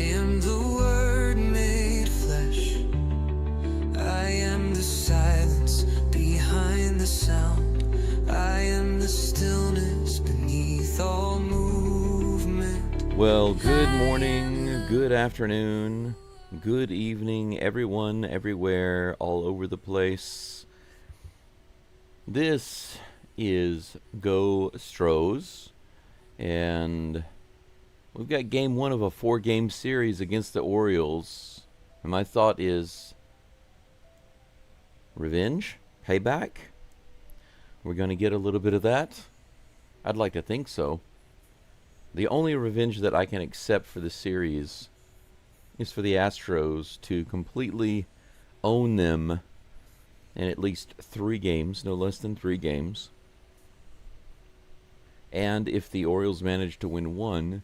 am the Word made flesh. I am the silence behind the sound. I am the stillness beneath all movement. Well, good morning, good afternoon, good evening, everyone, everywhere, all over the place. This is Geaux, Astros, and we've got game one of a 4-game series against the Orioles. And my thought is revenge, payback. We're going to get a little bit of that. I'd like to think so. The only revenge that I can accept for this series is for the Astros to completely own them in at least 3 games, no less than 3 games. And if the Orioles manage to win one,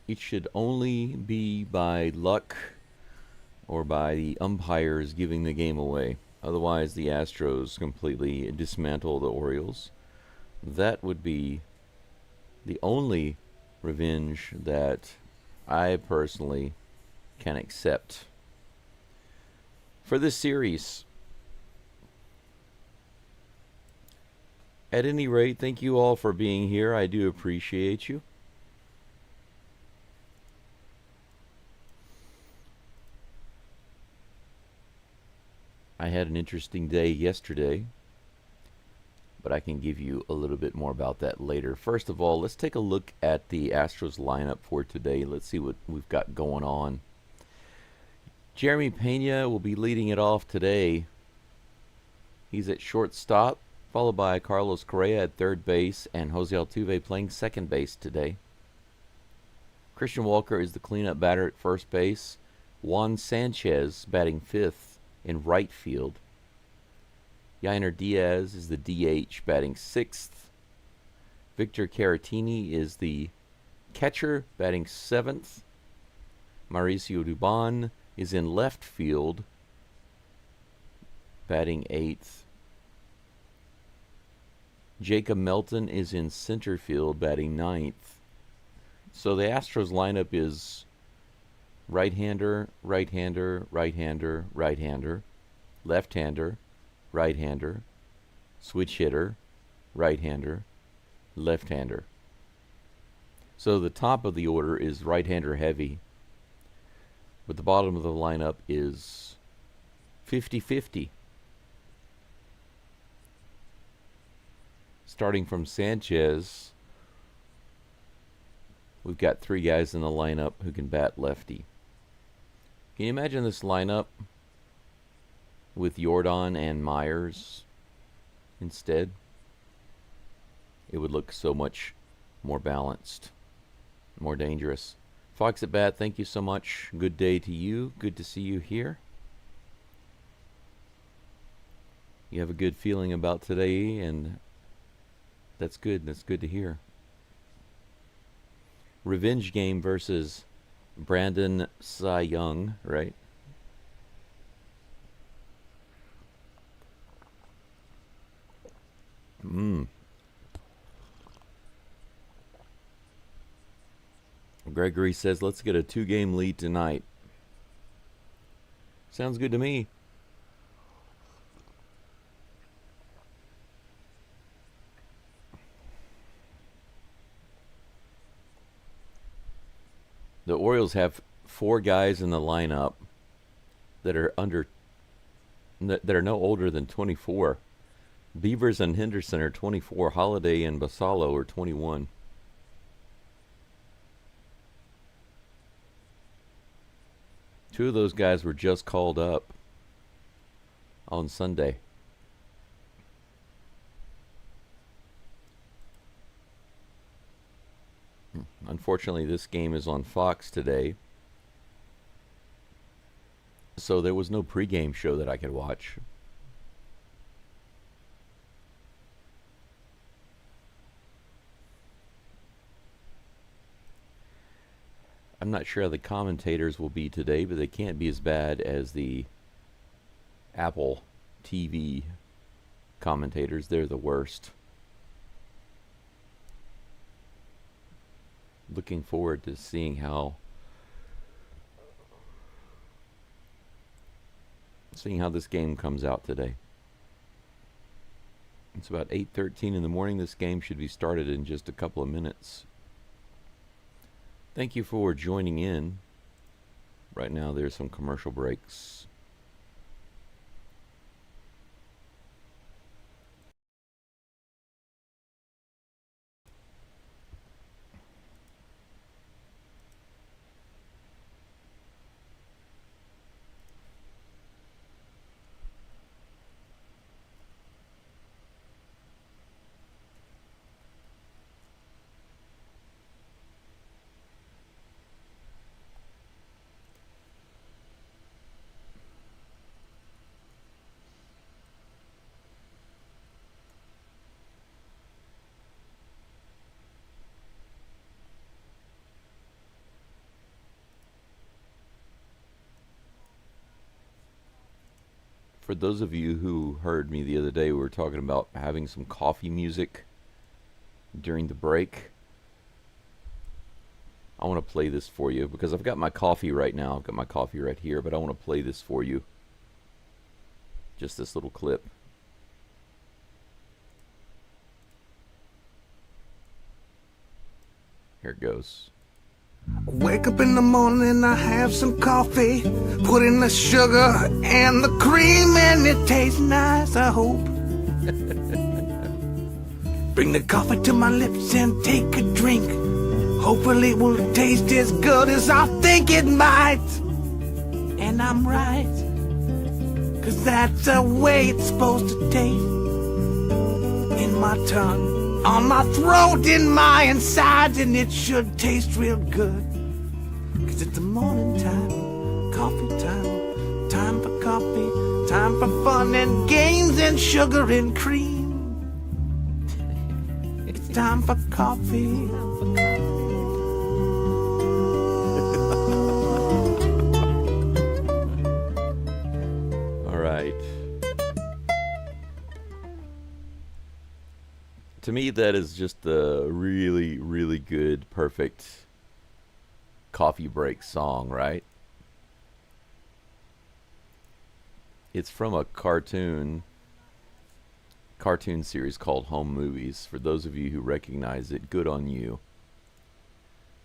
it should only be by luck or by the umpires giving the game away. Otherwise, the Astros completely dismantle the Orioles. That would be the only revenge that I personally can accept for this series. At any rate, thank you all for being here. I do appreciate you. I had an interesting day yesterday, but I can give you a little bit more about that later. First of all, let's take a look at the Astros lineup for today. Let's see what we've got going on. Jeremy Pena will be leading it off today. He's at shortstop, followed by Carlos Correa at third base and Jose Altuve playing second base today. Christian Walker is the cleanup batter at first base. Juan Sanchez batting fifth in right field. Yainer Diaz is the DH batting sixth. Victor Caratini is the catcher batting seventh. Mauricio Dubon is in left field batting eighth. Jacob Melton is in center field batting ninth. So the Astros lineup is right-hander, right-hander, right-hander, right-hander, left-hander, right-hander, switch hitter, right-hander, left-hander. So the top of the order is right-hander heavy, but the bottom of the lineup is 50-50. Starting from Sanchez, we've got 3 guys in the lineup who can bat lefty. Can you imagine this lineup with Jordan and Myers instead? It would look so much more balanced, more dangerous. Fox at Bat, thank you so much. Good day to you. Good to see you here. You have a good feeling about today, and that's good. That's good to hear. Revenge game versus Brandon Cy Young, right? Gregory says, let's get a 2-game lead tonight. Sounds good to me. The Orioles have 4 guys in the lineup that are no older than 24. Beavers and Henderson are 24. Holiday and Basallo are 21. Two of those guys were just called up on Sunday. Unfortunately, this game is on Fox today, so there was no pregame show that I could watch. I'm not sure how the commentators will be today, but they can't be as bad as the Apple TV commentators. They're the worst. Looking forward to seeing how seeing how this game comes out today. It's about 8:13 in the morning. This game should be started in just a couple of minutes. Thank you for joining in. Right now there's some commercial breaks. For those of you who heard me the other day, we were talking about having some coffee music during the break. I want to play this for you because I've got my coffee right now. I've got my coffee right here, but I want to play this for you. Just this little clip. Here it goes. Wake up in the morning and I have some coffee. Put in the sugar and the cream and it tastes nice, I hope. Bring the coffee to my lips and take a drink. Hopefully it will taste as good as I think it might. And I'm right, 'cause that's the way it's supposed to taste. In my tongue, on my throat, in my insides, and it should taste real good. 'Cause it's the morning time, coffee time, time for coffee, time for fun and games and sugar and cream. It's time for coffee. All right. To me, that is just a really, really good, perfect coffee break song, right? It's from a cartoon series called Home Movies. For those of you who recognize it, good on you.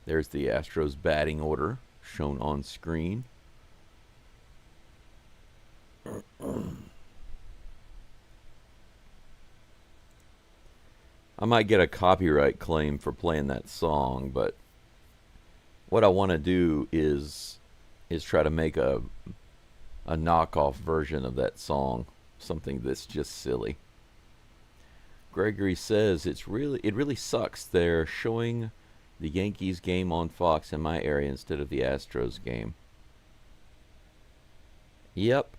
There's the Astros batting order shown on screen. I might get a copyright claim for playing that song, but what I want to do is try to make a knockoff version of that song, something that's just silly. Gregory says it really sucks they're showing the Yankees game on Fox in my area instead of the Astros game. Yep.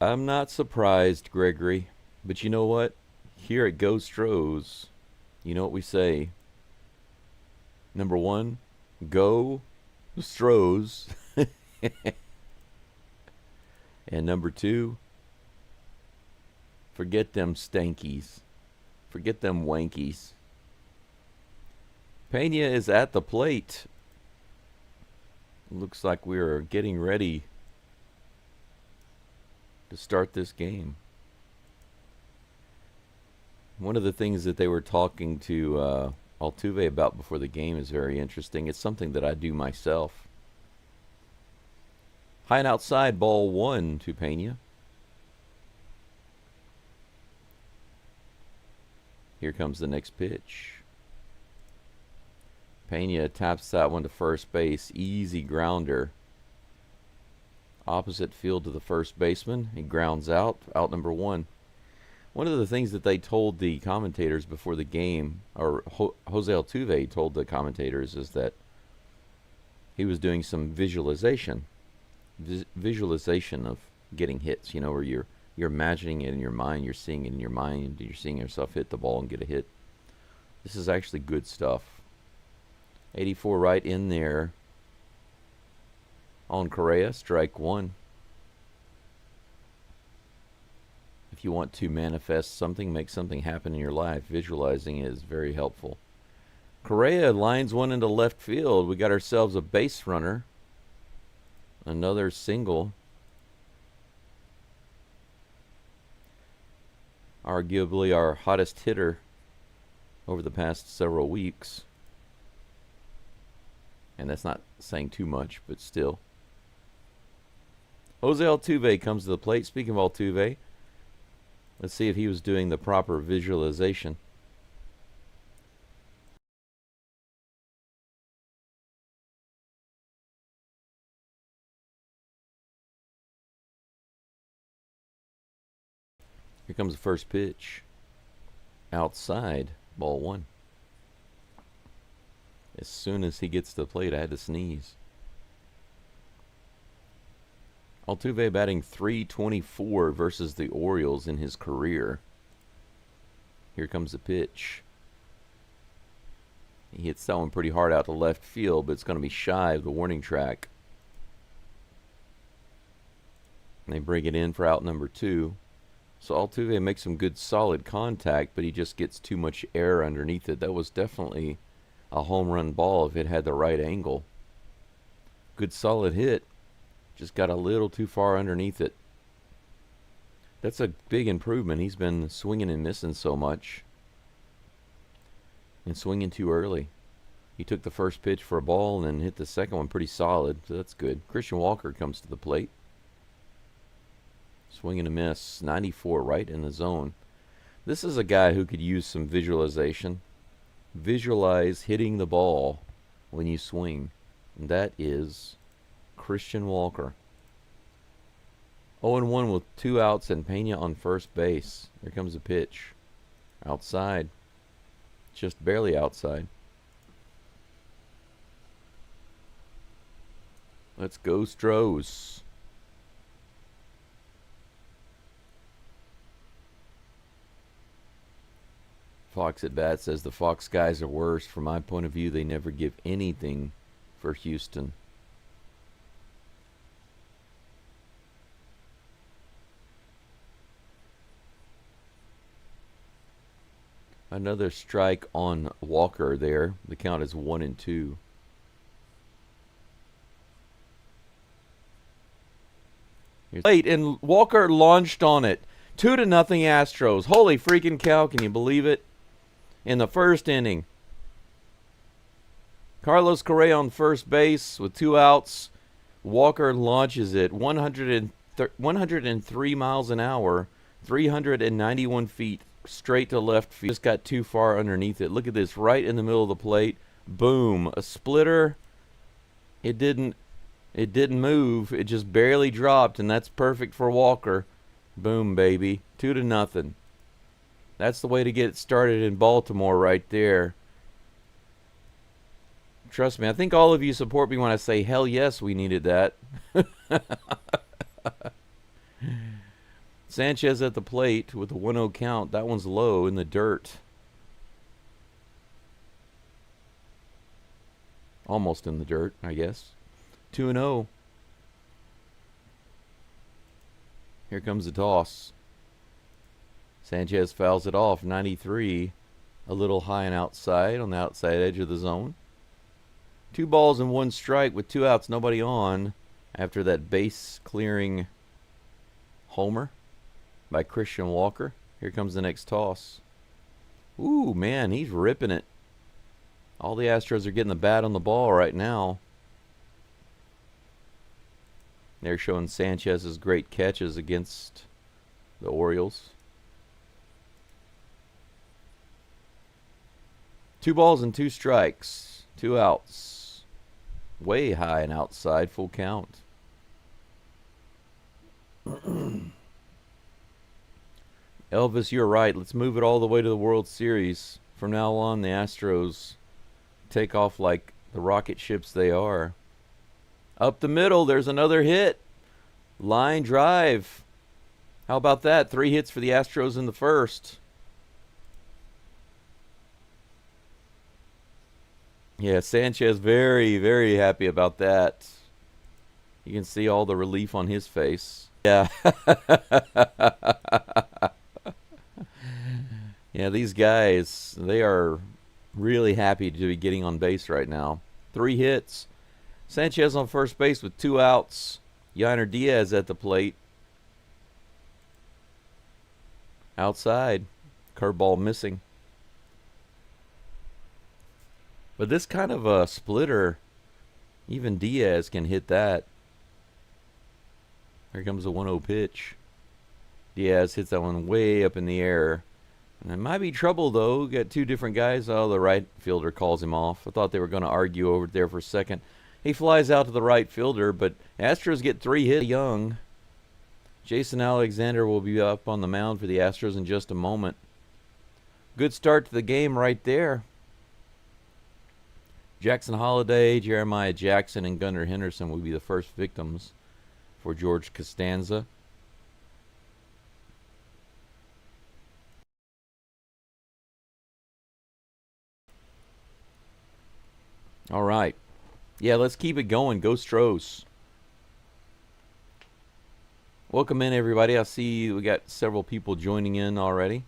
I'm not surprised, Gregory. But you know what? Here at Go Stros, you know what we say? Number one, Go Stros. And number two, forget them stankies. Forget them wankies. Pena is at the plate. Looks like we are getting ready to start this game. One of the things that they were talking to Altuve about before the game is very interesting. It's something that I do myself. High and outside, ball one to Pena. Here comes the next pitch. Pena taps that one to first base. Easy grounder. Opposite field to the first baseman. He grounds out number one. One of the things that they told the commentators before the game, or Jose Altuve told the commentators, is that he was doing some visualization. Visualization of getting hits, you know, where you're imagining it in your mind, you're seeing it in your mind, you're seeing yourself hit the ball and get a hit. This is actually good stuff. 84 right in there on Correa, strike one. If you want to manifest something, make something happen in your life, visualizing is very helpful. Correa lines one into left field. We got ourselves a base runner. Another single. Arguably our hottest hitter over the past several weeks. And that's not saying too much, but still. Jose Altuve comes to the plate. Speaking of Altuve, let's see if he was doing the proper visualization. Here comes the first pitch. Outside, ball one. As soon as he gets to the plate, I had to sneeze. Altuve batting .324 versus the Orioles in his career. Here comes the pitch. He hits that one pretty hard out to left field, but it's going to be shy of the warning track. And they bring it in for out number 2. So Altuve makes some good solid contact, but he just gets too much air underneath it. That was definitely a home run ball if it had the right angle. Good solid hit. Just got a little too far underneath it. That's a big improvement. He's been swinging and missing so much. And swinging too early. He took the first pitch for a ball and then hit the second one pretty solid. So that's good. Christian Walker comes to the plate. Swing and a miss. 94 right in the zone. This is a guy who could use some visualization. Visualize hitting the ball when you swing. And that is Christian Walker. 0-1 with 2 outs and Pena on first base. Here comes the pitch. Outside. Just barely outside. Let's go Astros. Fox at bat says the Fox guys are worse. From my point of view, they never give anything for Houston. Another strike on Walker there. The count is 1-2. Late and Walker launched on it. 2-0 Astros. Holy freaking cow, can you believe it? In the first inning. Carlos Correa on first base with 2 outs. Walker launches it 103 miles an hour, 391 feet straight to left field. Just got too far underneath it. Look at this, right in the middle of the plate. Boom, a splitter. It didn't move. It just barely dropped, and that's perfect for Walker. Boom, baby. 2-0. That's the way to get it started in Baltimore right there. Trust me, I think all of you support me when I say, hell yes, we needed that. Sanchez at the plate with a 1-0 count. That one's low in the dirt. Almost in the dirt, I guess. 2-0. Here comes the toss. Sanchez fouls it off. 93. A little high and outside on the outside edge of the zone. 2 balls and 1 strike with 2 outs, nobody on after that base clearing homer by Christian Walker. Here comes the next toss. Ooh, man, he's ripping it. All the Astros are getting the bat on the ball right now. They're showing Sanchez's great catches against the Orioles. 2 balls and 2 strikes. 2 outs. Way high and outside, full count. Elvis, you're right. Let's move it all the way to the World Series. From now on, the Astros take off like the rocket ships they are. Up the middle, there's another hit. Line drive. How about that? 3 hits for the Astros in the first. Yeah, Sanchez very, very happy about that. You can see all the relief on his face. Yeah. Yeah, these guys, they are Really happy to be getting on base right now. 3 hits. Sanchez on first base with 2 outs. Yainer Diaz at the plate. Outside. Curveball missing. But this kind of a splitter, even Diaz can hit that. Here comes a 1-0 pitch. Diaz hits that one way up in the air. And it might be trouble, though. Got 2 different guys. Oh, the right fielder calls him off. I thought they were going to argue over there for a second. He flies out to the right fielder, but Astros get 3 hits. Young. Jason Alexander will be up on the mound for the Astros in just a moment. Good start to the game right there. Jackson Holliday, Jeremiah Jackson, and Gunnar Henderson will be the first victims for George Costanza. All right. Yeah, let's keep it going. Go Stros. Welcome in, everybody. I see we got several people joining in already.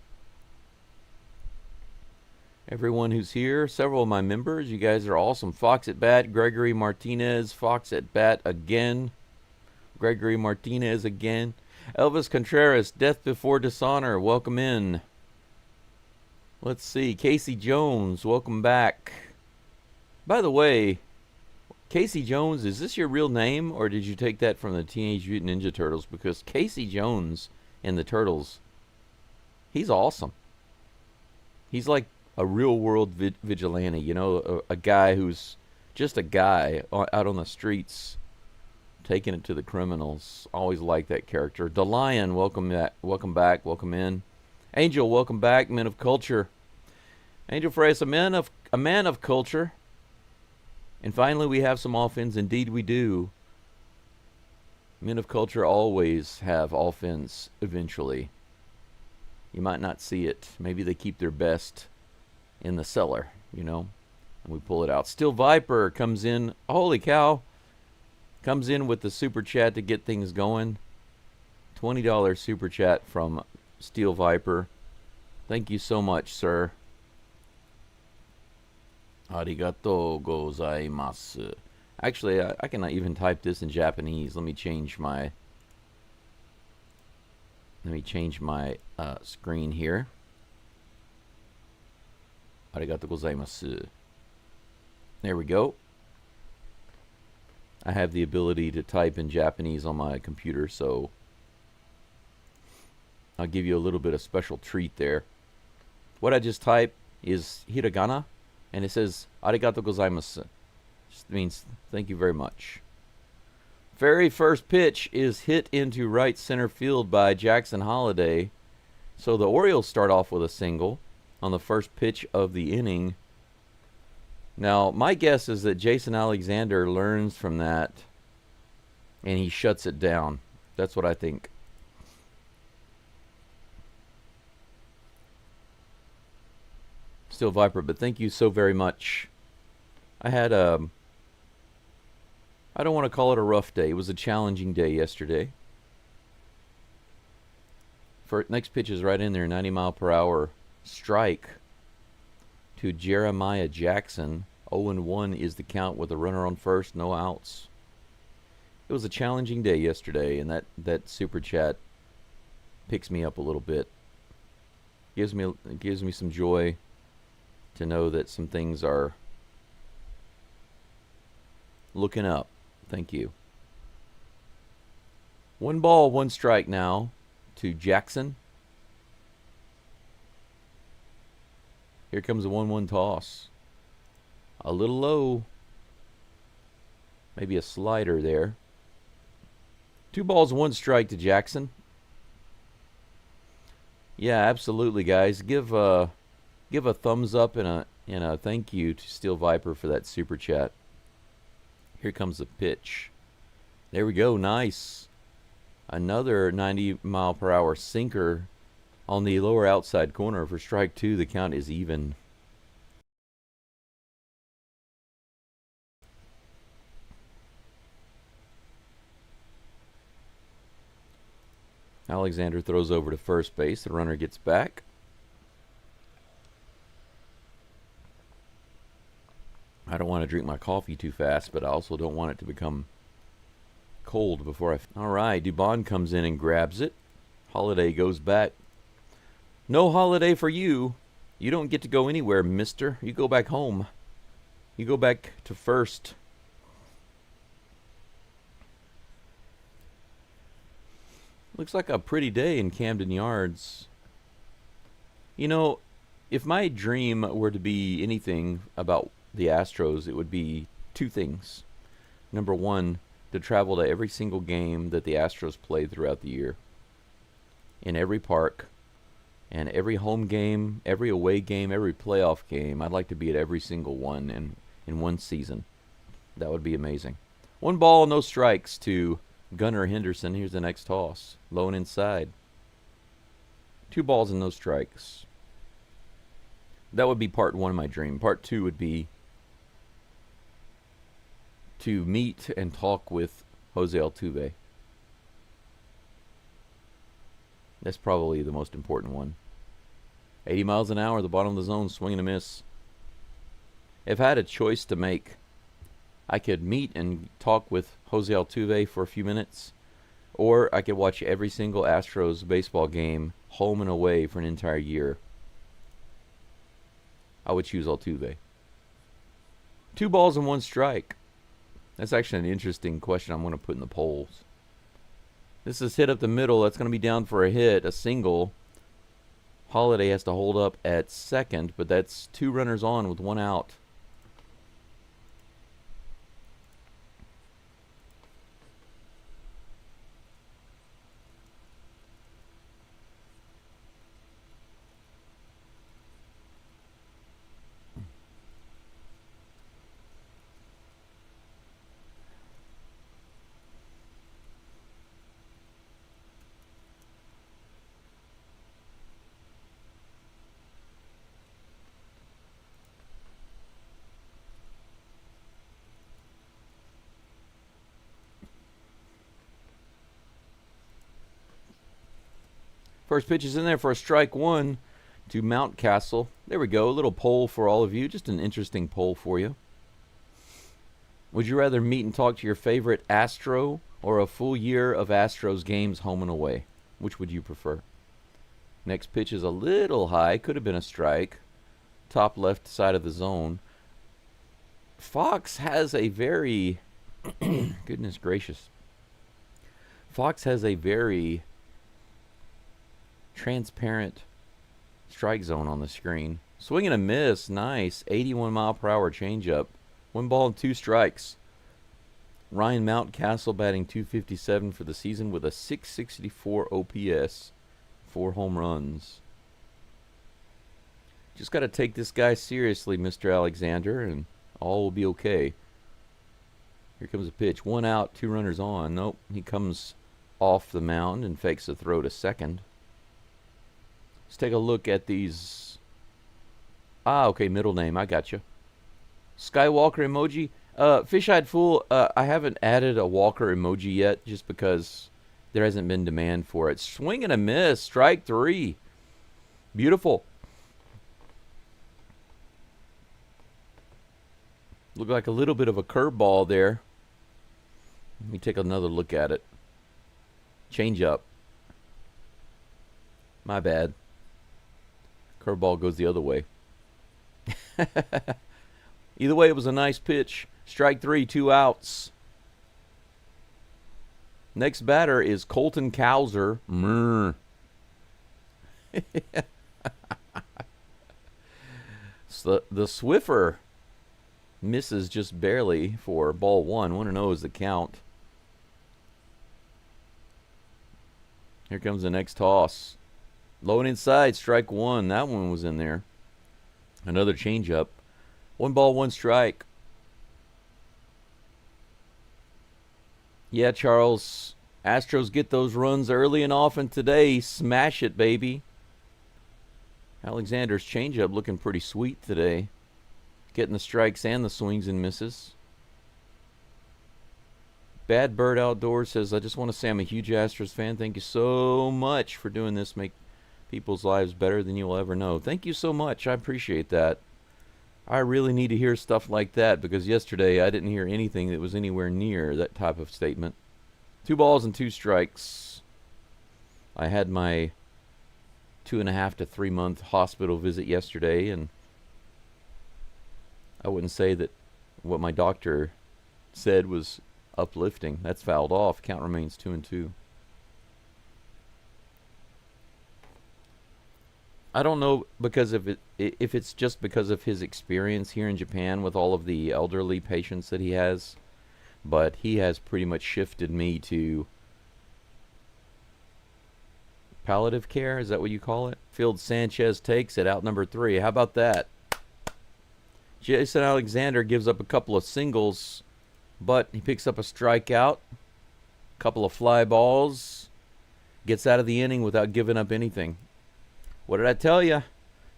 Everyone who's here, several of my members, you guys are awesome. Fox at bat, Gregory Martinez, Fox at bat again. Gregory Martinez again. Elvis Contreras, Death Before Dishonor, welcome in. Let's see, Casey Jones, welcome back. By the way, Casey Jones, is this your real name, or did you take that from the Teenage Mutant Ninja Turtles? Because Casey Jones in the Turtles, he's awesome. He's like a real-world vigilante, you know, a guy who's just a guy out on the streets taking it to the criminals. Always like that character. DeLion, welcome back, welcome in. Angel, welcome back. Men of Culture. Angel Freitas, a man of culture. And finally, we have some offense. Indeed, we do. Men of culture always have offense eventually. You might not see it. Maybe they keep their best in the cellar, you know, and we pull it out. Steel Viper comes in. Holy cow. Comes in with the super chat to get things going. $20 super chat from Steel Viper. Thank you so much, sir. Arigato gozaimasu. Actually, I cannot even type this in Japanese. Let me change my screen here. Arigato gozaimasu. There we go. I have the ability to type in Japanese on my computer, so I'll give you a little bit of special treat there. What I just typed is hiragana, and it says arigato gozaimasu. Just means thank you very much. Very first pitch is hit into right center field by Jackson Holliday. So the Orioles start off with a single on the first pitch of the inning. Now, my guess is that Jason Alexander learns from that and he shuts it down. That's what I think. Still Viper, but thank you so very much. I had I don't want to call it a rough day. It was a challenging day yesterday. Next pitch is right in there, 90-mile-per-hour strike to Jeremiah Jackson. 0-1 is the count with a runner on first, no outs. It was a challenging day yesterday, and that super chat picks me up a little bit. Gives me some joy to know that some things are looking up. Thank you. 1 ball, 1 strike now to Jackson. Here comes a 1-1 toss. A little low. Maybe a slider there. 2 balls, 1 strike to Jackson. Yeah, absolutely, guys. Give a thumbs up and a thank you to Steel Viper for that super chat. Here comes the pitch. There we go. Nice. Another 90-mile-per-hour sinker on the lower outside corner for strike 2. The count is even. Alexander throws over to first base. The runner gets back. I don't want to drink my coffee too fast, but I also don't want it to become cold before I... All right, Dubon comes in and grabs it. Holiday goes back. No holiday for you. You don't get to go anywhere, mister. You go back home. You go back to first. Looks like a pretty day in Camden Yards. You know, if my dream were to be anything about the Astros, it would be two things. Number one, to travel to every single game that the Astros play throughout the year. In every park, and every home game, every away game, every playoff game. I'd like to be at every single one in one season. That would be amazing. 1 ball, no strikes to Gunnar Henderson. Here's the next toss. Low and inside. 2 balls and no strikes. That would be part 1 of my dream. Part 2 would be to meet and talk with Jose Altuve. That's probably the most important one. 80 miles an hour, the bottom of the zone, swing and a miss. If I had a choice to make, I could meet and talk with Jose Altuve for a few minutes, or I could watch every single Astros baseball game, home and away, for an entire year. I would choose Altuve. 2 balls and 1 strike. That's actually an interesting question I'm going to put in the polls. This is hit up the middle. That's going to be down for a hit, a single. Holiday has to hold up at second, but that's 2 runners on with 1 out. First pitch is in there for a strike 1 to Mountcastle. There we go. A little poll for all of you. Just an interesting poll for you. Would you rather meet and talk to your favorite Astro or a full year of Astros games home and away? Which would you prefer? Next pitch is a little high. Could have been a strike. Top left side of the zone. Fox has a very... goodness gracious. Fox has a very transparent strike zone on the screen. Swing and a miss. Nice. 81 mile per hour changeup. 1 ball and 2 strikes. Ryan Mountcastle batting .257 for the season with a .664 OPS. 4 home runs. Just got to take this guy seriously, Mr. Alexander, and all will be okay. Here comes a pitch. 1 out, 2 runners on. Nope. He comes off the mound and fakes a throw to second. Let's take a look at these. Okay, middle name. I got you. Skywalker emoji. Fish-eyed fool. I haven't added a Walker emoji yet, just because there hasn't been demand for it. Swing and a miss. Strike 3. Beautiful. Looked like a little bit of a curveball there. Let me take another look at it. Change up. My bad. Curveball goes the other way. Either way, it was a nice pitch. Strike 3, 2 outs. Next batter is Colton Cowser. So the Swiffer misses just barely for ball 1. 1-0 is the count. Here comes the next toss. Low and inside, strike 1. That one was in there. Another changeup. 1 ball, 1 strike. Yeah, Charles. Astros get those runs early and often today. Smash it, baby. Alexander's changeup looking pretty sweet today. Getting the strikes and the swings and misses. Bad Bird Outdoors says, I just want to say I'm a huge Astros fan. Thank you so much for doing this. Make people's lives better than you'll ever know. Thank you so much. I appreciate that. I really need to hear stuff like that, because yesterday I didn't hear anything that was anywhere near that type of statement. 2 balls and 2 strikes. I had my 2.5 to 3 month hospital visit yesterday, and I wouldn't say that what my doctor said was uplifting. That's fouled off. Count remains 2-2. I don't know because if it's just because of his experience here in Japan with all of the elderly patients that he has, but he has pretty much shifted me to palliative care. Is that what you call it? Field Sanchez takes it out, number 3. How about that? Jason Alexander gives up a couple of singles, but he picks up a strikeout, a couple of fly balls, gets out of the inning without giving up anything. What did I tell you?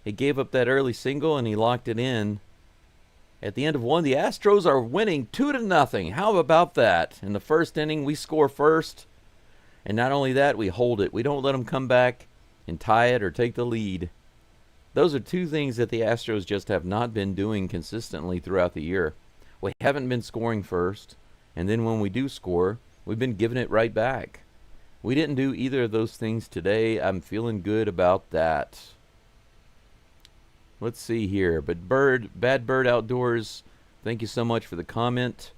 He gave up that early single and he locked it in. At the end of 1, the Astros are winning 2-0. How about that? In the first inning, we score first. And not only that, we hold it. We don't let them come back and tie it or take the lead. Those are 2 things that the Astros just have not been doing consistently throughout the year. We haven't been scoring first, and then when we do score, we've been giving it right back. We didn't do either of those things today. I'm feeling good about that. Let's see here. But Bad Bird Outdoors, thank you so much for the comment.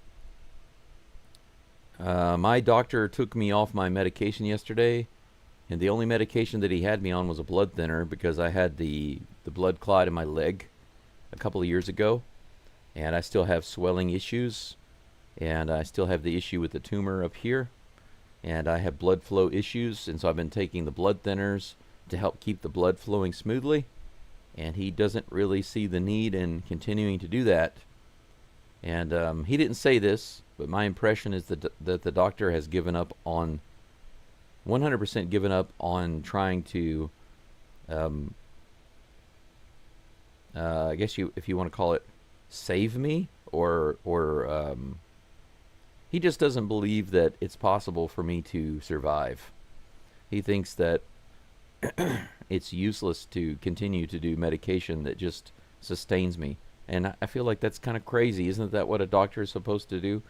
My doctor took me off my medication yesterday, and the only medication that he had me on was a blood thinner because I had the blood clot in my leg a couple of years ago, and I still have swelling issues, and I still have the issue with the tumor up here, and I have blood flow issues, and so I've been taking the blood thinners to help keep the blood flowing smoothly, and he doesn't really see the need in continuing to do that. And he didn't say this, but my impression is that the doctor has given up on 100% given up on trying to I guess if you want to call it save me, or he just doesn't believe that it's possible for me to survive. He thinks that it's useless to continue to do medication that just sustains me. And I feel like that's kind of crazy. Isn't that what a doctor is supposed to do?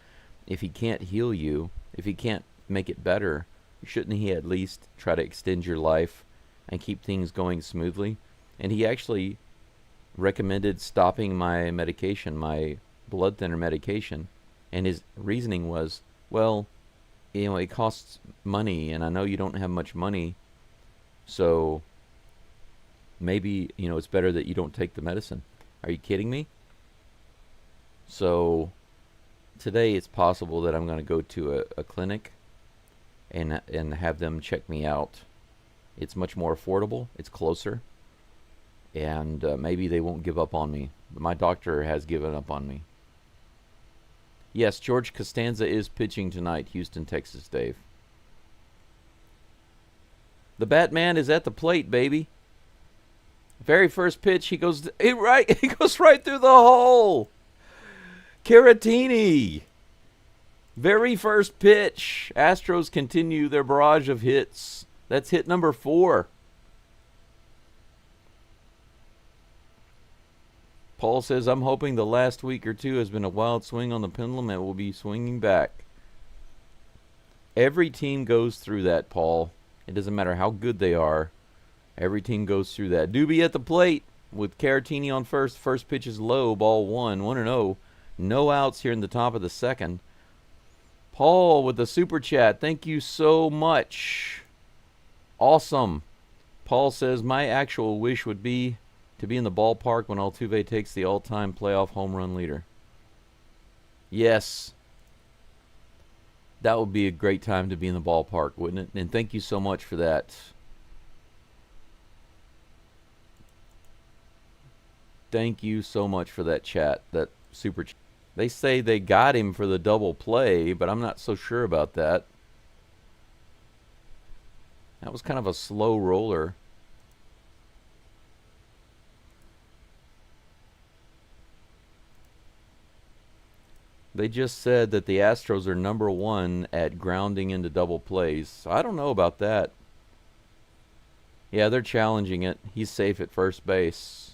If he can't heal you, if he can't make it better, shouldn't he at least try to extend your life and keep things going smoothly? And he actually recommended stopping my medication, my blood thinner medication. And his reasoning was, well, it costs money, and I know you don't have much money, so maybe, it's better that you don't take the medicine. Are you kidding me? So today it's possible that I'm going to go to a clinic and have them check me out. It's much more affordable. It's closer. And maybe they won't give up on me. But my doctor has given up on me. Yes, George Costanza is pitching tonight, Houston, Texas, Dave. The Batman is at the plate, baby. Very first pitch, he goes right through the hole. Caratini. Very first pitch. Astros continue their barrage of hits. That's hit number 4. Paul says, I'm hoping the last week or two has been a wild swing on the pendulum and will be swinging back. Every team goes through that, Paul. It doesn't matter how good they are. Every team goes through that. Doobie at the plate with Caratini on first. First pitch is low, ball 1, 1-0. No outs here in the top of the second. Paul with the super chat. Thank you so much. Awesome. Paul says, my actual wish would be to be in the ballpark when Altuve takes the all-time playoff home run leader. Yes. That would be a great time to be in the ballpark, wouldn't it? And thank you so much for that. Thank you so much for that chat, that super chat. They say they got him for the double play, but I'm not so sure about that. That was kind of a slow roller. They just said that the Astros are number 1 at grounding into double plays. So I don't know about that. Yeah, they're challenging it. He's safe at first base.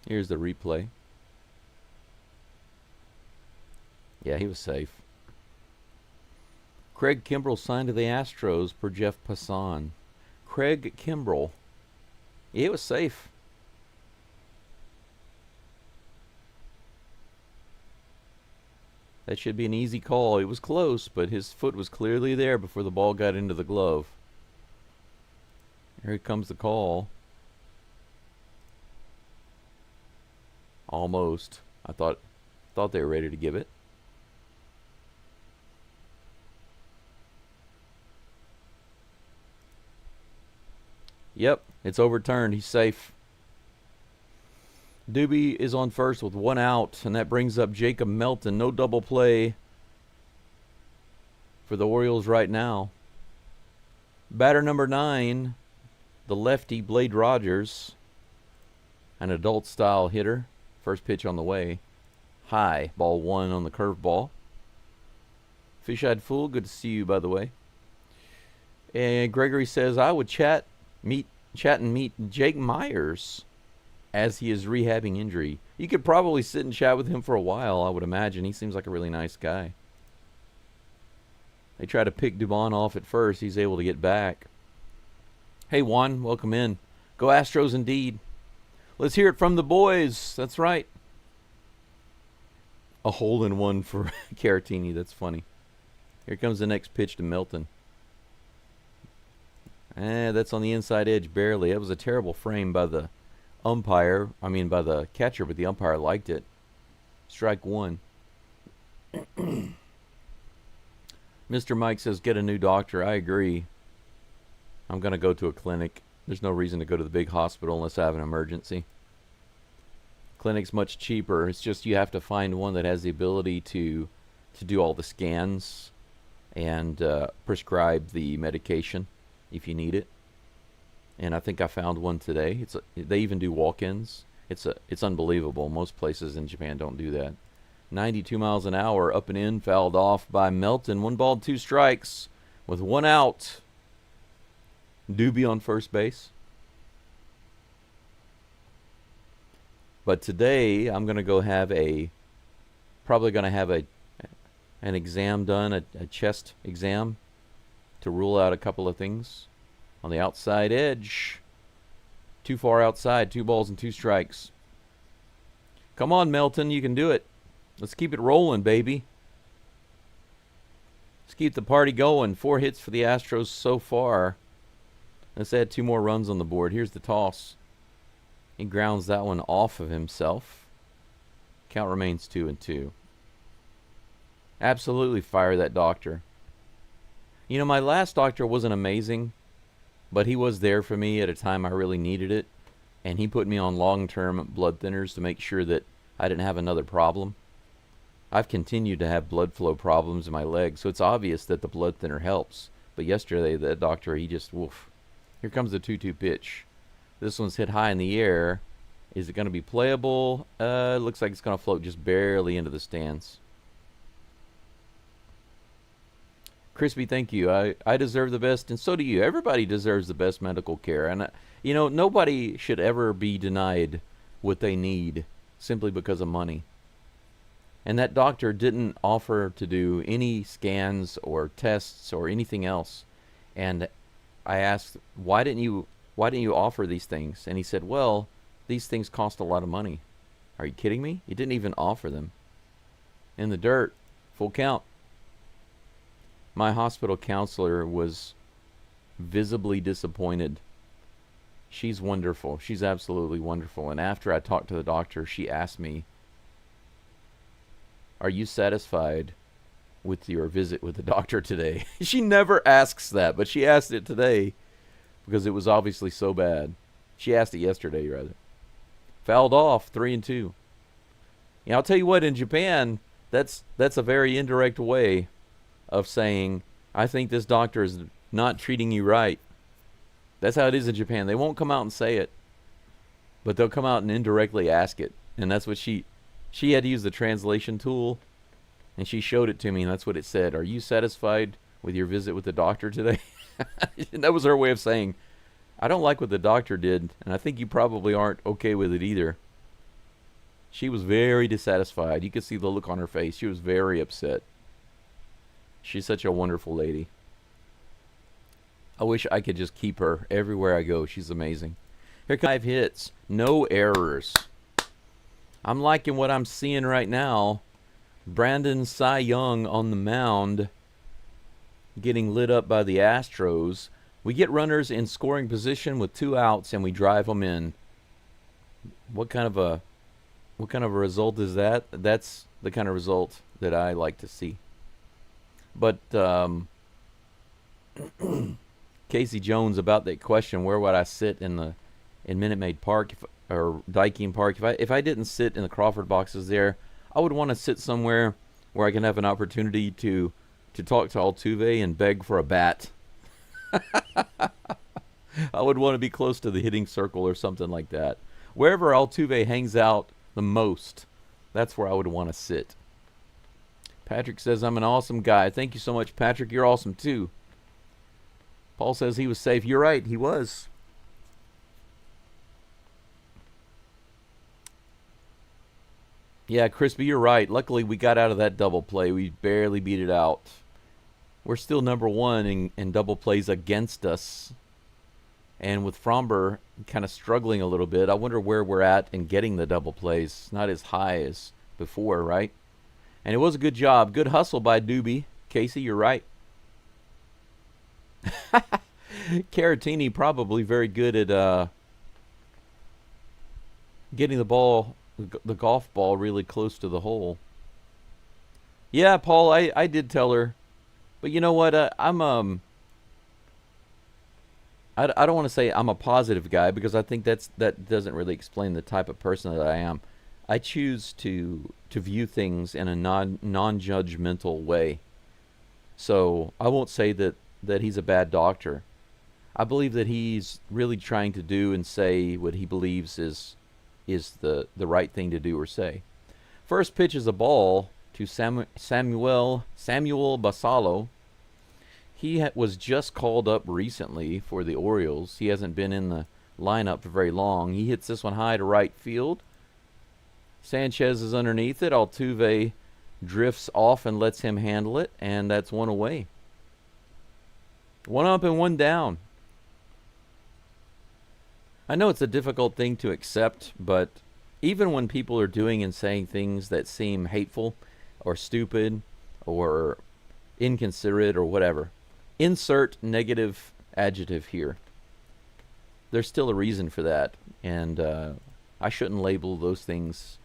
Here's the replay. Yeah, he was safe. Craig Kimbrell signed to the Astros per Jeff Passan. Craig Kimbrell. Yeah, it was safe. That should be an easy call. It was close, but his foot was clearly there before the ball got into the glove. Here comes the call. Almost. I thought they were ready to give it. Yep, it's overturned. He's safe. Doobie is on first with 1 out, and that brings up Jacob Melton. No double play for the Orioles right now. Batter number 9, the lefty Blade Rogers, an adult-style hitter. First pitch on the way. High, ball 1 on the curveball. Fish-eyed fool, good to see you, by the way. And Gregory says, I would chat and meet Jake Myers as he is rehabbing injury. You could probably sit and chat with him for a while, I would imagine. He seems like a really nice guy. They try to pick Dubon off at first. He's able to get back. Hey, Juan, welcome in. Go Astros indeed. Let's hear it from the boys. That's right. A hole-in-one for Caratini. That's funny. Here comes the next pitch to Melton. That's on the inside edge, barely. That was a terrible frame by the umpire. I mean, by the catcher, but the umpire liked it. Strike 1. Mr. Mike says, get a new doctor. I agree. I'm going to go to a clinic. There's no reason to go to the big hospital unless I have an emergency. Clinic's much cheaper. It's just you have to find one that has the ability to do all the scans and prescribe the medication if you need it. And I think I found one today. They even do walk-ins. It's unbelievable. Most places in Japan don't do that. 92 miles an hour, up and in, fouled off by Melton. 1 ball, 2 strikes with 1 out. Doobie on first base. But today I'm going to go have probably going to have an exam done, a chest exam, to rule out a couple of things. On the outside edge, too far outside, 2 balls and 2 strikes. Come on, Melton, you can do it. Let's keep it rolling, baby. Let's keep the party going. 4 hits for the Astros so far. Let's add 2 more runs on the board. Here's the toss. He grounds that one off of himself. Count remains 2-2. Absolutely fire that doctor. You know, my last doctor wasn't amazing, but he was there for me at a time I really needed it, and he put me on long-term blood thinners to make sure that I didn't have another problem. I've continued to have blood flow problems in my legs, so it's obvious that the blood thinner helps. But yesterday, that doctor, he just, woof. Here comes the 2-2 pitch. This one's hit high in the air. Is it going to be playable? It looks like it's going to float just barely into the stands. Crispy, thank you. I deserve the best, and so do you. Everybody deserves the best medical care. And, you know, nobody should ever be denied what they need simply because of money. And that doctor didn't offer to do any scans or tests or anything else. And I asked, why didn't you offer these things? And he said, well, these things cost a lot of money. Are you kidding me? He didn't even offer them. In the dirt, full count. My hospital counselor was visibly disappointed. She's wonderful. She's absolutely wonderful. And after I talked to the doctor, she asked me, are you satisfied with your visit with the doctor today? She never asks that, but she asked it today because it was obviously so bad. She asked it yesterday, rather. Fouled off, 3-2. You know, I'll tell you what, in Japan, that's a very indirect way of saying, I think this doctor is not treating you right. That's how it is in Japan. They won't come out and say it, but they'll come out and indirectly ask it. And that's what she had to use the translation tool, and she showed it to me, and that's what it said. Are you satisfied with your visit with the doctor today? And that was her way of saying, I don't like what the doctor did, and I think you probably aren't okay with it either. She was very dissatisfied. You could see the look on her face. She was very upset. She's such a wonderful lady. I wish I could just keep her everywhere I go. She's amazing. Here come 5 hits. No errors. I'm liking what I'm seeing right now. Brandon Cy Young on the mound, getting lit up by the Astros. We get runners in scoring position with 2 outs, and we drive them in. What kind of a result is that? That's the kind of result that I like to see. But Casey Jones, about that question, where would I sit in Minute Maid Park or Dykeem Park? If I didn't sit in the Crawford boxes there, I would want to sit somewhere where I can have an opportunity to talk to Altuve and beg for a bat. I would want to be close to the hitting circle or something like that. Wherever Altuve hangs out the most, that's where I would want to sit. Patrick says, I'm an awesome guy. Thank you so much, Patrick. You're awesome, too. Paul says he was safe. You're right, he was. Yeah, Crispy, you're right. Luckily, we got out of that double play. We barely beat it out. We're still number 1 in double plays against us. And with Fromber kind of struggling a little bit, I wonder where we're at in getting the double plays. Not as high as before, right? And it was a good job. Good hustle by Doobie. Casey, you're right. Caratini probably very good at getting the golf ball really close to the hole. Yeah, Paul, I did tell her. But you know what? I don't want to say I'm a positive guy, because I think that doesn't really explain the type of person that I am. I choose to view things in a non-judgmental way. So I won't say that he's a bad doctor. I believe that he's really trying to do and say what he believes is the right thing to do or say. First pitch is a ball to Samuel Basalo. He was just called up recently for the Orioles. He hasn't been in the lineup for very long. He hits this one high to right field. Sanchez is underneath it. Altuve drifts off and lets him handle it, and that's 1 away. 1 up and 1 down. I know it's a difficult thing to accept, but even when people are doing and saying things that seem hateful or stupid or inconsiderate or whatever, insert negative adjective here. There's still a reason for that, and I shouldn't label those things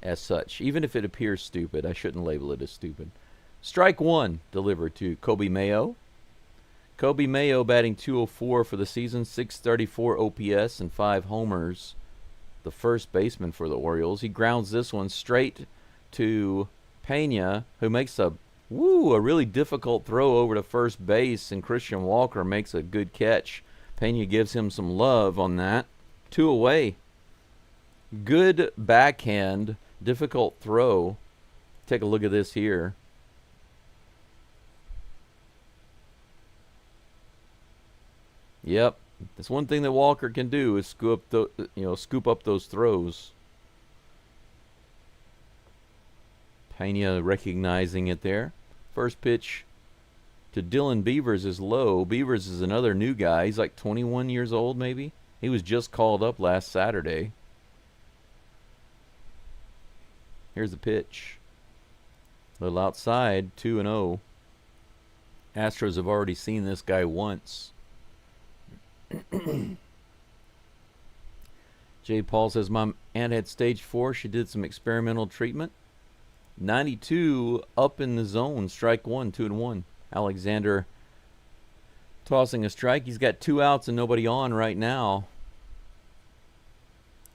as such. Even if it appears stupid, I shouldn't label it as stupid. Strike 1 delivered to Kobe Mayo. Kobe Mayo batting .204 for the season, .634 OPS and 5 homers. The first baseman for the Orioles. He grounds this one straight to Pena, who makes a really difficult throw over to first base, and Christian Walker makes a good catch. Pena gives him some love on that. 2 away. Good backhand, difficult throw. Take a look at this here. Yep, that's one thing that Walker can do, is scoop up those throws. Pena recognizing it there. First pitch to Dylan Beavers is low. Beavers is another new guy. He's like 21 years old, maybe. He was just called up last Saturday. Here's the pitch. A little outside, 2-0. Astros have already seen this guy once. Jay Paul says, my aunt had stage 4. She did some experimental treatment. 92 up in the zone. Strike 1, 2-1. Alexander tossing a strike. He's got 2 outs and nobody on right now.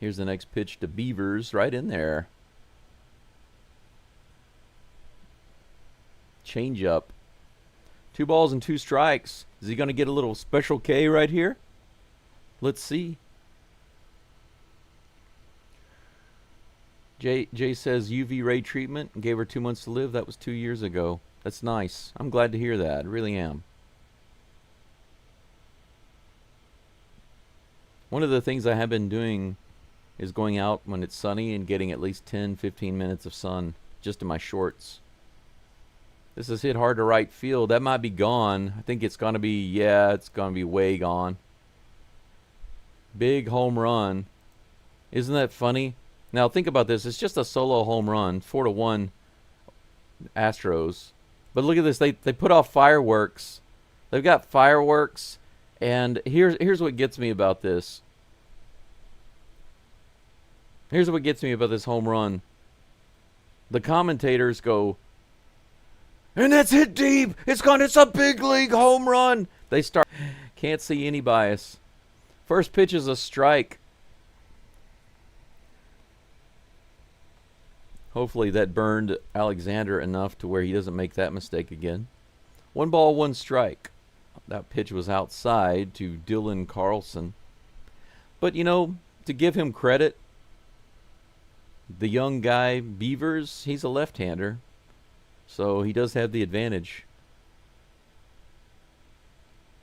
Here's the next pitch to Beavers, right in there. Change up. 2 balls and 2 strikes. Is he going to get a little special K right here? Let's see. Jay says UV ray treatment and gave her 2 months to live. That was 2 years ago. That's nice. I'm glad to hear that. I really am. One of the things I have been doing is going out when it's sunny and getting at least 10-15 minutes of sun just in my shorts. This is hit hard to right field. That might be gone. I think it's going to be, yeah, it's going to be way gone. Big home run. Isn't that funny? Now think about this. It's just a solo home run. 4-1 Astros. But look at this. They put off fireworks. They've got fireworks. And here's what gets me about this. Here's what gets me about this home run. The commentators go, and that's hit deep. It's a big league home run. They start, can't see any bias. First pitch is a strike. Hopefully that burned Alexander enough to where he doesn't make that mistake again. 1 ball, 1 strike. That pitch was outside to Dylan Carlson. But, you know, to give him credit, the young guy, Beavers, he's a left-hander. So he does have the advantage.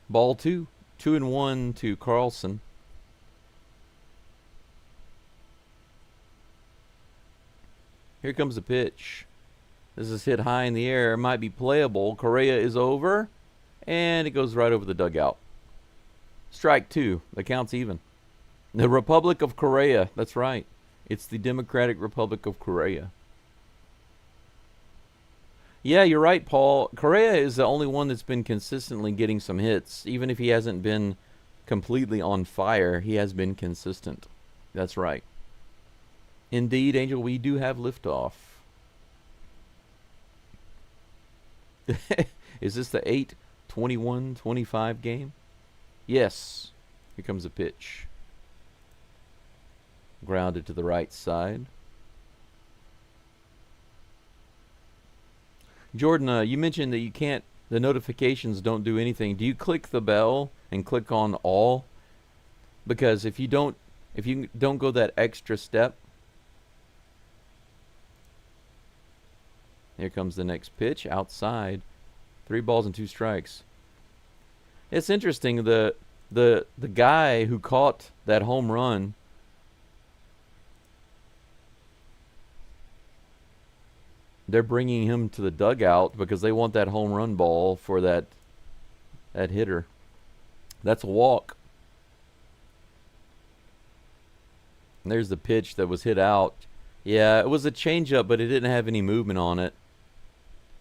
Ball 2. 2-1 to Carlson. Here comes the pitch. This is hit high in the air. Might be playable. Correa is over. And it goes right over the dugout. Strike 2. The count's even. The Republic of Korea. That's right. It's the Democratic Republic of Korea. Yeah, you're right, Paul. Correa is the only one that's been consistently getting some hits. Even if he hasn't been completely on fire, he has been consistent. That's right. Indeed, Angel, we do have liftoff. Is this the 8-21-25 game? Yes. Here comes the pitch. Grounded to the right side. Jordan, you mentioned that you can't, the notifications don't do anything. Do you click the bell and click on all? Because if you don't go that extra step. Here comes the next pitch outside. 3 balls and 2 strikes. It's interesting, the guy who caught that home run, they're bringing him to the dugout because they want that home run ball for that hitter. That's a walk. And there's the pitch that was hit out. Yeah, it was a changeup, but it didn't have any movement on it.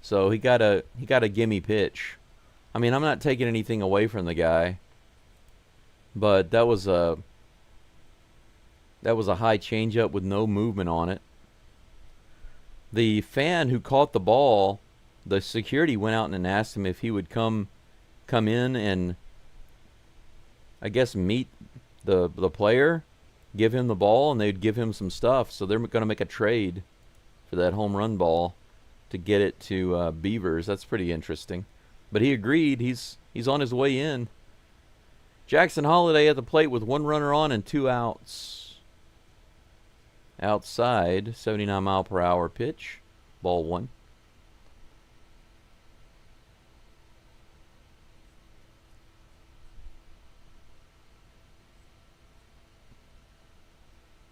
So he got a gimme pitch. I mean, I'm not taking anything away from the guy, but that was a high changeup with no movement on it. The fan who caught the ball, the security went out and asked him if he would come in and, I guess, meet the player, give him the ball, and they'd give him some stuff. So they're going to make a trade for that home run ball to get it to Beavers. That's pretty interesting. But he agreed. He's on his way in. Jackson Holliday at the plate with 1 runner on and 2 outs. Outside, 79-mile-per-hour pitch. Ball 1.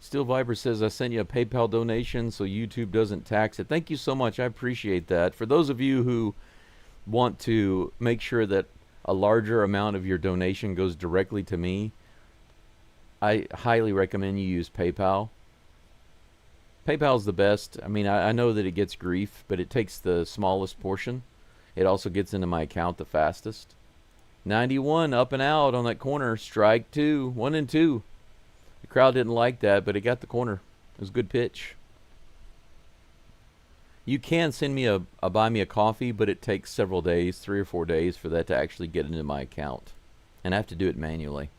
Steel Viper says, I sent you a PayPal donation so YouTube doesn't tax it. Thank you so much. I appreciate that. For those of you who want to make sure that a larger amount of your donation goes directly to me, I highly recommend you use PayPal. PayPal's the best. I mean, I know that it gets grief, but it takes the smallest portion. It also gets into my account the fastest. 91 up and out on that corner. Strike 2. 1-2. The crowd didn't like that, but it got the corner. It was a good pitch. You can send me a buy me a coffee, but it takes several days, 3 or 4 days, for that to actually get into my account. And I have to do it manually.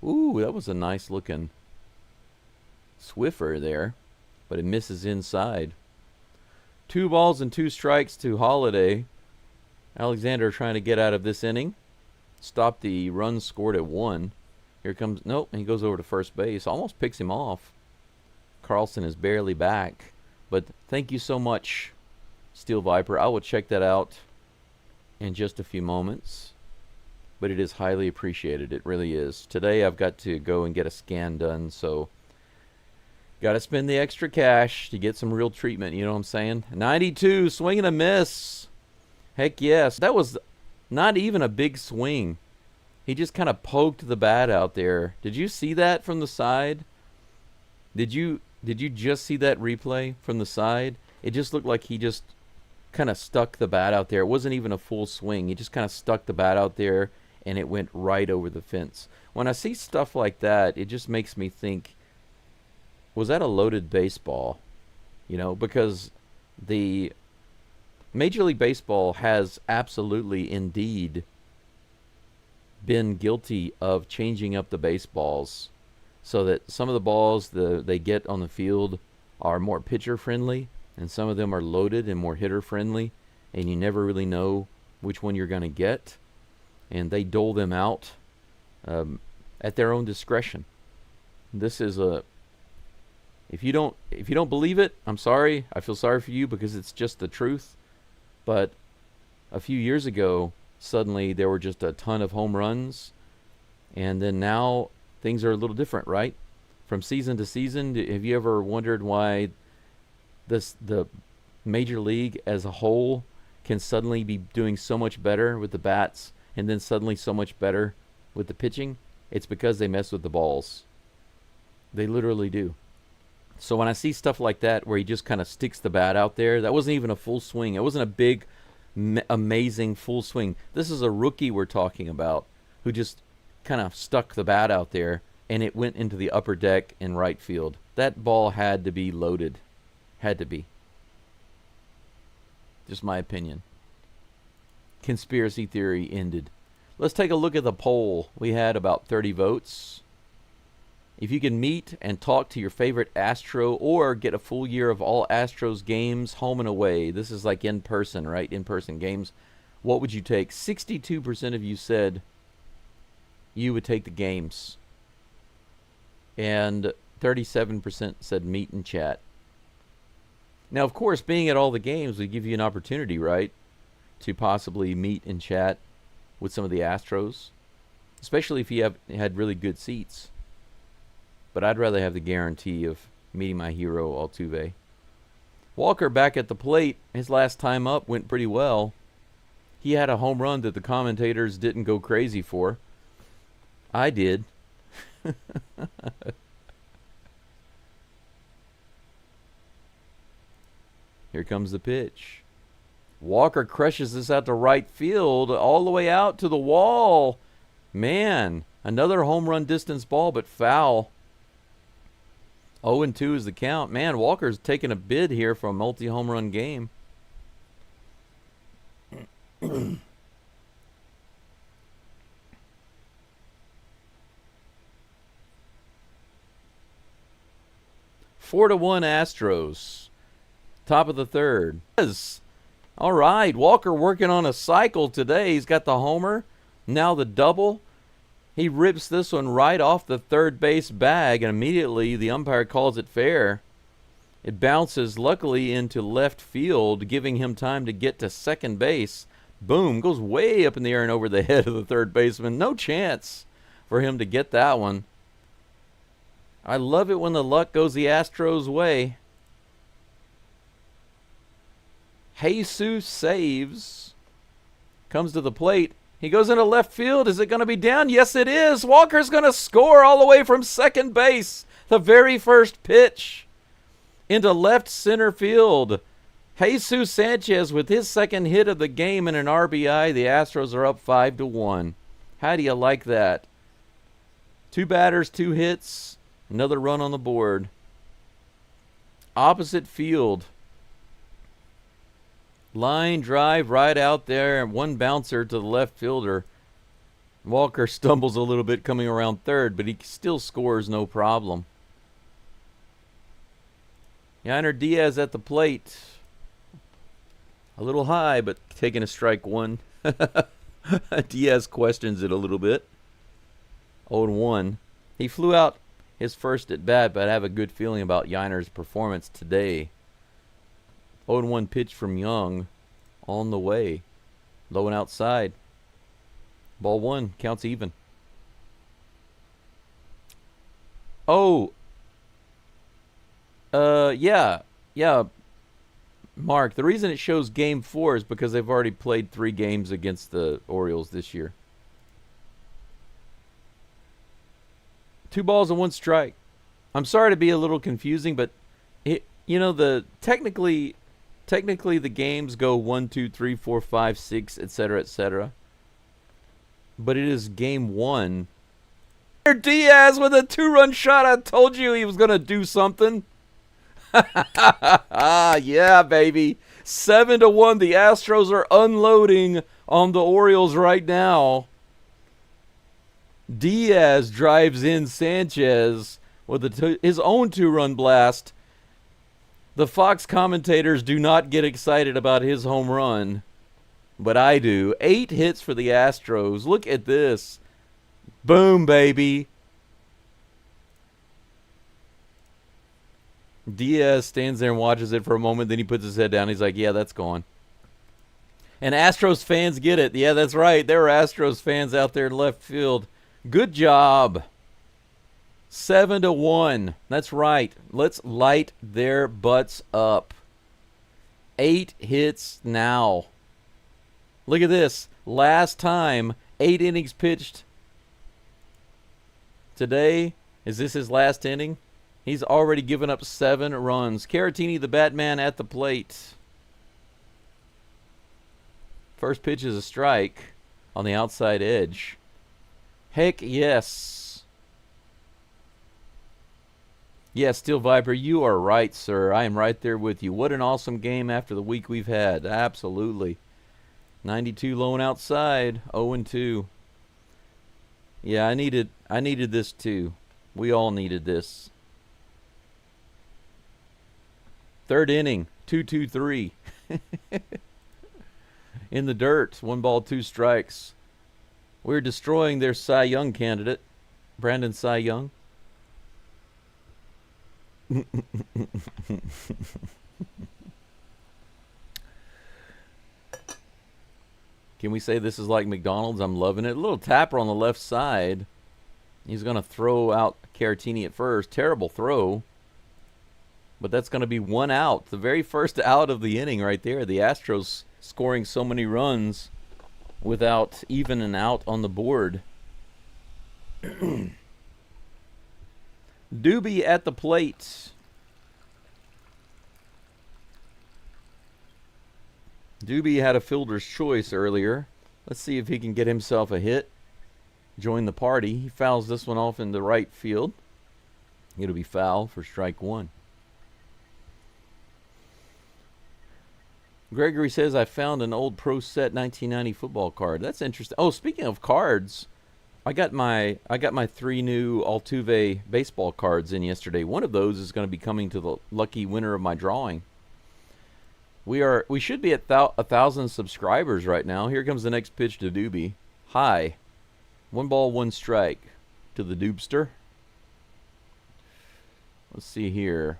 Ooh, that was a nice looking Swiffer there, but it misses inside. 2 balls and 2 strikes to Holliday. Alexander trying to get out of this inning. Stop the run scored at 1. Here comes, nope, he goes over to first base. Almost picks him off. Carlson is barely back. But thank you so much, Steel Viper. I will check that out in just a few moments. But it is highly appreciated. It really is. Today I've got to go and get a scan done, so Got to spend the extra cash to get some real treatment, you know what I'm saying? 92, swing and a miss. Heck yes. That was not even a big swing. He just kind of poked the bat out there. Did you see that from the side? Did you just see that replay from the side? It just looked like he just kind of stuck the bat out there. It wasn't even a full swing. He just kind of stuck the bat out there, and it went right over the fence. When I see stuff like that, it just makes me think, was that a loaded baseball? You know, because the Major League Baseball has absolutely indeed been guilty of changing up the baseballs so that some of the balls they get on the field are more pitcher friendly, and some of them are loaded and more hitter friendly, and you never really know which one you're going to get, and they dole them out at their own discretion. This is a if you don't believe it, I'm sorry. I feel sorry for you because it's just the truth. But a few years ago, suddenly there were just a ton of home runs, and then now things are a little different, right? From season to season, have you ever wondered why the Major League as a whole can suddenly be doing so much better with the bats and then suddenly so much better with the pitching? It's because they mess with the balls. They literally do. So when I see stuff like that where he just kind of sticks the bat out there, that wasn't even a full swing. It wasn't a big, amazing full swing. This is a rookie we're talking about who just kind of stuck the bat out there, and it went into the upper deck in right field. That ball had to be loaded. Had to be. Just my opinion. Conspiracy theory ended. Let's take a look at the poll. We had about 30 votes. If you can meet and talk to your favorite Astro or get a full year of all Astros games home and away, this is like in person, right? In-person games. What would you take? 62% of you said you would take the games. And 37% said meet and chat. Now, of course, being at all the games would give you an opportunity, right, to possibly meet and chat with some of the Astros, especially if you had really good seats. But I'd rather have the guarantee of meeting my hero, Altuve. Walker back at the plate. His last time up went pretty well. He had a home run that the commentators didn't go crazy for. I did. Here comes the pitch. Walker crushes this out to right field, all the way out to the wall. Man, another home run distance ball, but foul. 0-2 is the count. Man, Walker's taking a bid here for a multi-home run game. Four to 1 Astros. Top of the third. All right, Walker working on a cycle today. He's got the homer, now the double. He rips this one right off the third base bag, and immediately the umpire calls it fair. It bounces, luckily, into left field, giving him time to get to second base. Boom, goes way up in the air and over the head of the third baseman. No chance for him to get that one. I love it when the luck goes the Astros' way. Jesus saves. Comes to the plate. He goes into left field. Is it going to be down? Yes, it is. Walker's going to score all the way from second base. The very first pitch into left center field. Jesus Sanchez with his second hit of the game and an RBI. The Astros are up 5-1. How do you like that? 2 batters, 2 hits, another run on the board. Opposite field. Line drive right out there, and one bouncer to the left fielder. Walker stumbles a little bit coming around third, but he still scores no problem. Yainer Diaz at the plate. A little high, but taking a strike one. Diaz questions it a little bit. 0-1. He flew out his first at bat, but I have a good feeling about Yainer's performance today. 0-1 pitch from Young on the way. Low and outside. Ball 1. Counts even. Oh. Yeah. Yeah, Mark, the reason it shows game 4 is because they've already played 3 games against the Orioles this year. 2 balls and 1 strike. I'm sorry to be a little confusing, but the technically the games go 1, 2, 3, 4, 5, 6, etc., etc. But it is game 1. Diaz with a 2-run shot. I told you he was going to do something. Yeah, baby. 7-1. The Astros are unloading on the Orioles right now. Diaz drives in Sanchez with his own 2-run blast. The Fox commentators do not get excited about his home run, but I do. 8 hits for the Astros. Look at this. Boom, baby. Diaz stands there and watches it for a moment, then he puts his head down. He's like, yeah, that's gone. And Astros fans get it. Yeah, that's right. There were Astros fans out there in left field. Good job. 7-1. That's right. Let's light their butts up. 8 hits now. Look at this. Last time, 8 innings pitched. Today, is this his last inning? He's already given up 7 runs. Caratini, the Batman, at the plate. First pitch is a strike on the outside edge. Heck yes. Yes, Steel Viper, you are right, sir. I am right there with you. What an awesome game after the week we've had. Absolutely. 92 lone outside. 0-2. Yeah, I needed this too. We all needed this. Third inning, 2-2-3. In the dirt, 1 ball, 2 strikes. We're destroying their Cy Young candidate, Brandon Cy Young. Can we say this is like McDonald's? I'm loving it. A little tapper on the left side. He's going to throw out Caratini at first. Terrible throw. But that's going to be 1 out. The very first out of the inning right there. The Astros scoring so many runs without even an out on the board. Doobie at the plate. Doobie had a fielder's choice earlier. Let's see if he can get himself a hit. Join the party. He fouls this one off in the right field. It'll be foul for strike 1. Gregory says, I found an old Pro Set 1990 football card. That's interesting. Oh, speaking of cards, I got my 3 new Altuve baseball cards in yesterday. One of those is going to be coming to the lucky winner of my drawing. We should be at 1,000 subscribers right now. Here comes the next pitch to Doobie. High. 1 ball, 1 strike to the Doobster. Let's see here.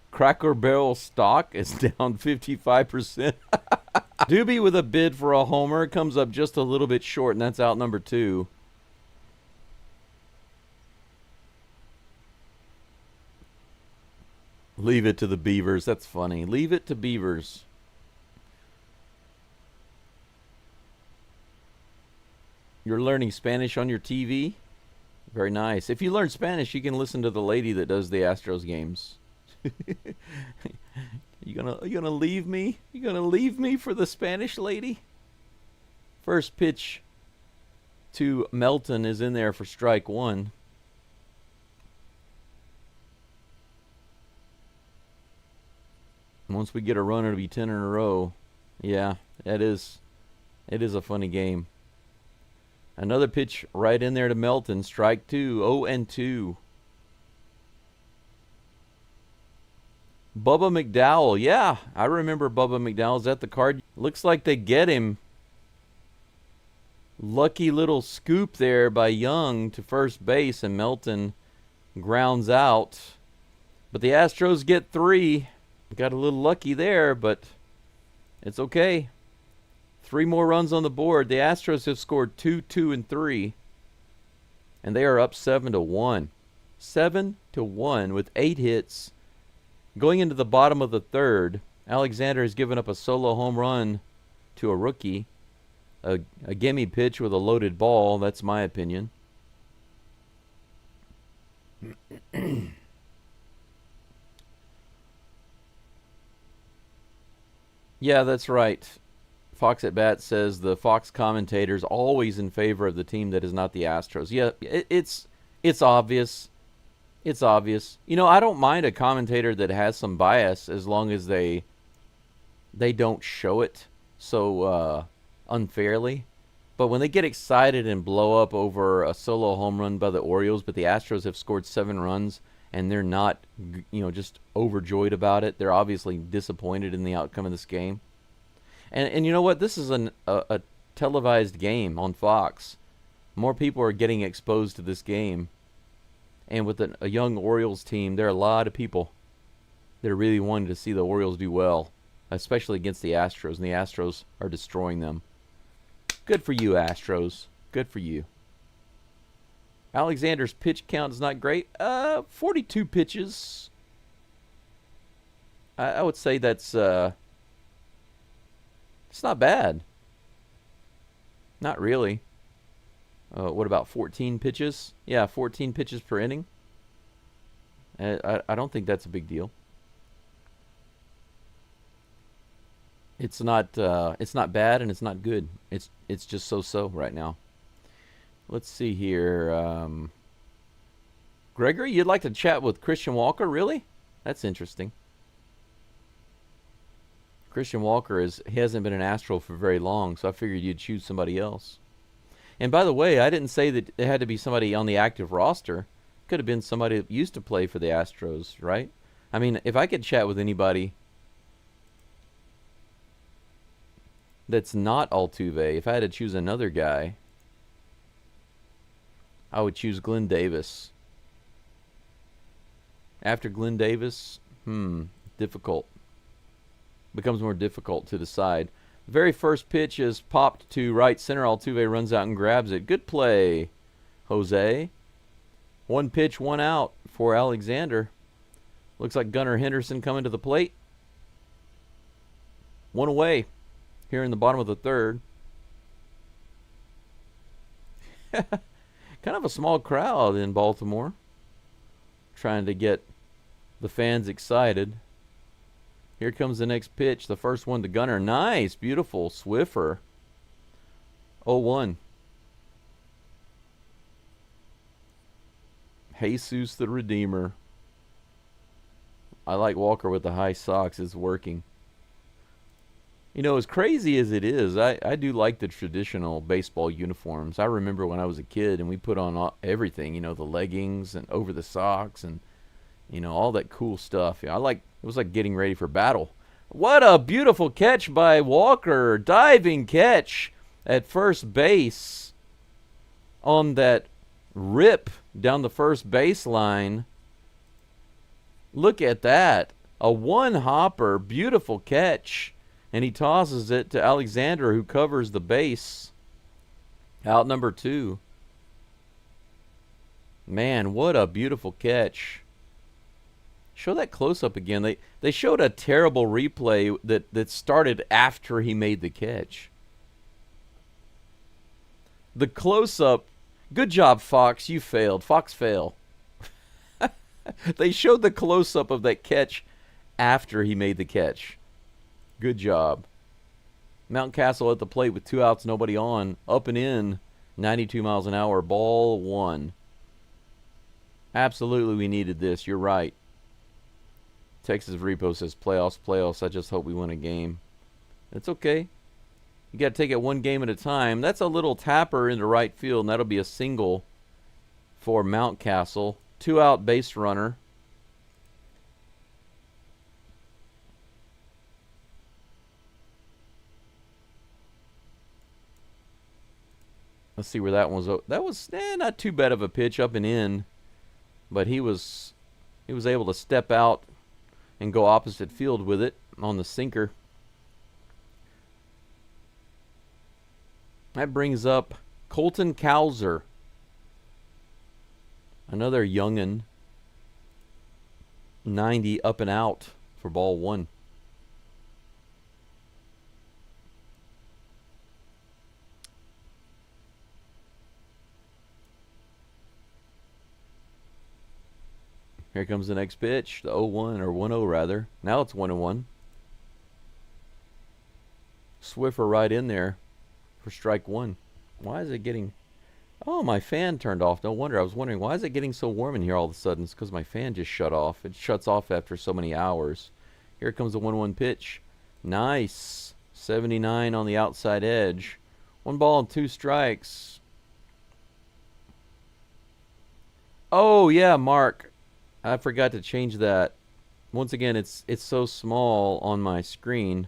Cracker Barrel stock is down 55%. Doobie with a bid for a homer. Comes up just a little bit short, and that's out number 2. Leave it to the Beavers. That's funny. Leave it to Beavers. You're learning Spanish on your TV? Very nice. If you learn Spanish, you can listen to the lady that does the Astros games. You gonna leave me? You gonna leave me for the Spanish lady? First pitch to Melton is in there for strike 1. Once we get a run, it'll be 10 in a row. Yeah, it is a funny game. Another pitch right in there to Melton. Strike 2. 0-2. Bubba McDowell. Yeah, I remember Bubba McDowell's at the card. Looks like they get him. Lucky little scoop there by Young to first base, and Melton grounds out. But the Astros get 3. Got a little lucky there, but it's okay. 3 more runs on the board. The Astros have scored 2, 2, and 3. And they are up 7-1. 7-1 with 8 hits. Going into the bottom of the third, Alexander has given up a solo home run to a rookie. A gimme pitch with a loaded ball, that's my opinion. Yeah, that's right. Fox at Bat says the Fox commentator's always in favor of the team that is not the Astros. Yeah, it's obvious. It's obvious. You know, I don't mind a commentator that has some bias as long as they don't show it so unfairly. But when they get excited and blow up over a solo home run by the Orioles, but the Astros have scored 7 runs and they're not, you know, just overjoyed about it. They're obviously disappointed in the outcome of this game. And you know what? This is a televised game on Fox. More people are getting exposed to this game. And with a young Orioles team, there are a lot of people that are really wanting to see the Orioles do well, especially against the Astros. And the Astros are destroying them. Good for you, Astros. Good for you. Alexander's pitch count is not great. 42 pitches. I would say that's it's not bad. Not really. What about 14 pitches? Yeah, 14 pitches per inning. I don't think that's a big deal. It's not bad and it's not good. It's just so right now. Let's see here. Gregory, you'd like to chat with Christian Walker? Really? That's interesting. Christian Walker he hasn't been an Astro for very long, so I figured you'd choose somebody else. And by the way, I didn't say that it had to be somebody on the active roster. Could have been somebody that used to play for the Astros, right? I mean, if I could chat with anybody that's not Altuve, if I had to choose another guy, I would choose Glenn Davis. After Glenn Davis, difficult. Becomes more difficult to decide. The very first pitch is popped to right center. Altuve runs out and grabs it. Good play, Jose. 1 pitch, 1 out for Alexander. Looks like Gunnar Henderson coming to the plate. 1 away here in the bottom of the third. Kind of a small crowd in Baltimore. Trying to get the fans excited. Here comes the next pitch. The first one to Gunnar. Nice. Beautiful. Swiffer. 0-1. Jesus the Redeemer. I like Walker with the high socks. It's working. You know, as crazy as it is, I do like the traditional baseball uniforms. I remember when I was a kid and we put on everything, you know, the leggings and over the socks and, you know, all that cool stuff. Yeah, it was like getting ready for battle. What a beautiful catch by Walker. Diving catch at first base on that rip down the first baseline. Look at that. A one-hopper. Beautiful catch. And he tosses it to Alexander, who covers the base. Out number 2. Man, what a beautiful catch. Show that close-up again. They showed a terrible replay that started after he made the catch. The close-up. Good job, Fox. You failed. Fox fail. They showed the close-up of that catch after he made the catch. Good job. Mountcastle at the plate with 2 outs, nobody on. Up and in, 92 miles an hour. Ball 1. Absolutely, we needed this. You're right. Texas Repo says, playoffs. I just hope we win a game. It's okay. You got to take it one game at a time. That's a little tapper into right field, and that'll be a single for Mountcastle. 2-out base runner. Let's see where that one was. That was not too bad of a pitch, up and in, but he was able to step out and go opposite field with it on the sinker. That brings up Colton Cowser, another youngin 90 up and out for ball 1. Here comes the next pitch, the 0-1 or 1-0 rather. Now it's 1-1. Swiffer right in there for strike 1. Why is it getting... Oh, my fan turned off. No wonder. I was wondering, why is it getting so warm in here all of a sudden? It's because my fan just shut off. It shuts off after so many hours. Here comes the 1-1 pitch. Nice. 79 on the outside edge. 1 ball and 2 strikes. Oh, yeah, Mark. I forgot to change that. Once again, it's so small on my screen.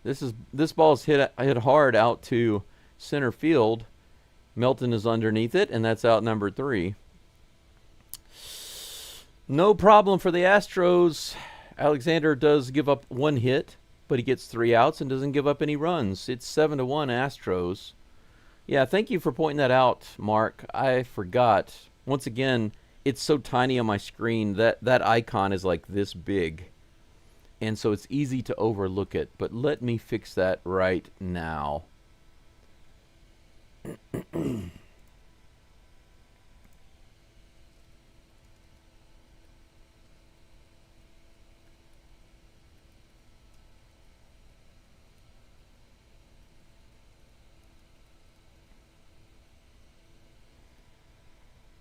This ball's hit hard out to center field. Melton is underneath it, and that's out number 3. No problem for the Astros. Alexander does give up 1 hit, but he gets 3 outs and doesn't give up any runs. It's 7-1 Astros. Yeah, thank you for pointing that out, Mark. I forgot. Once again, it's so tiny on my screen that icon is like this big. And so it's easy to overlook it. But let me fix that right now.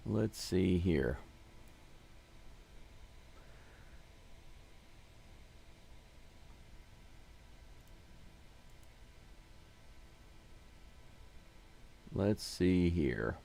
Let's see here. Let's see here.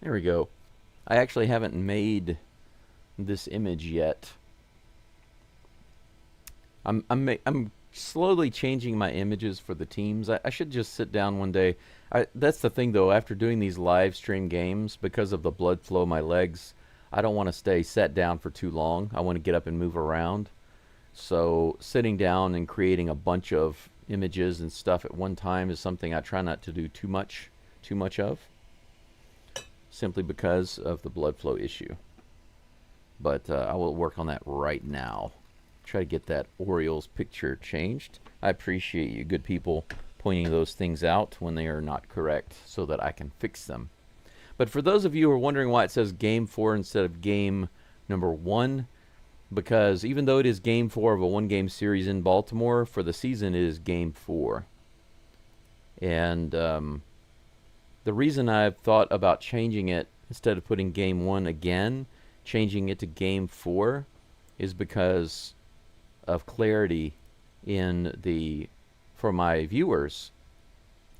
There we go. I actually haven't made this image yet. I'm slowly changing my images for the teams. I should just sit down one day. That's the thing though, after doing these live stream games, because of the blood flow in my legs, I don't want to stay sat down for too long. I want to get up and move around. So sitting down and creating a bunch of images and stuff at one time is something I try not to do too much of, simply because of the blood flow issue. But I will work on that right now. Try to get that Orioles picture changed. I appreciate you good people pointing those things out when they are not correct so that I can fix them. But for those of you who are wondering why it says Game 4 instead of Game number 1, because even though it is Game 4 of a 1-game series in Baltimore, for the season it is Game 4. And the reason I've thought about changing it, instead of putting Game 1 again, changing it to Game 4, is because of clarity for my viewers.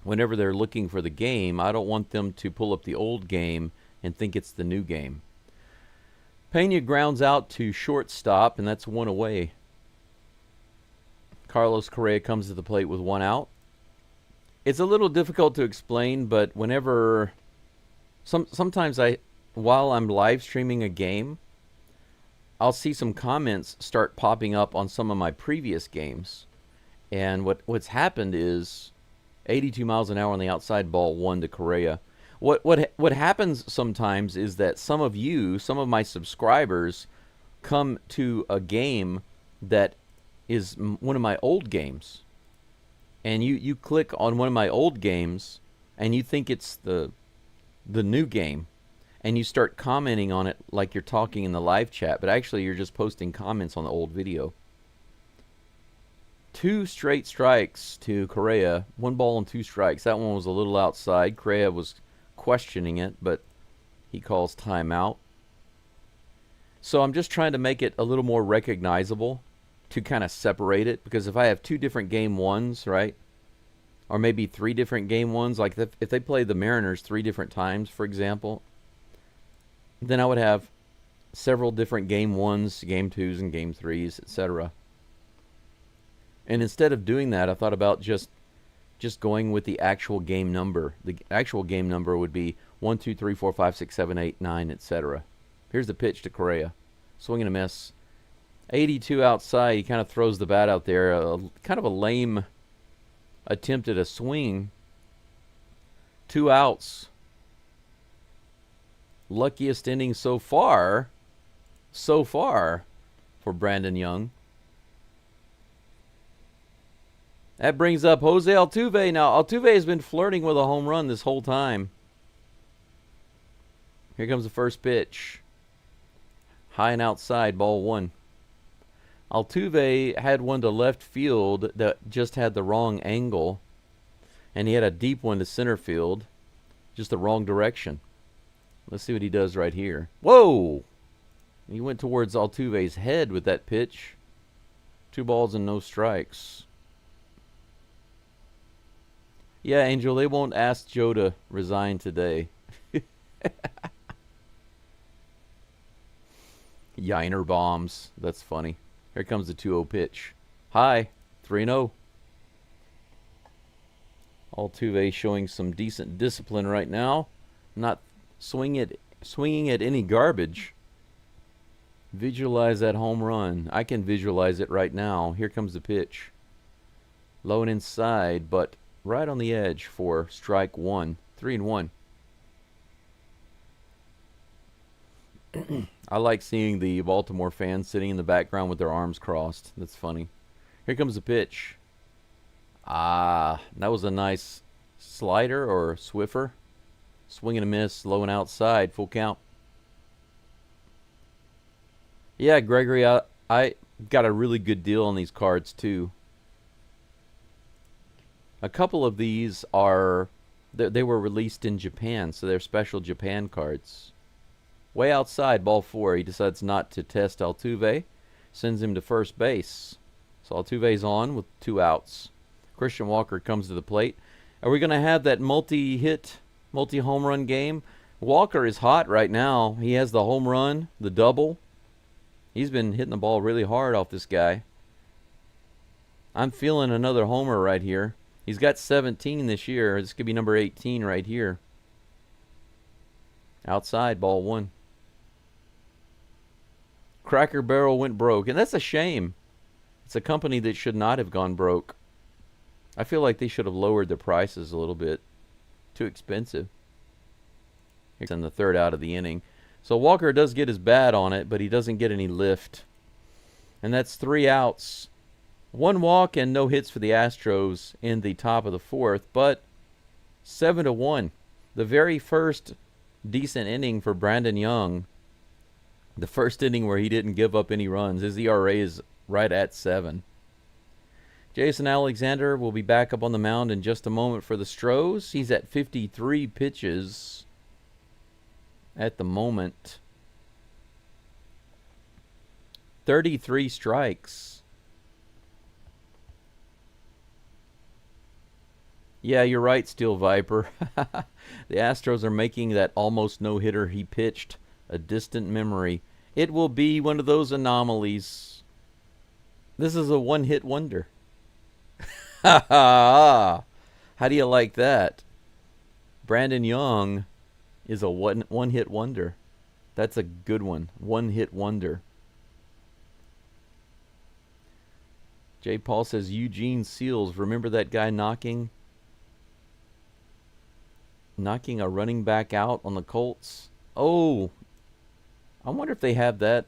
Whenever they're looking for the game, I don't want them to pull up the old game and think it's the new game. Pena grounds out to shortstop, and that's 1 away. Carlos Correa comes to the plate with 1 out. It's a little difficult to explain, but whenever... Sometimes while I'm live streaming a game, I'll see some comments start popping up on some of my previous games. And what's happened is 82 miles an hour on the outside, ball 1 to Correa. What happens sometimes is that some of my subscribers, come to a game that is one of my old games. And you click on one of my old games, and you think it's the new game. And you start commenting on it like you're talking in the live chat, but actually you're just posting comments on the old video. 2 straight strikes to Correa. 1 ball and 2 strikes. That one was a little outside. Correa was questioning it, but he calls timeout. So I'm just trying to make it a little more recognizable to kind of separate it, because if I have 2 different game ones, right, or maybe 3 different game ones, like if they play the Mariners 3 different times, for example, then I would have several different game ones, game twos, and game threes, etc. And instead of doing that, I thought about just going with the actual game number. The actual game number would be 1, 2, 3, 4, 5, 6, 7, 8, 9, etc. Here's the pitch to Correa. Swing and a miss. 82 outside. He kind of throws the bat out there. Kind of a lame attempt at a swing. 2 outs. Luckiest inning so far for Brandon Young. That brings up Jose Altuve. Now, Altuve has been flirting with a home run this whole time. Here comes the first pitch. High and outside, ball 1. Altuve had one to left field that just had the wrong angle, and he had a deep one to center field, just the wrong direction. Let's see what he does right here. Whoa! He went towards Altuve's head with that pitch. 2 balls and no strikes. Yeah, Angel, they won't ask Joe to resign today. Yiner bombs. That's funny. Here comes the 2-0 pitch. High. 3-0. Altuve showing some decent discipline right now. Not swinging at any garbage. Visualize that home run. I can visualize it right now. Here comes the pitch. Low and inside, but right on the edge for strike 1. 3-1. I like seeing the Baltimore fans sitting in the background with their arms crossed. That's funny. Here comes the pitch. That was a nice slider or Swiffer. Swing and a miss, low and outside, full count. Yeah, Gregory, I got a really good deal on these cards too. A couple of these are, they were released in Japan, so they're special Japan cards. Way outside, ball 4. He decides not to test Altuve. Sends him to first base. So Altuve's on with 2 outs. Christian Walker comes to the plate. Are we going to have that multi-hit, multi-home run game? Walker is hot right now. He has the home run, the double. He's been hitting the ball really hard off this guy. I'm feeling another homer right here. He's got 17 this year. This could be number 18 right here. Outside, ball 1. Cracker Barrel went broke, and that's a shame. It's a company that should not have gone broke. I feel like they should have lowered the prices a little bit. Too expensive. Here's in the 3rd out of the inning. So Walker does get his bat on it, but he doesn't get any lift. And that's 3 outs. 1 walk and no hits for the Astros in the top of the 4th, but 7-1. The very first decent inning for Brandon Young. The first inning where he didn't give up any runs. His ERA is right at 7. Jason Alexander will be back up on the mound in just a moment for the Astros. He's at 53 pitches at the moment. 33 strikes. Yeah, you're right, Steel Viper. The Astros are making that almost no-hitter he pitched a distant memory. It will be one of those anomalies. This is a one-hit wonder. How do you like that? Brandon Young is a one-hit wonder. That's a good one. One-hit wonder. J. Paul says Eugene Seals. Remember that guy knocking a running back out on the Colts? Oh, I wonder if they have that.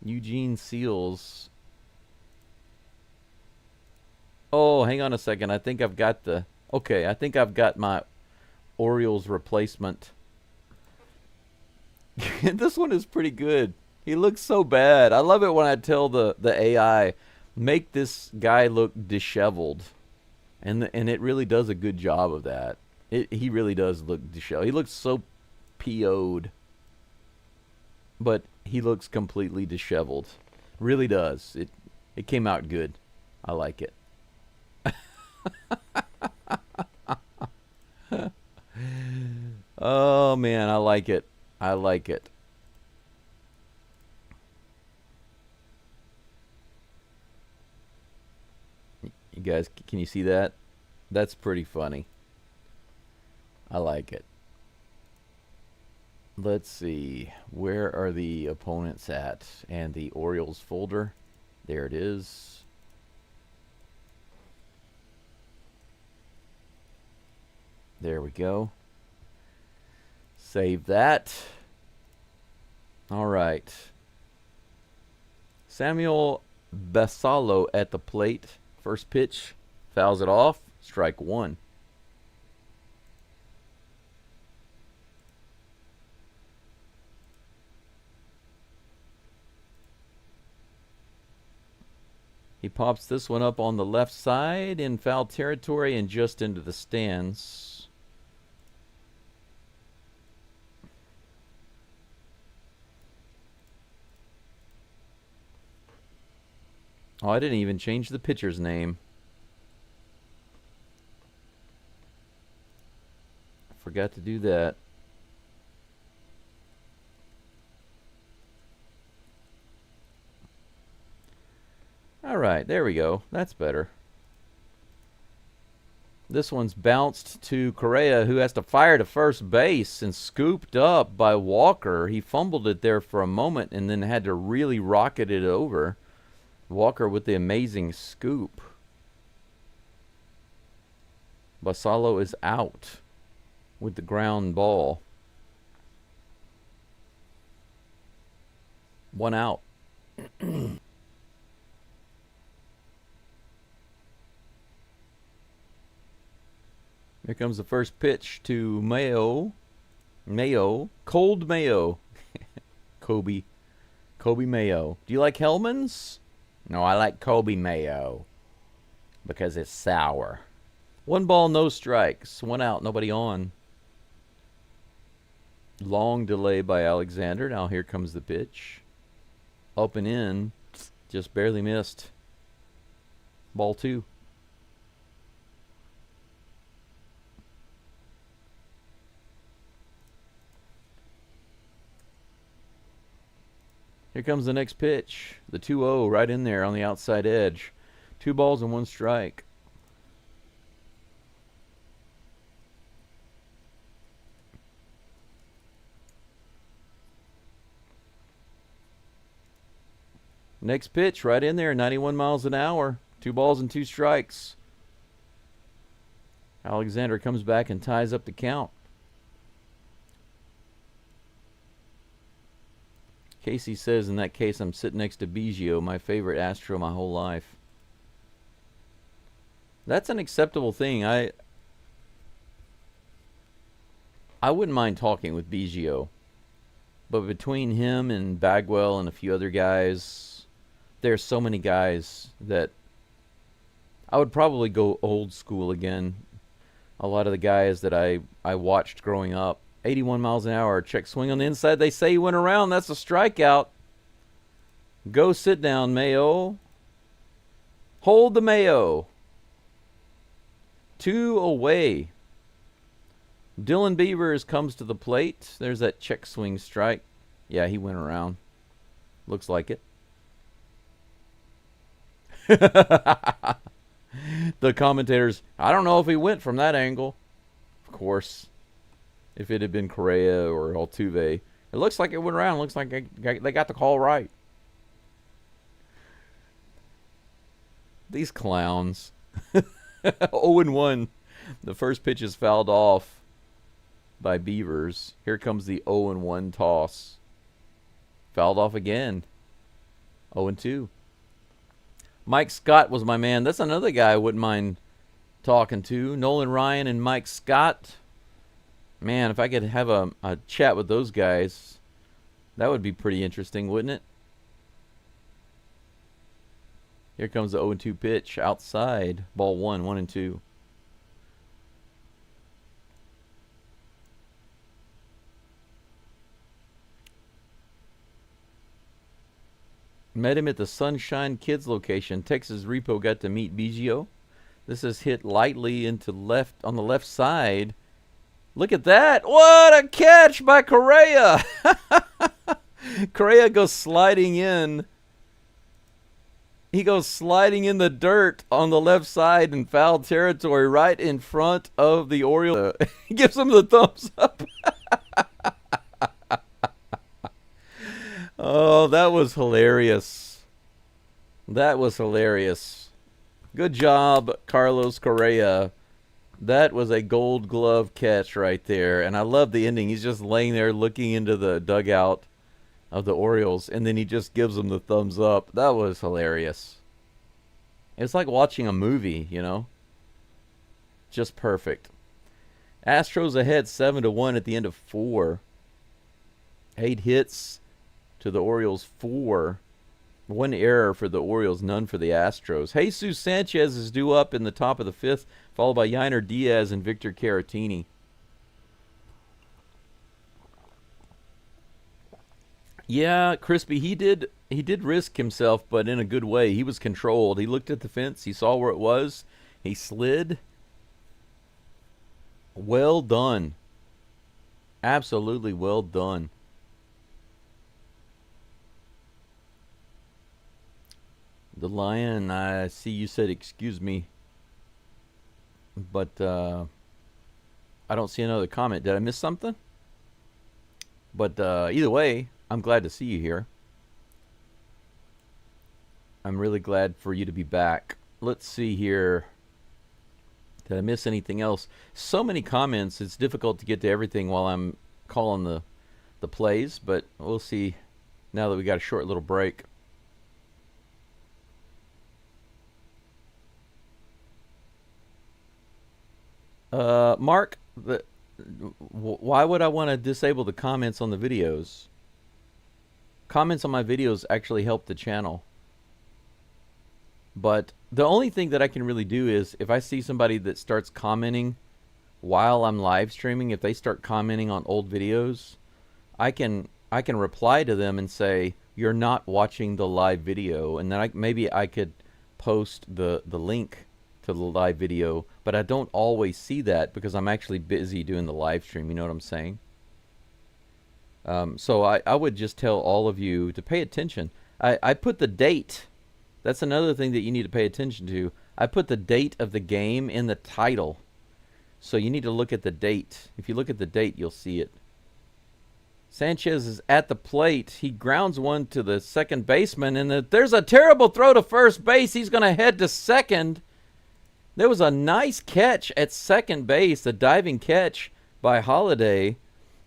Eugene Seals. Oh, hang on a second. I think I've got the... Okay, I think I've got my Orioles replacement. This one is pretty good. He looks so bad. I love it when I tell the AI, make this guy look disheveled. And it really does a good job of that. He really does look disheveled. He looks so PO'd. But he looks completely disheveled. Really does. It came out good. I like it. Oh man, I like it. I like it. You guys, can you see that? That's pretty funny. I like it. Let's see. Where are the opponents at? And the Orioles folder. There it is. There we go. Save that. All right. Samuel Basallo at the plate. First pitch. Fouls it off. Strike one. He pops this one up on the left side in foul territory and just into the stands. Oh, I didn't even change the pitcher's name. I forgot to do that. All right, there we go. That's better. This one's bounced to Correa, who has to fire to first base and scooped up by Walker. He fumbled it there for a moment and then had to really rocket it over. Walker with the amazing scoop. Basallo is out with the ground ball. One out. Here comes the first pitch to Mayo. Cold Mayo. Kobe Mayo. Do you like Hellman's? No, I like Kobe Mayo because it's sour. One ball, no strikes. One out, nobody on. Long delay by Alexander. Now here comes the pitch. Up and in. Just barely missed. Ball two. Here comes the next pitch. The 2-0 right in there on the outside edge. 2 balls and 1 strike. Next pitch right in there, 91 miles an hour. 2 balls and 2 strikes. Alexander comes back and ties up the count. Casey says, in that case, I'm sitting next to Geaux, my favorite Astro my whole life. That's an acceptable thing. I wouldn't mind talking with Geaux. But between him and Bagwell and a few other guys, there's so many guys that I would probably go old school again. A lot of the guys that I watched growing up. 81 miles an hour. Check swing on the inside. They say he went around. That's a strikeout. Go sit down, Mayo. Hold the Mayo. 2 away. Dylan Beavers comes to the plate. There's that check swing strike. Yeah, he went around. Looks like it. The commentators, I don't know if he went from that angle. Of course. If it had been Correa or Altuve. It looks like it went around. It looks like they got the call right. These clowns. 0-1. The first pitch is fouled off by Beavers. Here comes the 0-1 toss. Fouled off again. 0-2. Mike Scott was my man. That's another guy I wouldn't mind talking to. Nolan Ryan and Mike Scott. Man, if I could have a chat with those guys, that would be pretty interesting, wouldn't it? Here comes the 0-2 pitch outside. Ball 1, 1-2. Met him at the Sunshine Kids location. Texas Repo got to meet Biggio. This is hit lightly into left on the left side. Look at that. What a catch by Correa. Correa goes sliding in. He goes sliding in the dirt on the left side in foul territory right in front of the Orioles. He gives him the thumbs up. Oh, that was hilarious. That was hilarious. Good job, Carlos Correa. That was a Gold Glove catch right there. And I love the ending. He's just laying there looking into the dugout of the Orioles, and then he just gives them the thumbs up. That was hilarious. It's like watching a movie, you know? Just perfect. Astros ahead 7-1 at the end of 4. 8 hits to the Orioles, 4. 1 error for the Orioles, none for the Astros. Jesus Sanchez is due up in the top of the 5th, followed by Yainer Diaz and Victor Caratini. Yeah, Crispy, he did risk himself, but in a good way. He was controlled. He looked at the fence. He saw where it was. He slid. Well done. Absolutely well done. The Lion, I see you said excuse me, but I don't see another comment. Did I miss something? But either way, I'm glad to see you here. I'm really glad for you to be back. Let's see here. Did I miss anything else? So many comments, it's difficult to get to everything while I'm calling the plays, but we'll see now that we got a short little break. Mark, why would I want to disable the comments on the videos? Comments on my videos actually help the channel. But the only thing that I can really do is if I see somebody that starts commenting while I'm live streaming, if they start commenting on old videos, I can reply to them and say, you're not watching the live video, and then maybe I could post the link to the live video, but I don't always see that because I'm actually busy doing the live stream, you know what I'm saying? So I would just tell all of you to pay attention. I put the date. That's another thing that you need to pay attention to. I put the date of the game in the title. So you need to look at the date. If you look at the date, you'll see it. Sanchez is at the plate. He grounds one to the second baseman, and there's a terrible throw to first base. He's going to head to second. There was a nice catch at second base, a diving catch by Holiday,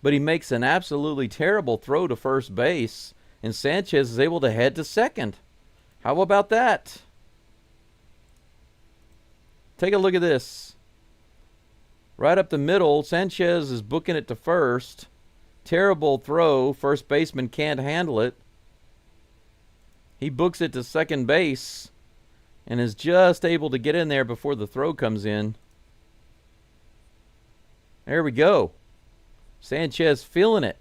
but he makes an absolutely terrible throw to first base, and Sanchez is able to head to second. How about that? Take a look at this. Right up the middle, Sanchez is booking it to first. Terrible throw. First baseman can't handle it. He books it to second base and is just able to get in there before the throw comes in. There we go. Sanchez feeling it.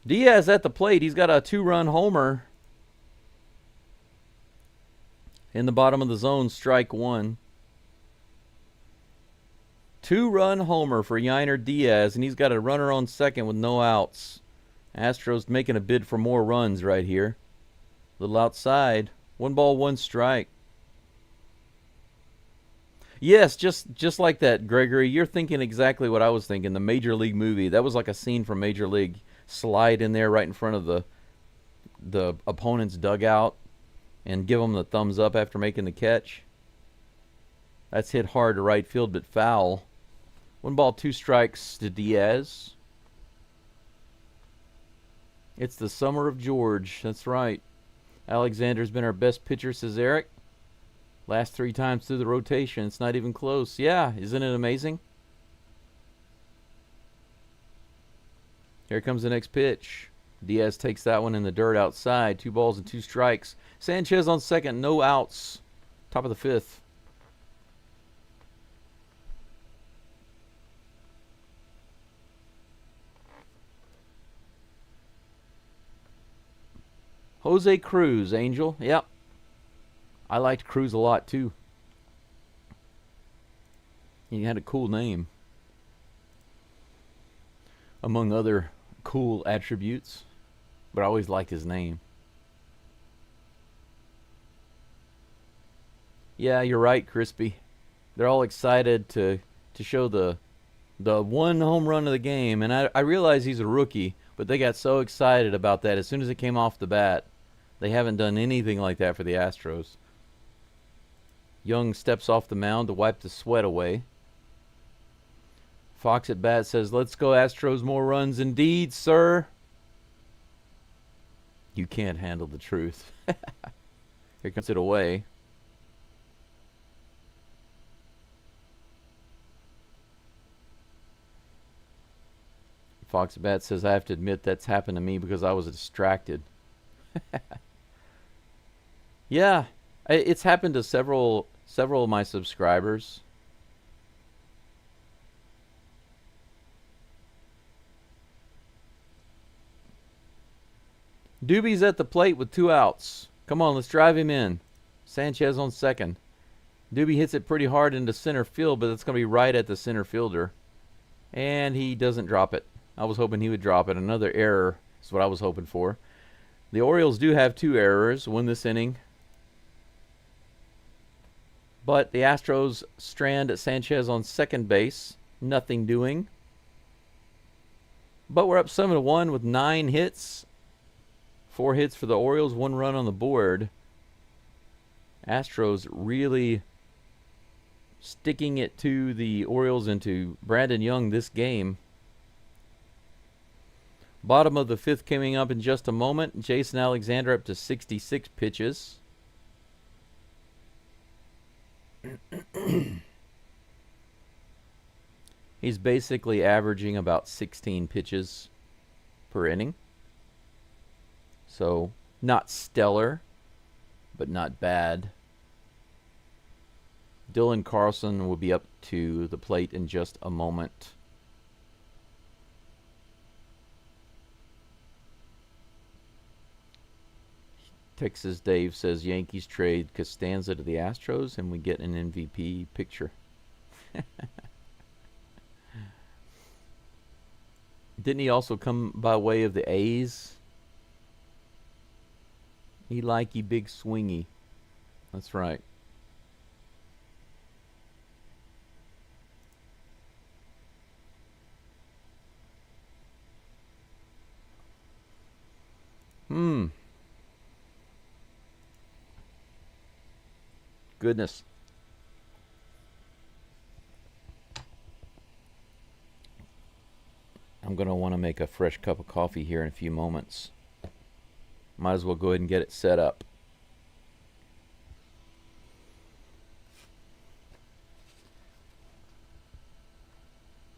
Diaz at the plate. He's got a 2-run homer. In the bottom of the zone, strike 1. 2-run homer for Yainer Diaz, and he's got a runner on second with no outs. Astros making a bid for more runs right here. A little outside. 1 ball, 1 strike. Yes, just like that, Gregory. You're thinking exactly what I was thinking. The Major League movie. That was like a scene from Major League. Slide in there right in front of the opponent's dugout and give them the thumbs up after making the catch. That's hit hard to right field, but foul. 1 ball, 2 strikes to Diaz. It's the summer of George. That's right. Alexander's been our best pitcher, says Eric. Last 3 times through the rotation. It's not even close. Yeah, isn't it amazing? Here comes the next pitch. Diaz takes that one in the dirt outside. 2 balls and 2 strikes. Sanchez on second. No outs. Top of the 5th. Jose Cruz, Angel. Yep. I liked Cruz a lot, too. He had a cool name. Among other cool attributes. But I always liked his name. Yeah, you're right, Crispy. They're all excited to show the one home run of the game. And I realize he's a rookie, but they got so excited about that as soon as it came off the bat. They haven't done anything like that for the Astros. Young steps off the mound to wipe the sweat away. Fox at bat says, "Let's go Astros, more runs indeed, sir." You can't handle the truth. Here comes it away. Fox at bat says, "I have to admit that's happened to me because I was distracted." Yeah, it's happened to several of my subscribers. Doobie's at the plate with 2 outs. Come on, let's drive him in. Sanchez on second. Doobie hits it pretty hard into center field, but it's going to be right at the center fielder. And he doesn't drop it. I was hoping he would drop it. Another error is what I was hoping for. The Orioles do have 2 errors, one this inning. But the Astros strand Sanchez on second base. Nothing doing. But we're up 7-1 with 9 hits. 4 hits for the Orioles, 1 run on the board. Astros really sticking it to the Orioles and to Brandon Young this game. Bottom of the 5th coming up in just a moment. Jason Alexander up to 66 pitches. He's basically averaging about 16 pitches per inning. So, not stellar, but not bad. Dylan Carlson will be up to the plate in just a moment. Texas Dave says Yankees trade Costanza to the Astros and we get an MVP picture. Didn't he also come by way of the A's? He likey big swingy. That's right. Goodness. I'm going to want to make a fresh cup of coffee here in a few moments. Might as well go ahead and get it set up.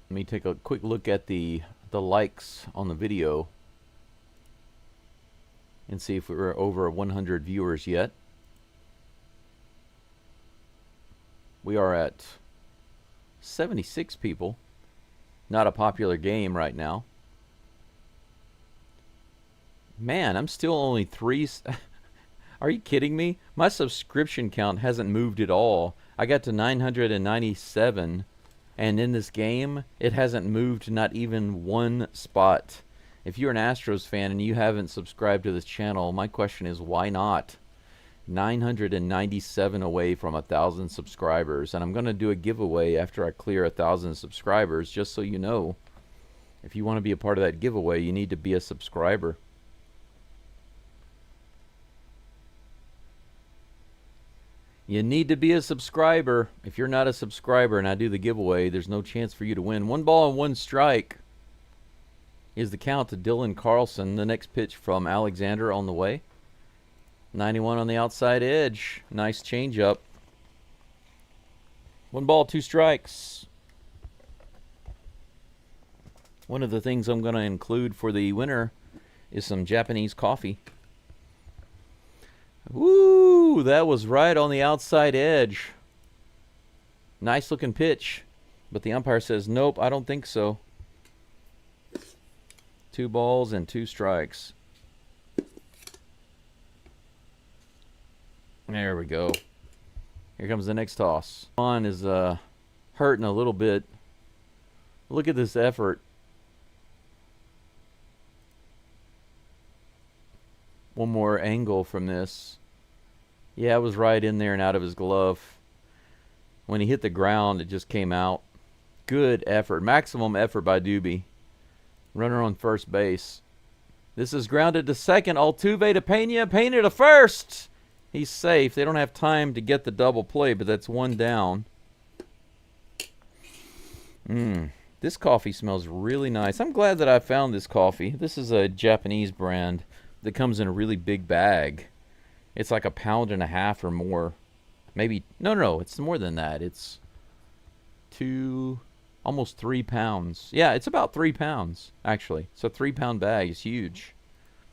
Let me take a quick look at the likes on the video and see if we're over 100 viewers yet. We are at 76 people. Not a popular game right now. Man, I'm still only 3. Are you kidding me? My subscription count hasn't moved at all. I got to 997, and in this game, it hasn't moved not even 1 spot. If you're an Astros fan and you haven't subscribed to this channel, my question is, why not? 997 away from 1,000 subscribers, and I'm going to do a giveaway after I clear 1,000 subscribers, just so you know. If you want to be a part of that giveaway, you need to be a subscriber. You need to be a subscriber. If you're not a subscriber and I do the giveaway, there's no chance for you to win. 1 ball and 1 strike is the count to Dylan Carlson. The next pitch from Alexander on the way. 91 on the outside edge. Nice changeup. 1 ball, 2 strikes. One of the things I'm going to include for the winner is some Japanese coffee. Woo! That was right on the outside edge. Nice looking pitch. But the umpire says, nope, I don't think so. 2 balls and 2 strikes. There we go. Here comes the next toss. On is hurting a little bit. Look at this effort. One more angle from this. Yeah, it was right in there and out of his glove. When he hit the ground, it just came out. Good effort. Maximum effort by Doobie. Runner on first base. This is grounded to second. Altuve to Pena. Pena to first. He's safe. They don't have time to get the double play, but that's 1 down. This coffee smells really nice. I'm glad that I found this coffee. This is a Japanese brand that comes in a really big bag. It's like 1.5 pounds or more. Maybe, no, it's more than that. It's almost 3 pounds. Yeah, it's about 3 pounds, actually. It's a 3-pound bag. It's huge.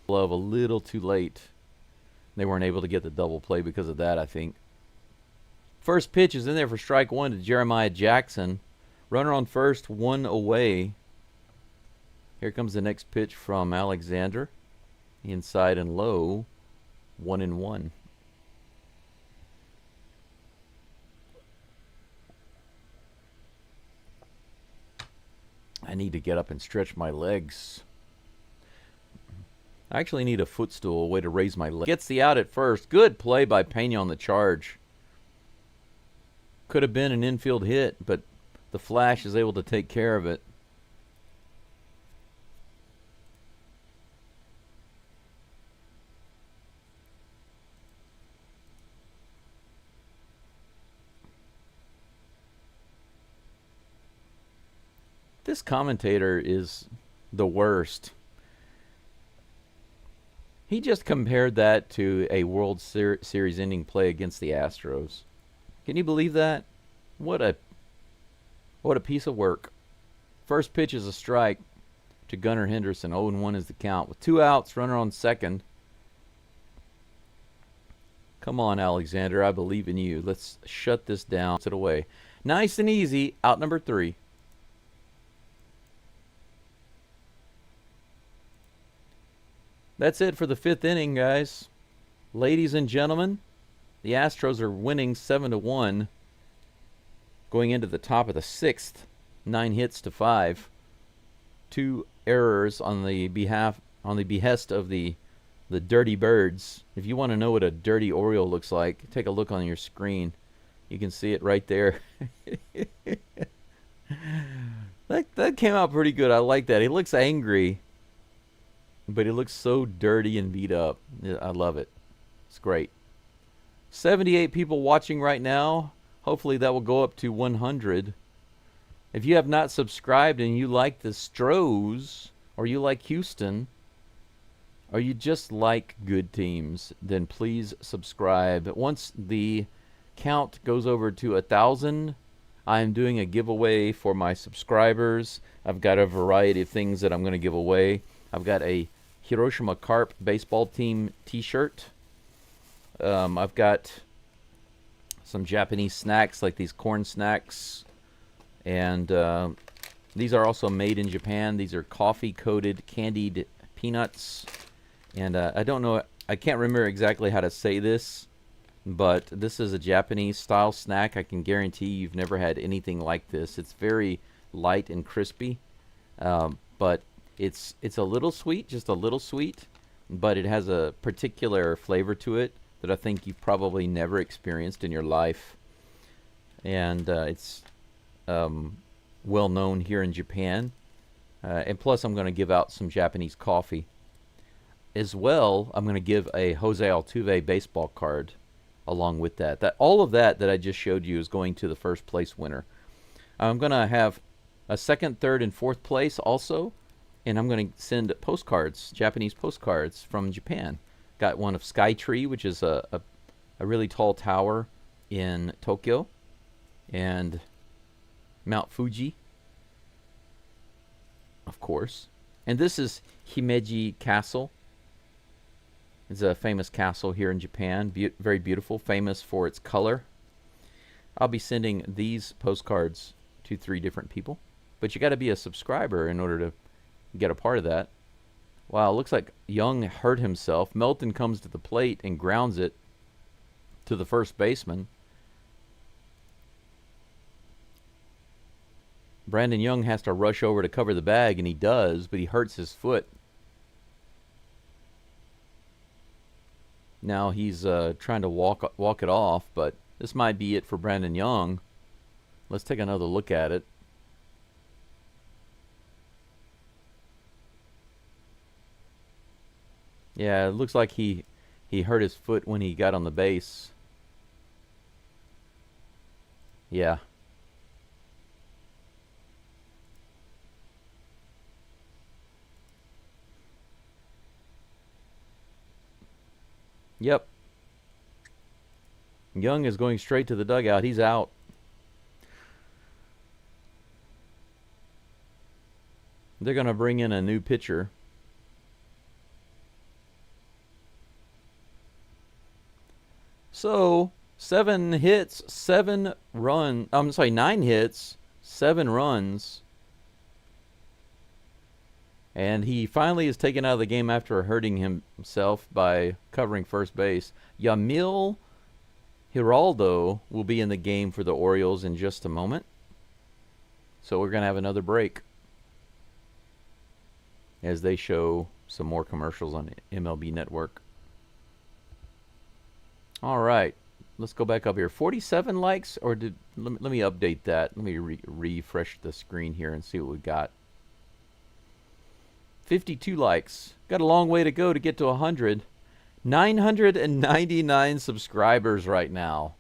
Glove a little too late. They weren't able to get the double play because of that, I think. First pitch is in there for strike 1 to Jeremiah Jackson. Runner on first, 1 away. Here comes the next pitch from Alexander. Inside and low, 1-1. I need to get up and stretch my legs. I actually need a footstool, a way to raise my leg. Gets the out at first. Good play by Pena on the charge. Could have been an infield hit, but the Flash is able to take care of it. This commentator is the worst. He just compared that to a World Series ending play against the Astros. Can you believe that? What a piece of work. First pitch is a strike to Gunnar Henderson. 0-1 is the count. With 2 outs, runner on second. Come on, Alexander. I believe in you. Let's shut this down. Sit away. Nice and easy. Out number 3. That's it for the 5th inning, guys. Ladies and gentlemen, the Astros are winning 7-1. Going into the top of the 6th, 9 hits to 5. 2 errors on the behest of the Dirty Birds. If you want to know what a dirty Oriole looks like, take a look on your screen. You can see it right there. That came out pretty good. I like that. He looks angry, but he looks so dirty and beat up. I love it. It's great. 78 people watching right now. Hopefully that will go up to 100. If you have not subscribed and you like the Astros, or you like Houston, or you just like good teams, then please subscribe. Once the count goes over to 1,000, I am doing a giveaway for my subscribers. I've got a variety of things that I'm going to give away. I've got a Hiroshima Carp baseball team t-shirt. I've got some Japanese snacks like these corn snacks. And these are also made in Japan. These are coffee-coated candied peanuts. And I don't know, I can't remember exactly how to say this, but this is a Japanese-style snack. I can guarantee you've never had anything like this. It's very light and crispy, but it's a little sweet, just a little sweet, but it has a particular flavor to it that I think you've probably never experienced in your life. And it's well known here in Japan. And plus, I'm going to give out some Japanese coffee. As well, I'm going to give a Jose Altuve baseball card along with that. All of that I just showed you is going to the first place winner. I'm going to have a second, third, and fourth place also. And I'm going to send postcards, Japanese postcards from Japan. Got one of Skytree, which is a really tall tower in Tokyo. And Mount Fuji, of course. And this is Himeji Castle. It's a famous castle here in Japan. Very beautiful, famous for its color. I'll be sending these postcards to 3 different people. But you got to be a subscriber in order to get a part of that. Wow, looks like Young hurt himself. Melton comes to the plate and grounds it to the first baseman. Brandon Young has to rush over to cover the bag, and he does, but he hurts his foot. Now he's trying to walk it off, but this might be it for Brandon Young. Let's take another look at it. Yeah, it looks like he hurt his foot when he got on the base. Yeah. Yep. Young is going straight to the dugout. He's out. They're going to bring in a new pitcher. So, 9 hits, 7 runs. And he finally is taken out of the game after hurting himself by covering first base. Yamil Giraldo will be in the game for the Orioles in just a moment. So we're going to have another break as they show some more commercials on MLB Network. All right, let's go back up here. 47 likes, or let me update that. Let me refresh the screen here and see what we got. 52 likes. Got a long way to go to get to 100. 999 subscribers right now.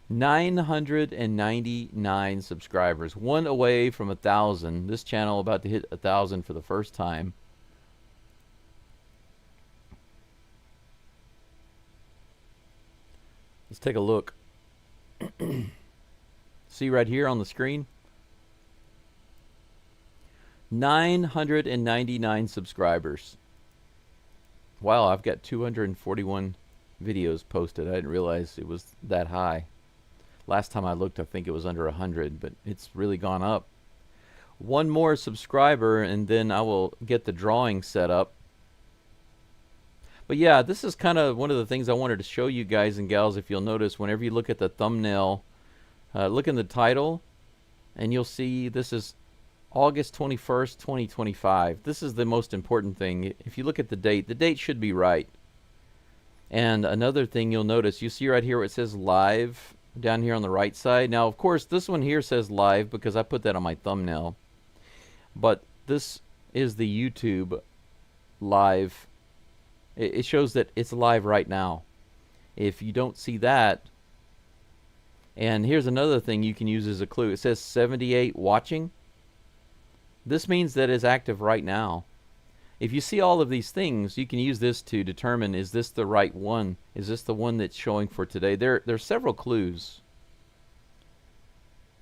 999 subscribers. 1 away from 1,000. This channel about to hit 1,000 for the first time. Let's take a look. See right here on the screen? 999 subscribers. Wow, I've got 241 videos posted. I didn't realize it was that high. Last time I looked, I think it was under 100, but it's really gone up. 1 more subscriber, and then I will get the drawing set up. But yeah, this is kind of one of the things I wanted to show you guys and gals. If you'll notice, whenever you look at the thumbnail, look in the title, and you'll see this is August 21st, 2025. This is the most important thing. If you look at the date should be right. And another thing you'll notice, you see right here where it says live down here on the right side. Now, of course, this one here says live because I put that on my thumbnail. But this is the YouTube live. It shows that it's live right now. If you don't see that, and here's another thing you can use as a clue. It says 78 watching. This means that it's active right now. If you see all of these things, you can use this to determine, is this the right one? Is this the one that's showing for today? There's several clues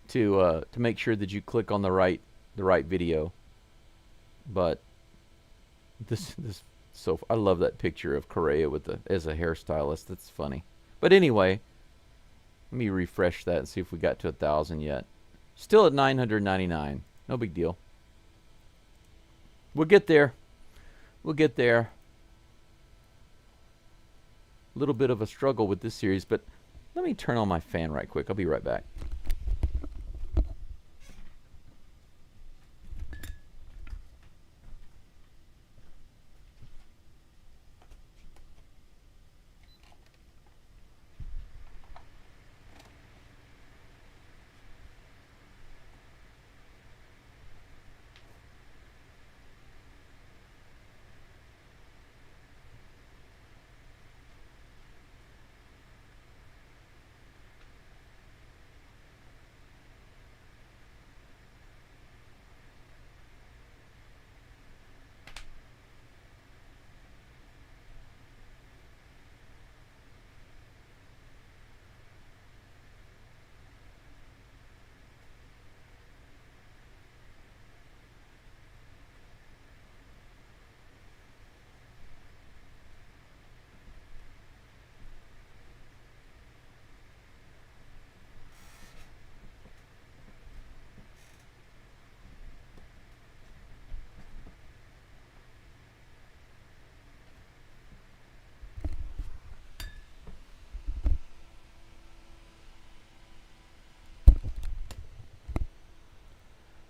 to make sure that you click on the right video. But so I love that picture of Correa as a hairstylist. That's funny. But anyway, let me refresh that and see if we got to 1,000 yet. Still at 999. No big deal. We'll get there. We'll get there. A little bit of a struggle with this series, but let me turn on my fan right quick. I'll be right back.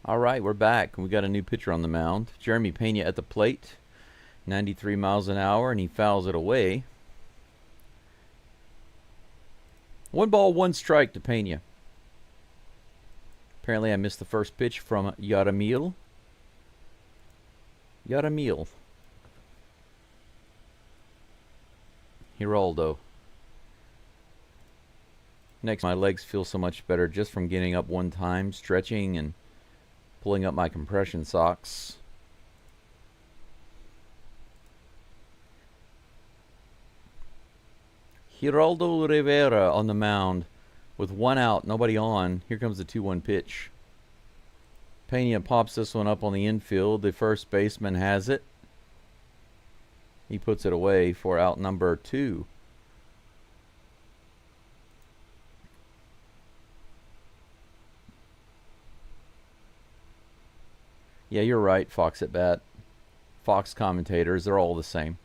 All right, we're back. We got a new pitcher on the mound. Jeremy Pena at the plate. 93 miles an hour, and he fouls it away. 1 ball, 1 strike to Pena. Apparently I missed the first pitch from Yaramil. Geraldo. Next, my legs feel so much better just from getting up one time, stretching, and pulling up my compression socks. Geraldo Rivera on the mound with 1 out, nobody on. Here comes the 2-1 pitch. Pena pops this one up on the infield. The first baseman has it. He puts it away for out number 2. Yeah, you're right, Fox at bat. Fox commentators, they're all the same.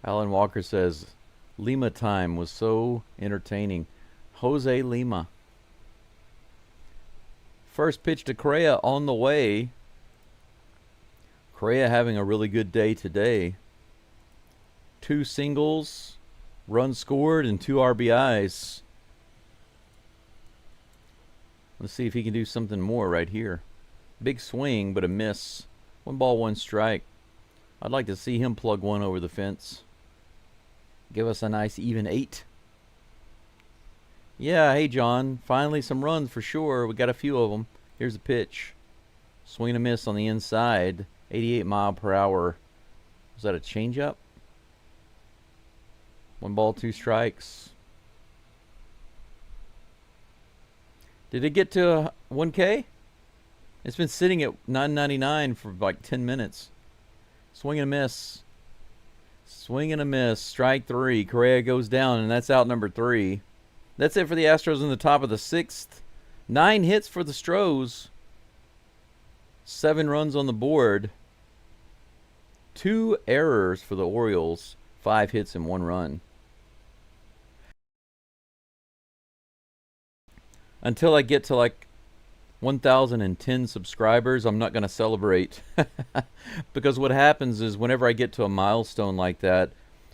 Alan Walker says, Lima time was so entertaining. Jose Lima. First pitch to Correa on the way. Correa having a really good day today. 2 singles, runs scored, and 2 RBIs. Let's see if he can do something more right here. Big swing, but a miss. 1 ball, 1 strike. I'd like to see him plug one over the fence. Give us a nice even 8. Yeah, hey John. Finally some runs for sure. We got a few of them. Here's the pitch. Swing and a miss on the inside. 88 mile per hour. Was that a changeup? 1 ball, 2 strikes. Did it get to 1K? It's been sitting at 9.99 for like 10 minutes. Swing and a miss. Swing and a miss. Strike 3. Correa goes down, and that's out number 3. That's it for the Astros in the top of the 6th. 9 hits for the Astros. 7 runs on the board. 2 errors for the Orioles. 5 hits and 1 run. Until I get to like 1,010 subscribers, I'm not going to celebrate. Because what happens is whenever I get to a milestone like that,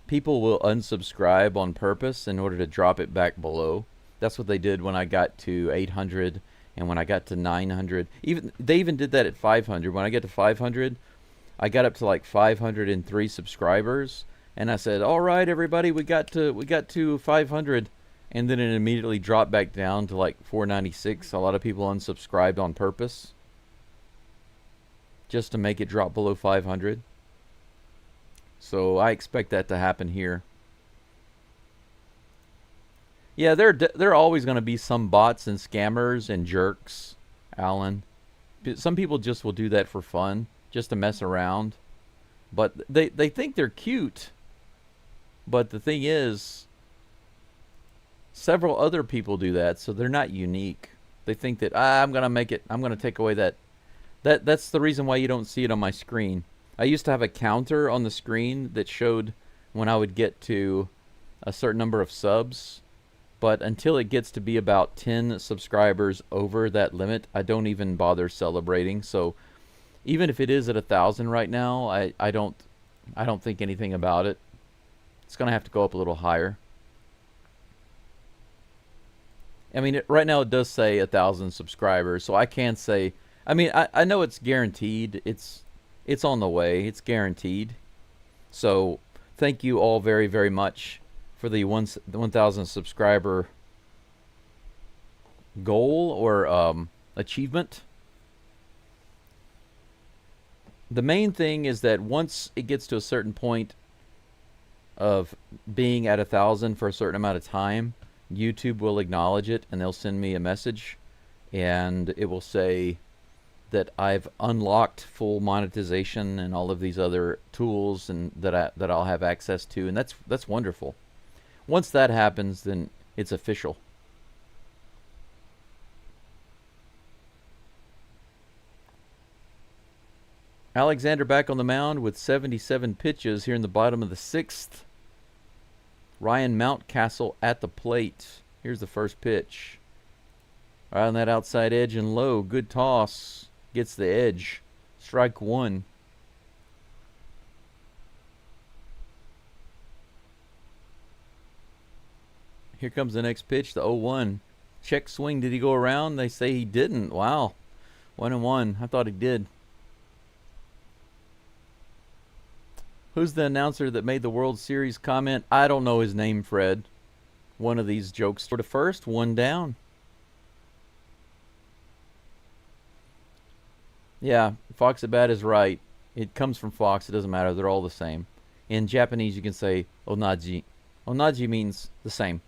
people will unsubscribe on purpose in order to drop it back below. That's what they did when I got to 800 and when I got to 900. They even did that at 500. When I get to 500, I got up to like 503 subscribers, and I said, "All right, everybody, we got to 500." And then it immediately dropped back down to like 496. A lot of people unsubscribed on purpose just to make it drop below 500. So I expect that to happen here. Yeah, there are always going to be some bots and scammers and jerks, Alan. Some people just will do that for fun, just to mess around. But they think they're cute. But the thing is, several other people do that, so they're not unique. They think that I'm gonna make it. I'm gonna take away that. That's the reason why you don't see it on my screen. I used to have a counter on the screen that showed when I would get to a certain number of subs, but until it gets to be about 10 subscribers over that limit, I don't even bother celebrating. So even if it is at 1,000 right now, I don't think anything about it. It's gonna have to go up a little higher. I mean, right now it does say 1,000 subscribers, so I can't say. I mean, I know it's guaranteed. It's on the way. It's guaranteed. So thank you all very, very much for the 1,000 subscriber goal or achievement. The main thing is that once it gets to a certain point of being at 1,000 for a certain amount of time, YouTube will acknowledge it, and they'll send me a message, and it will say that I've unlocked full monetization and all of these other tools, and that I'll have access to, and that's wonderful. Once that happens, then it's official. Alexander back on the mound with 77 pitches here in the bottom of the 6th. Ryan Mountcastle at the plate. Here's the first pitch. Right on that outside edge and low. Good toss. Gets the edge. Strike one. Here comes the next pitch, the 0-1. Check swing. Did he go around? They say he didn't. Wow. 1-1. I thought he did. Who's the announcer that made the World Series comment? I don't know his name, Fred. One of these jokes. For the first, one down. Yeah, Fox at Bat is right. It comes from Fox. It doesn't matter. They're all the same. In Japanese, you can say onaji. Onaji means the same.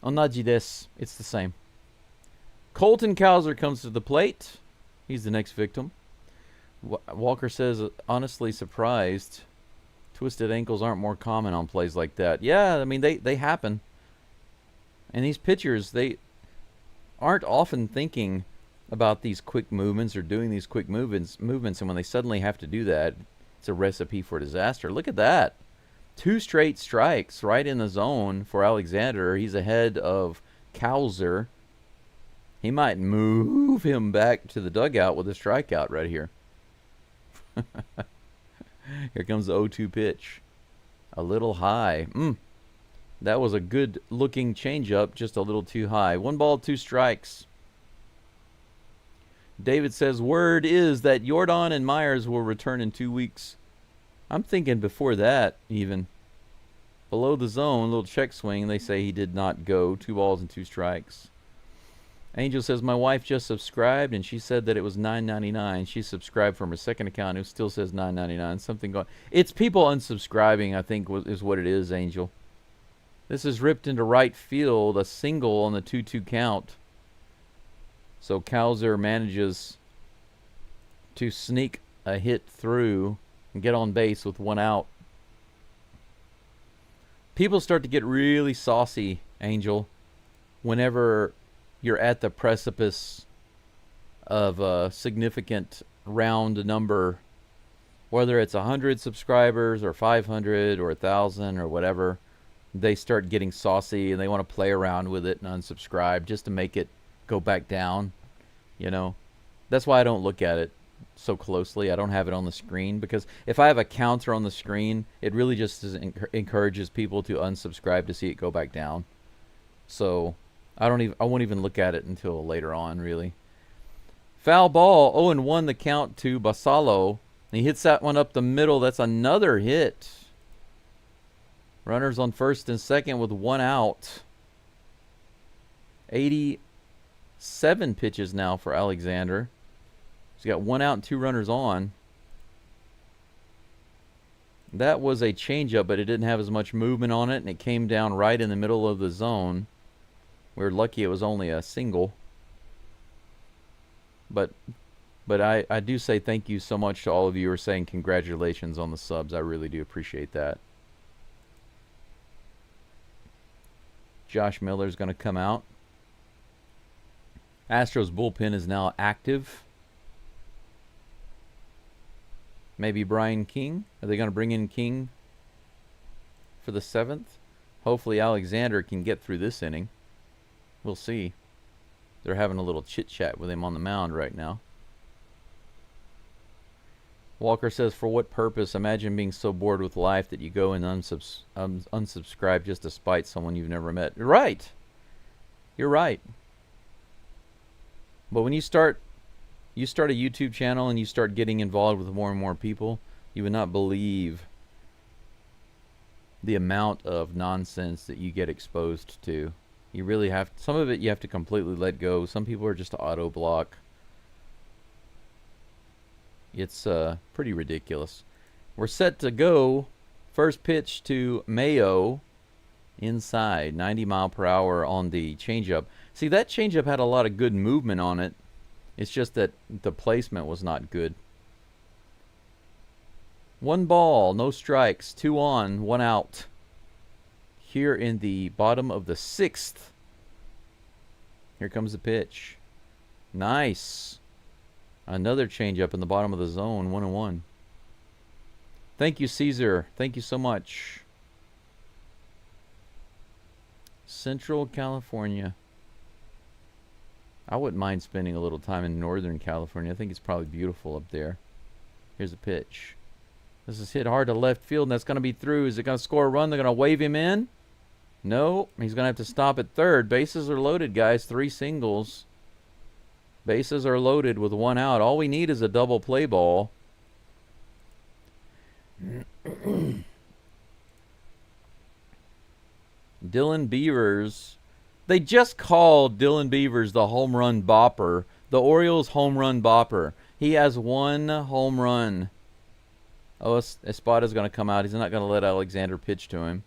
Onaji desu. It's the same. Colton Cowser comes to the plate. He's the next victim. Walker says, honestly surprised. Twisted ankles aren't more common on plays like that. Yeah, I mean, they happen. And these pitchers, they aren't often thinking about these quick movements or doing these quick movements. And when they suddenly have to do that, it's a recipe for disaster. Look at that. 2 straight strikes right in the zone for Alexander. He's ahead of Cowser. He might move him back to the dugout with a strikeout right here. Here comes the 0-2 pitch. A little high. That was a good looking changeup, just a little too high. 1 ball, 2 strikes. David says, word is that Jordan and Myers will return in 2 weeks. I'm thinking before that, even. Below the zone, little check swing. They say he did not go. 2 balls and 2 strikes. Angel says, my wife just subscribed, and she said that it was $9.99. She subscribed from her second account. It still says $9.99. Something going. It's people unsubscribing, I think, is what it is, Angel. This is ripped into right field. A single on the 2-2 count. So Cowser manages to sneak a hit through and get on base with 1 out. People start to get really saucy, Angel, whenever you're at the precipice of a significant round number, whether it's 100 subscribers or 500 or 1,000 or whatever. They start getting saucy and they want to play around with it and unsubscribe just to make it go back down. You know, that's why I don't look at it so closely. I don't have it on the screen, because if I have a counter on the screen, it really just encourages people to unsubscribe to see it go back down. So I won't even look at it until later on, really. Foul ball. 0-1 the count to Basallo. He hits that one up the middle. That's another hit. Runners on first and second with 1 out. 87 pitches now for Alexander. He's got 1 out and 2 runners on. That was a changeup, but it didn't have as much movement on it, and it came down right in the middle of the zone. We were lucky it was only a single. But I do say thank you so much to all of you who are saying congratulations on the subs. I really do appreciate that. Josh Miller's going to come out. Astros bullpen is now active. Maybe Brian King. Are they going to bring in King for the 7th? Hopefully Alexander can get through this inning. We'll see. They're having a little chit-chat with him on the mound right now. Walker says, for what purpose? Imagine being so bored with life that you go and unsubscribe just to spite someone you've never met. You're right. You're right. But when you start a YouTube channel and you start getting involved with more and more people, you would not believe the amount of nonsense that you get exposed to. You really have, some of it you have to completely let go. Some people are just auto block. It's pretty ridiculous. We're set to go. First pitch to Mayo. Inside, 90 mile per hour on the changeup. See, that changeup had a lot of good movement on it. It's just that the placement was not good. 1 ball, no strikes, 2 on, 1 out. Here in the bottom of the 6th. Here comes the pitch. Nice. Another changeup in the bottom of the zone, 1-1. Thank you, Caesar. Thank you so much. Central California. I wouldn't mind spending a little time in Northern California. I think it's probably beautiful up there. Here's a pitch. This is hit hard to left field, and that's going to be through. Is it going to score a run? They're going to wave him in? No. He's going to have to stop at third. Bases are loaded, guys. 3 singles. Bases are loaded with 1 out. All we need is a double play ball. Dylan Beavers. They just called Dylan Beavers the home run bopper. The Orioles home run bopper. He has 1 home run. Oh, Espada's going to come out. He's not going to let Alexander pitch to him.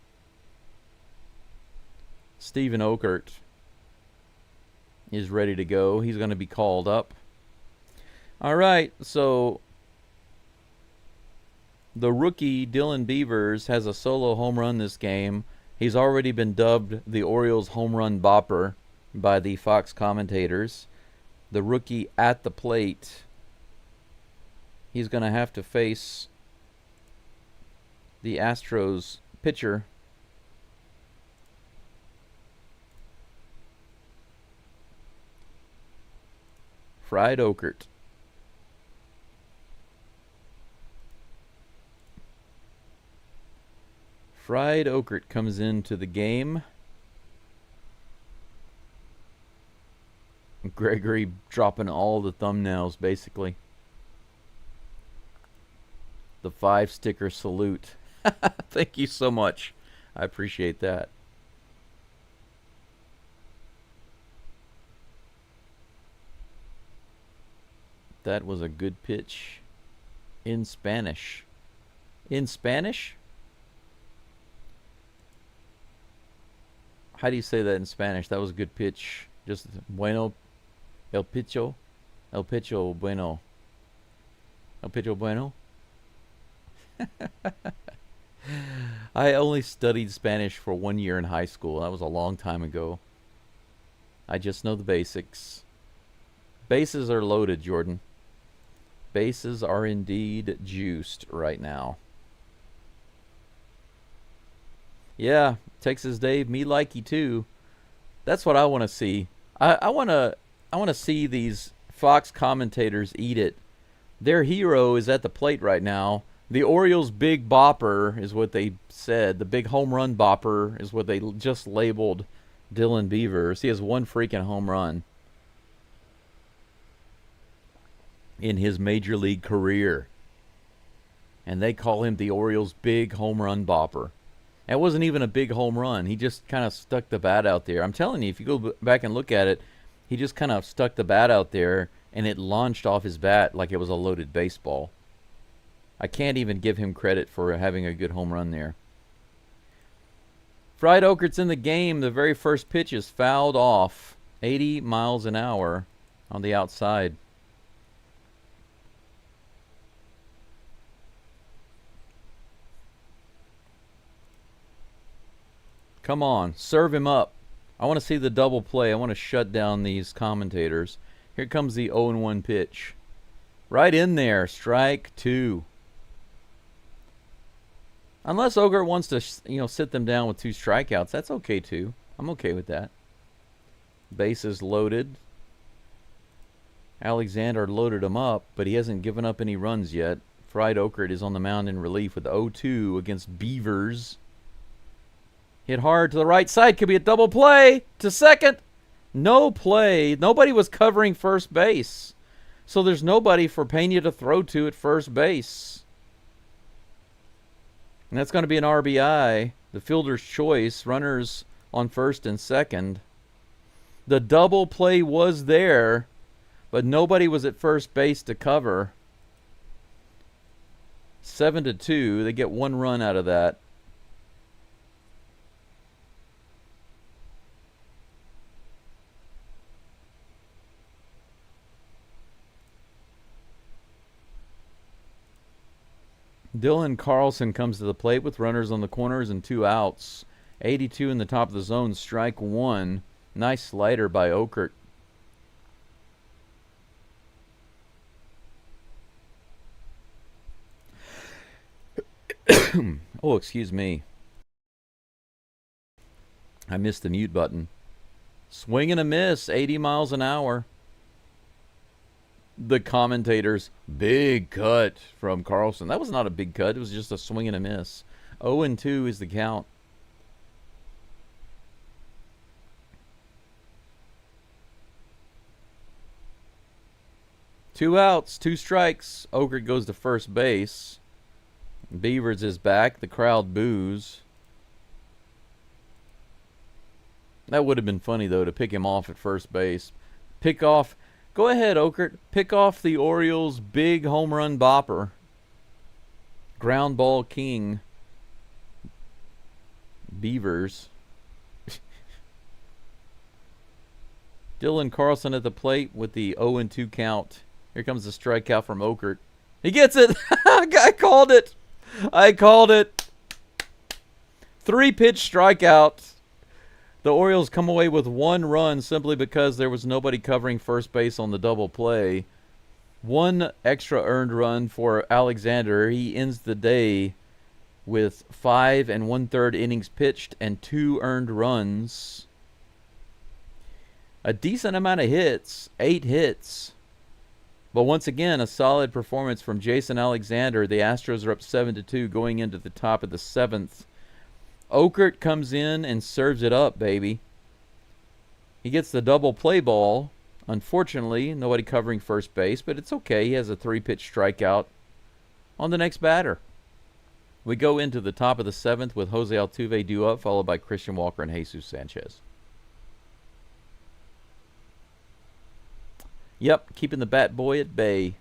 Steven Okert is ready to go. He's going to be called up. All right, so the rookie Dylan Beavers has a solo home run this game. He's already been dubbed the Orioles home run bopper by the Fox commentators. The rookie at the plate. He's going to have to face the Astros pitcher. Fried Okert. Fried Okert comes into the game. Gregory dropping all the thumbnails, basically. The 5-sticker salute. Thank you so much. I appreciate that. That was a good pitch. In Spanish. In Spanish? How do you say that in Spanish? That was a good pitch. Just bueno. El picho. El picho bueno. El picho bueno. I only studied Spanish for 1 year in high school. That was a long time ago. I just know the basics. Bases are loaded, Jordan. Bases are indeed juiced right now. Yeah, Texas Dave, me likey too. That's what I want to see. I want to see these Fox commentators eat it. Their hero is at the plate right now. The Orioles' big bopper is what they said. The big home run bopper is what they just labeled Dylan Beavers. He has 1 freaking home run in his major league career. And they call him the Orioles' big home run bopper. It wasn't even a big home run. He just kind of stuck the bat out there. I'm telling you, if you go back and look at it, he just kind of stuck the bat out there, and it launched off his bat like it was a loaded baseball. I can't even give him credit for having a good home run there. Fried Okert's in the game. The very first pitch is fouled off. 80 miles an hour on the outside. Come on, serve him up. I want to see the double play. I want to shut down these commentators. Here comes the 0-1 pitch. Right in there, strike 2. Unless Ogre wants to, sit them down with 2 strikeouts, that's okay too. I'm okay with that. Bases loaded. Alexander loaded him up, but he hasn't given up any runs yet. Fried Okert is on the mound in relief with 0-2 against Beavers. Hit hard to the right side. Could be a double play to second. No play. Nobody was covering first base. So there's nobody for Pena to throw to at first base. And that's going to be an RBI. The fielder's choice. Runners on first and second. The double play was there, but nobody was at first base to cover. 7-2. They get 1 run out of that. Dylan Carlson comes to the plate with runners on the corners and 2 outs. 82 in the top of the zone, strike 1. Nice slider by Okert. Oh, excuse me. I missed the mute button. Swing and a miss, 80 miles an hour. The commentators, big cut from Carlson. That was not a big cut. It was just a swing and a miss. 0-2 is the count. Two outs, two strikes. Okert goes to first base. Beavers is back. The crowd boos. That would have been funny, though, to pick him off at first base. Pick off. Go ahead, Okert. Pick off the Orioles' big home run bopper. Ground ball king. Beavers. Dylan Carlson at the plate with the 0-2 count. Here comes the strikeout from Okert. He gets it. I called it. I called it. 3-pitch strikeout. The Orioles come away with 1 run simply because there was nobody covering first base on the double play. 1 extra earned run for Alexander. He ends the day with 5 1/3 innings pitched and 2 earned runs. A decent amount of hits, 8 hits. But once again, a solid performance from Jason Alexander. The Astros are up 7-2 going into the top of the 7th. Okert comes in and serves it up, baby. He gets the double play ball. Unfortunately, nobody covering first base, but it's okay. He has a 3-pitch strikeout on the next batter. We go into the top of the 7th with Jose Altuve due up, followed by Christian Walker and Jesus Sanchez. Yep, keeping the bat boy at bay.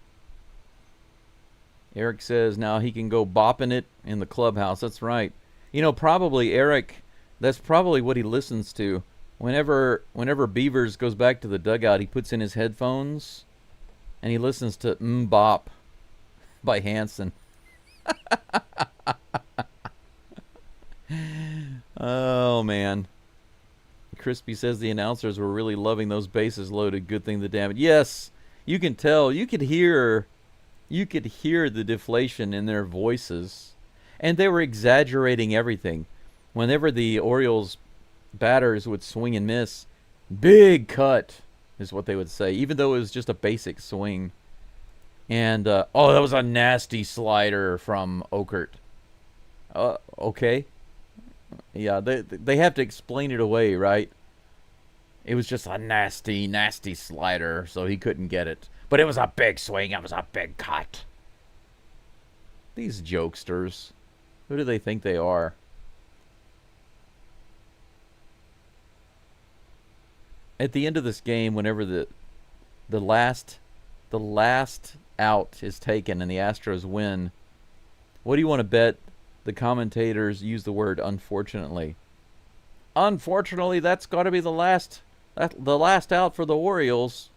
Eric says now he can go bopping it in the clubhouse. That's right. You know, probably Eric, that's probably what he listens to. Whenever Beavers goes back to the dugout, he puts in his headphones and he listens to Bop by Hanson. Oh, man. Crispy says the announcers were really loving those bases loaded. Good thing the damage. Yes, you can tell. You could hear the deflation in their voices. And they were exaggerating everything. Whenever the Orioles batters would swing and miss, big cut is what they would say, even though it was just a basic swing. And, oh, that was a nasty slider from Okert. Okay. Yeah, they have to explain it away, right? It was just a nasty, nasty slider, so he couldn't get it. But it was a big swing. It was a big cut. These jokesters. Who do they think they are? At the end of this game, whenever the last out is taken and the Astros win, what do you want to bet the commentators use the word unfortunately? Unfortunately, that's got to be the last out for the Orioles.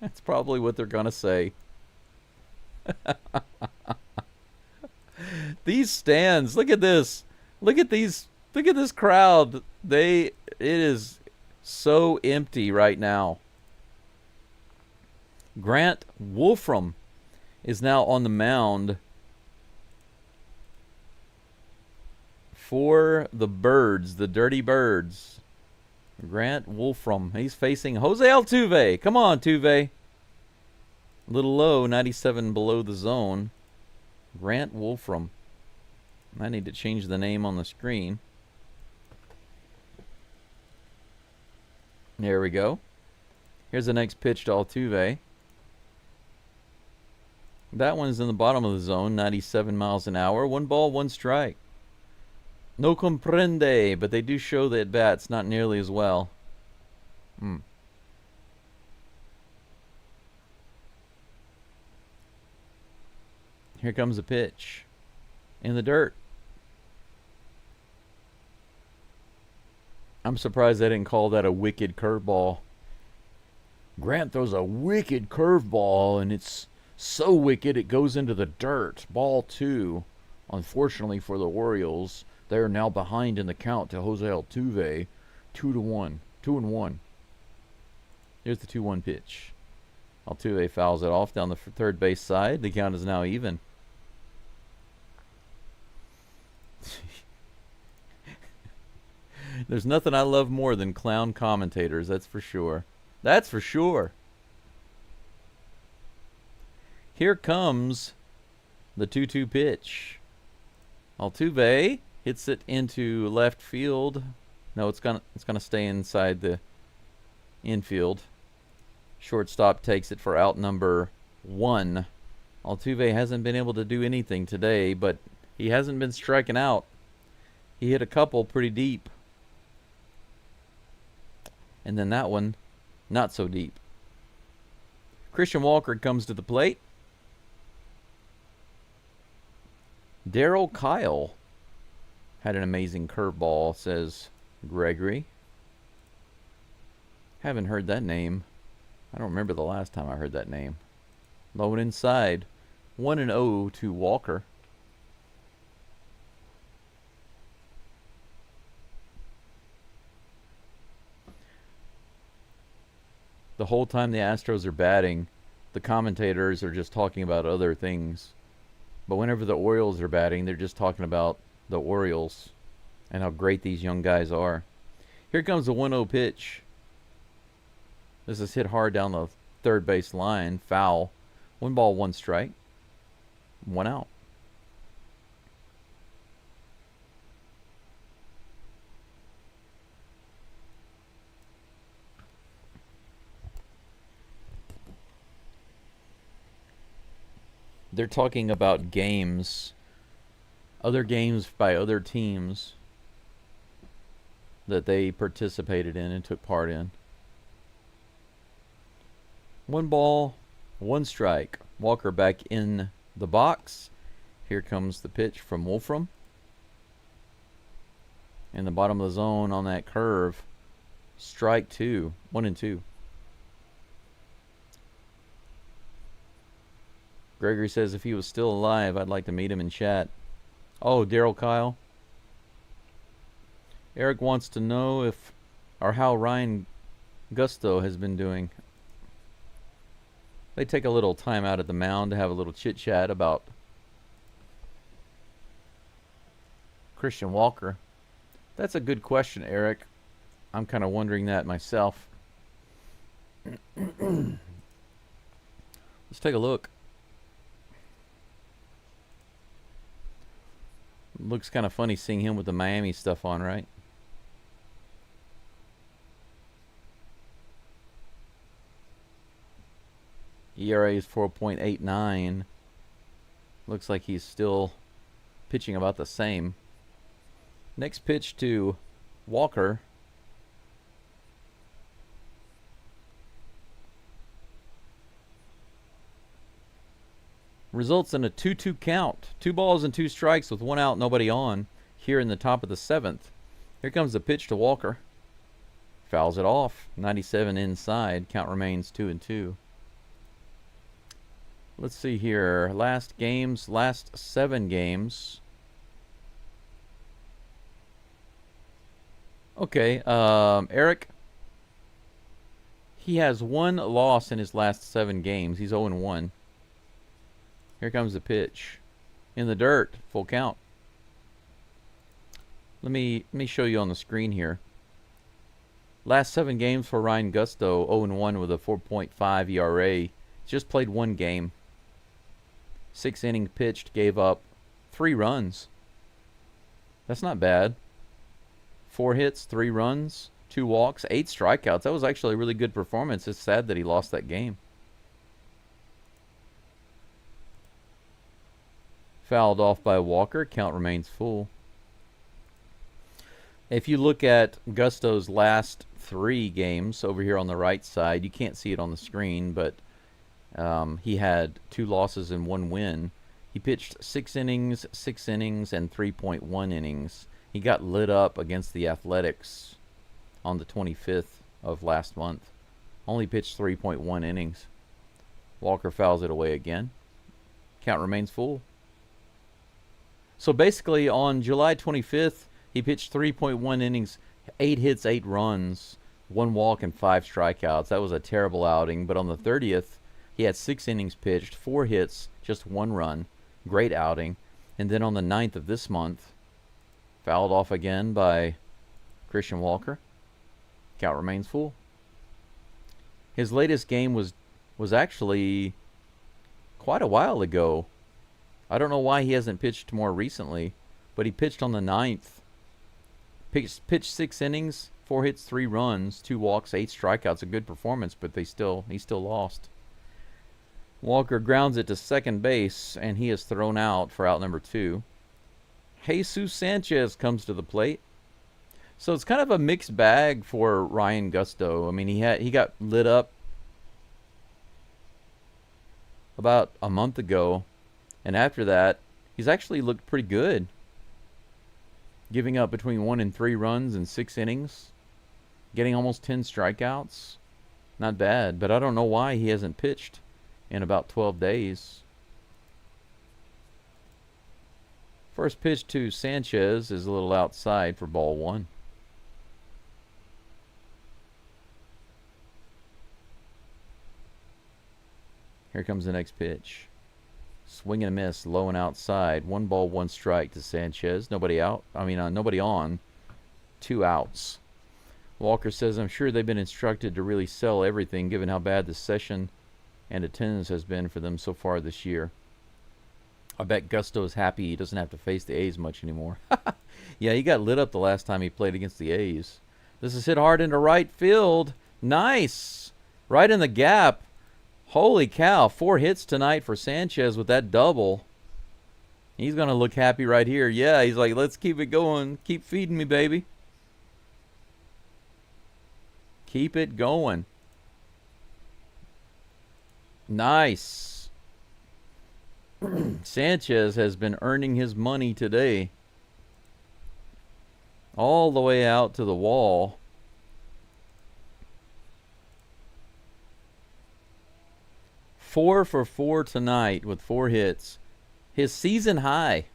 That's probably what they're going to say. These stands, look at this. Look at this crowd. It is so empty right now. Grant Wolfram is now on the mound for the Birds, the Dirty Birds. Grant Wolfram. He's facing Jose Altuve. Come on, Tuve. A little low, 97 below the zone. Grant Wolfram. I need to change the name on the screen. There we go. Here's the next pitch to Altuve. That one's in the bottom of the zone, 97 miles an hour. 1 ball, 1 strike. No comprende, but they do show the at-bats not nearly as well. Here comes a pitch. In the dirt. I'm surprised they didn't call that a wicked curveball. Grant throws a wicked curveball, and it's so wicked it goes into the dirt. Ball 2. Unfortunately for the Orioles, they're now behind in the count to Jose Altuve. 2-1. 2-1. Here's the 2-1 pitch. Altuve fouls it off down the third base side. The count is now even. There's nothing I love more than clown commentators, that's for sure. That's for sure. Here comes the 2-2 pitch. Altuve hits it into left field. No, it's gonna stay inside the infield. Shortstop takes it for out number 1. Altuve hasn't been able to do anything today, but he hasn't been striking out. He hit a couple pretty deep. And then that one, not so deep. Christian Walker comes to the plate. Darryl Kyle had an amazing curveball, says Gregory. Haven't heard that name. I don't remember the last time I heard that name. Low and inside. 1-0 to Walker. The whole time the Astros are batting, the commentators are just talking about other things. But whenever the Orioles are batting, they're just talking about the Orioles and how great these young guys are. Here comes the 1-0 pitch. This is hit hard down the third base line. Foul. 1 ball, 1 strike. 1 out. They're talking about games, other games by other teams that they participated in and took part in. 1 ball, 1 strike. Walker back in the box. Here comes the pitch from Wolfram. In the bottom of the zone on that curve. Strike 2. 1-2. Gregory says if he was still alive, I'd like to meet him in chat. Oh, Darryl Kyle. Eric wants to know if or how Ryan Gusto has been doing. They take a little time out at the mound to have a little chit-chat about Christian Walker. That's a good question, Eric. I'm kind of wondering that myself. Let's take a look. Looks kind of funny seeing him with the Miami stuff on, right? ERA is 4.89. Looks like he's still pitching about the same. Next pitch to Walker. Results in a 2-2 count. 2 balls and 2 strikes with 1 out, nobody on. Here in the top of the 7th. Here comes the pitch to Walker. Fouls it off. 97 inside. Count remains 2-2. Let's see here. Last 7 games. Okay, Eric. He has 1 loss in his last 7 games. He's 0-1. Here comes the pitch. In the dirt. Full count. Let me show you on the screen here. Last 7 games for Ryan Gusto. 0-1 with a 4.5 ERA. Just played 1 game. 6 innings pitched. Gave up 3 runs. That's not bad. 4 hits, 3 runs, 2 walks, 8 strikeouts. That was actually a really good performance. It's sad that he lost that game. Fouled off by Walker. Count remains full. If you look at Gusto's last 3 games over here on the right side, you can't see it on the screen, but he had 2 losses and 1 win. He pitched 6 innings, 6 innings, and 3.1 innings. He got lit up against the Athletics on the 25th of last month. Only pitched 3.1 innings. Walker fouls it away again. Count remains full. So basically on July 25th, he pitched 3.1 innings, 8 hits, 8 runs, 1 walk, and 5 strikeouts. That was a terrible outing. But on the 30th, he had 6 innings pitched, 4 hits, just 1 run. Great outing. And then on the 9th of this month, fouled off again by Christian Walker. Count remains full. His latest game was actually quite a while ago. I don't know why he hasn't pitched more recently, but he pitched on the 9th. Pitched 6 innings, 4 hits, 3 runs, 2 walks, 8 strikeouts. A good performance, but he still lost. Walker grounds it to second base, and he is thrown out for out number 2. Jesus Sanchez comes to the plate. So it's kind of a mixed bag for Ryan Gusto. I mean, he got lit up about a month ago, and after that, he's actually looked pretty good, giving up between 1 and 3 runs in 6 innings, getting almost 10 strikeouts. Not bad, but I don't know why he hasn't pitched in about 12 days. First pitch to Sanchez is a little outside for ball 1. Here comes the next pitch. Swing and a miss, low and outside. 1 ball, 1 strike to Sanchez. Nobody out. Nobody on. 2 outs. Walker says, I'm sure they've been instructed to really sell everything given how bad the session and attendance has been for them so far this year. I bet Gusto's happy he doesn't have to face the A's much anymore. Yeah, he got lit up the last time he played against the A's. This is hit hard into right field. Nice. Right in the gap. Holy cow, 4 hits tonight for Sanchez with that double. He's going to look happy right here. Yeah, he's like, let's keep it going. Keep feeding me, baby. Keep it going. Nice. Sanchez has been earning his money today. All the way out to the wall. Four for 4 tonight with 4 hits. His season high.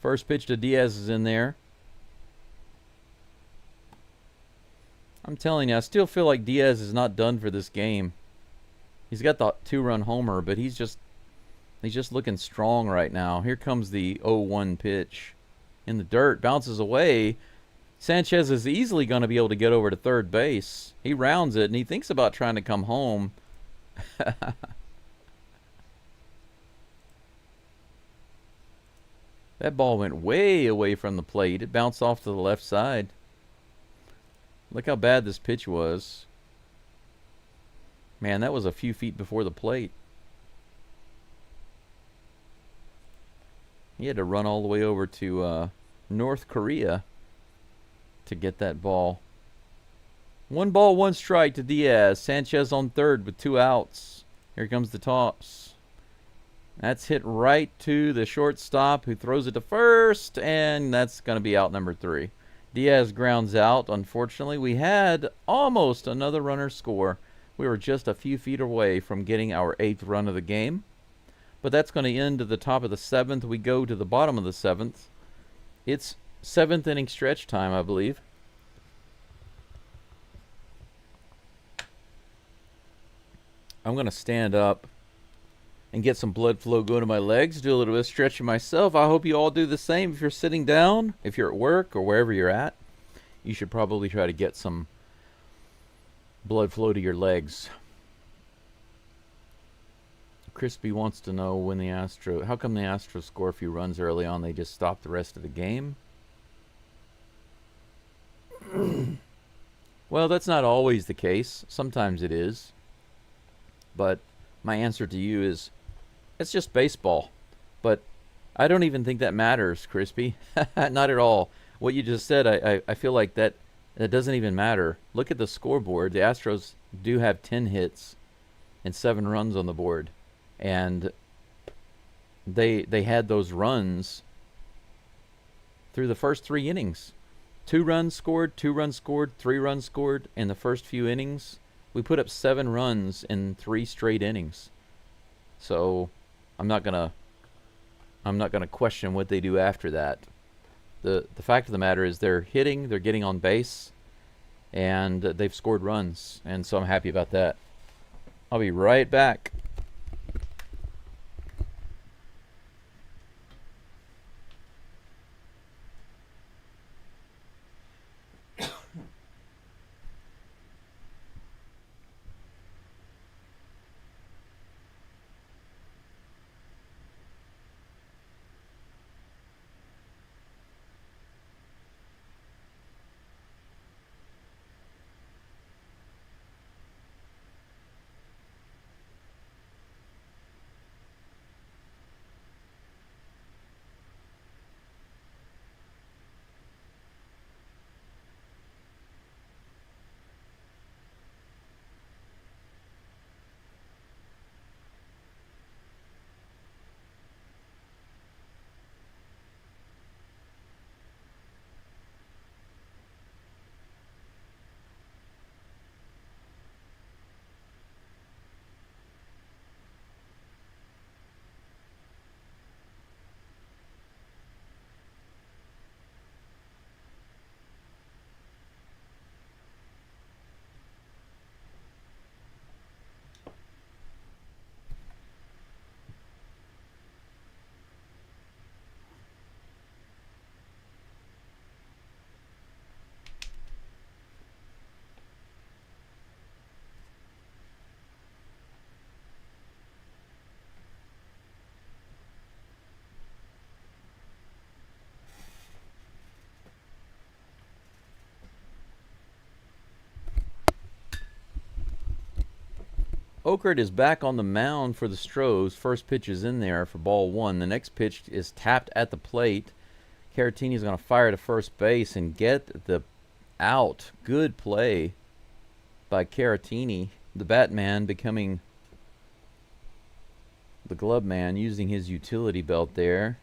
First pitch to Diaz is in there. I'm telling you, I still feel like Diaz is not done for this game. He's got the 2-run homer, but he's just looking strong right now. Here comes the 0-1 pitch. In the dirt, bounces away. Sanchez is easily going to be able to get over to third base. He rounds it, and he thinks about trying to come home. That ball went way away from the plate. It bounced off to the left side. Look how bad this pitch was. Man, that was a few feet before the plate. He had to run all the way over to North Korea to get that ball. 1 ball, 1 strike to Diaz. Sanchez on third with 2 outs. Here comes the toss. That's hit right to the shortstop, who throws it to first, and that's going to be out number 3. Diaz grounds out. Unfortunately, we had almost another runner score. We were just a few feet away from getting our 8th run of the game. But that's going to end at the top of the 7th. We go to the bottom of the 7th. It's 7th inning stretch time, I believe. I'm going to stand up and get some blood flow going to my legs, do a little bit of stretching myself. I hope you all do the same. If you're sitting down, if you're at work or wherever you're at, you should probably try to get some blood flow to your legs. Crispy wants to know when the Astros, how come the Astros score a few runs early on, they just stop the rest of the game? Well, that's not always the case. Sometimes it is. But my answer to you is, it's just baseball. But I don't even think that matters, Crispy. Not at all. What you just said, I feel like that doesn't even matter. Look at the scoreboard. The Astros do have 10 hits and 7 runs on the board. And they had those runs through the first 3 innings. 2 runs scored, 2 runs scored, 3 runs scored in the first few innings. We put up 7 runs in 3 straight innings. So I'm not gonna question what they do after that. The fact of the matter is they're hitting, they're getting on base, and they've scored runs, and so I'm happy about that. I'll be right back. Okert is back on the mound for the Astros. First pitch is in there for ball one. The next pitch is tapped at the plate. Caratini is going to fire to first base and get the out. Good play by Caratini. The Batman becoming the glove man, using his utility belt there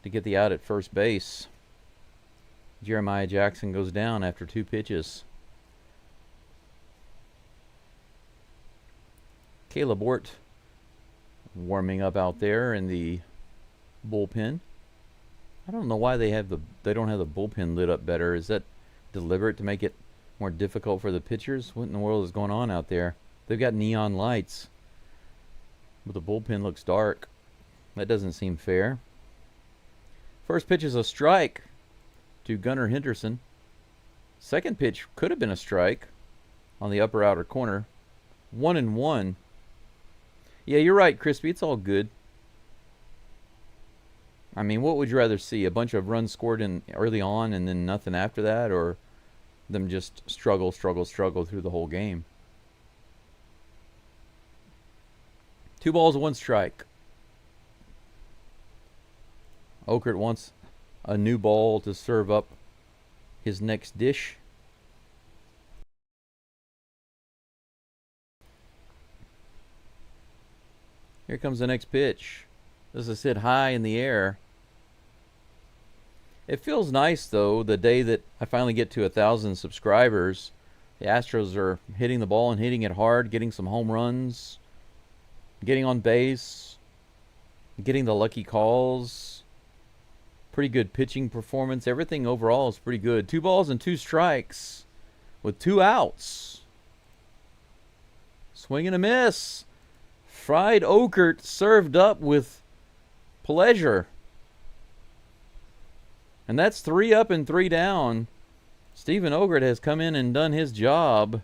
to get the out at first base. Jeremiah Jackson goes down after 2 pitches. Caleb Ort warming up out there in the bullpen. I don't know why they don't have the bullpen lit up better. Is that deliberate to make it more difficult for the pitchers? What in the world is going on out there? They've got neon lights, but the bullpen looks dark. That doesn't seem fair. First pitch is a strike to Gunnar Henderson. Second pitch could have been a strike on the upper outer corner. 1-1. Yeah, you're right, Crispy. It's all good. I mean, what would you rather see? A bunch of runs scored in early on and then nothing after that, or them just struggle through the whole game? 2 balls, 1 strike. Okert wants a new ball to serve up his next dish. Here comes the next pitch. This is hit high in the air. It feels nice, though, the day that I finally get to 1,000 subscribers. The Astros are hitting the ball and hitting it hard, getting some home runs, getting on base, getting the lucky calls. Pretty good pitching performance. Everything overall is pretty good. 2 balls and 2 strikes with 2 outs. Swing and a miss. Fried Okert served up with pleasure. And that's 3 up and 3 down. Stephen Okert has come in and done his job.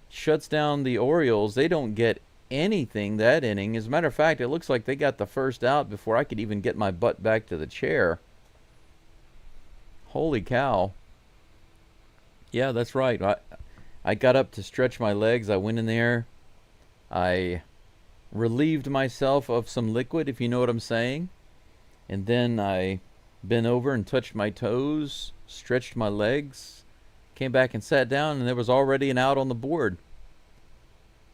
Shuts down the Orioles. They don't get anything that inning. As a matter of fact, it looks like they got the first out before I could even get my butt back to the chair. Holy cow. Yeah, that's right. I got up to stretch my legs. I went in there. I relieved myself of some liquid, if you know what I'm saying. And then I bent over and touched my toes, stretched my legs, came back and sat down, and there was already an out on the board.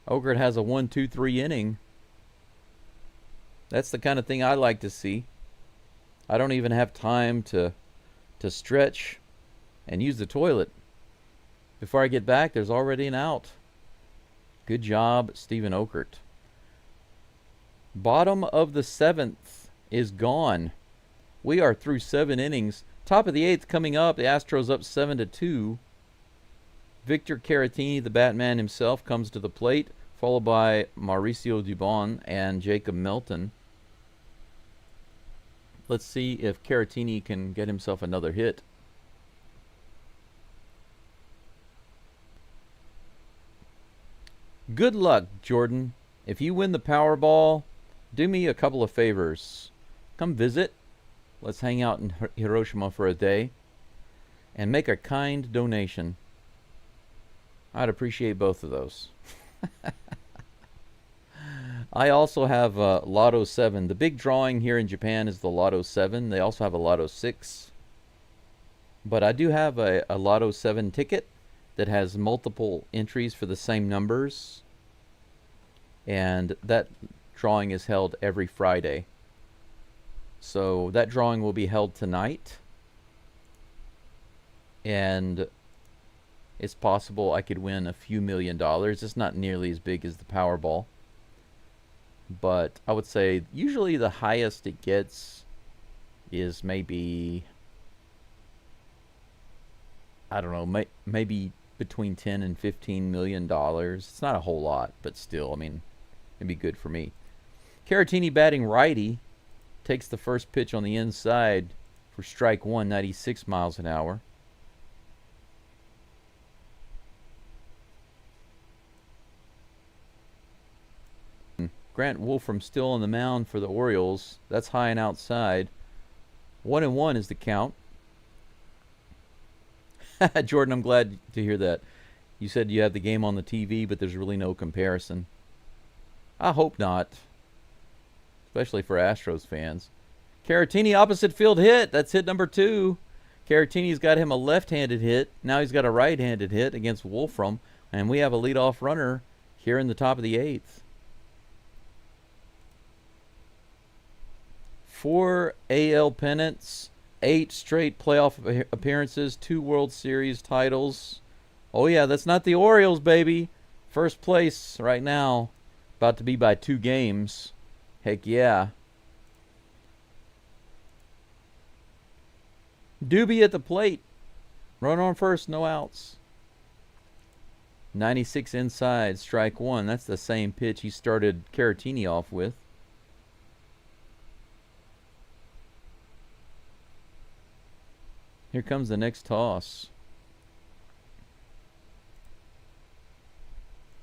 Okert has a 1-2-3 inning. That's the kind of thing I like to see. I don't even have time to stretch and use the toilet. Before I get back, there's already an out. Good job, Stephen Okert. Bottom of the 7th is gone. We are through 7 innings. Top of the 8th coming up. The Astros up 7-2. Victor Caratini, the Batman himself, comes to the plate, followed by Mauricio Dubon and Jacob Melton. Let's see if Caratini can get himself another hit. Good luck, Jordan. If you win the Powerball, do me a couple of favors. Come visit. Let's hang out in Hiroshima for a day and make a kind donation. I'd appreciate both of those. I also have Lotto 7. The big drawing here in Japan is the Lotto 7. They also have a Lotto 6. But I do have a Lotto 7 ticket that has multiple entries for the same numbers. And that drawing is held every Friday. So that drawing will be held tonight. And it's possible I could win a few $1,000,000. It's not nearly as big as the Powerball. But I would say usually the highest it gets is maybe, I don't know, maybe between $10 and $15 million. It's not a whole lot, but still, I mean, it'd be good for me. Caratini batting righty, takes the first pitch on the inside for strike 1, 96 miles an hour. Grant Wolfram still on the mound for the Orioles. That's high and outside. 1-1 is the count. Jordan, I'm glad to hear that. You said you have the game on the TV, but there's really no comparison. I hope not, especially for Astros fans. Caratini opposite field hit. That's hit number 2. Caratini's got him a left-handed hit. Now he's got a right-handed hit against Wolfram, and we have a leadoff runner here in the top of the 8th. 4 AL pennants, 8 straight playoff appearances, 2 World Series titles. Oh yeah, that's not the Orioles, baby. First place right now, about to be by 2 games. Heck yeah. Doobie at the plate. Run on first, no outs. 96 inside, strike 1. That's the same pitch he started Caratini off with. Here comes the next toss.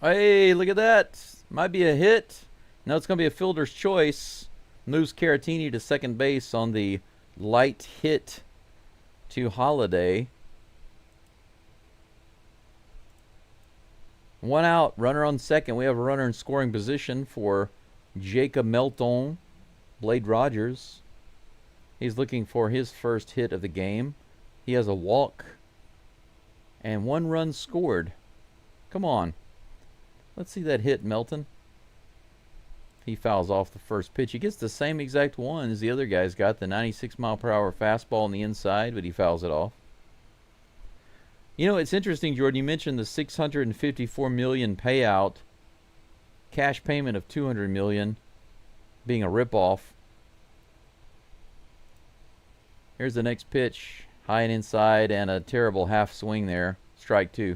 Hey, look at that. Might be a hit. Now it's going to be a fielder's choice. Moves Caratini to second base on the light hit to Holiday. 1 out, runner on second. We have a runner in scoring position for Jacob Melton, Blade Rogers. He's looking for his first hit of the game. He has a walk and 1 run scored. Come on. Let's see that hit, Melton. He fouls off the first pitch. He gets the same exact one as the other guy's got, the 96-mile-per-hour fastball on the inside, but he fouls it off. You know, it's interesting, Jordan, you mentioned the $654 million payout, cash payment of $200 million being a ripoff. Here's the next pitch, high and inside, and a terrible half swing there, strike 2.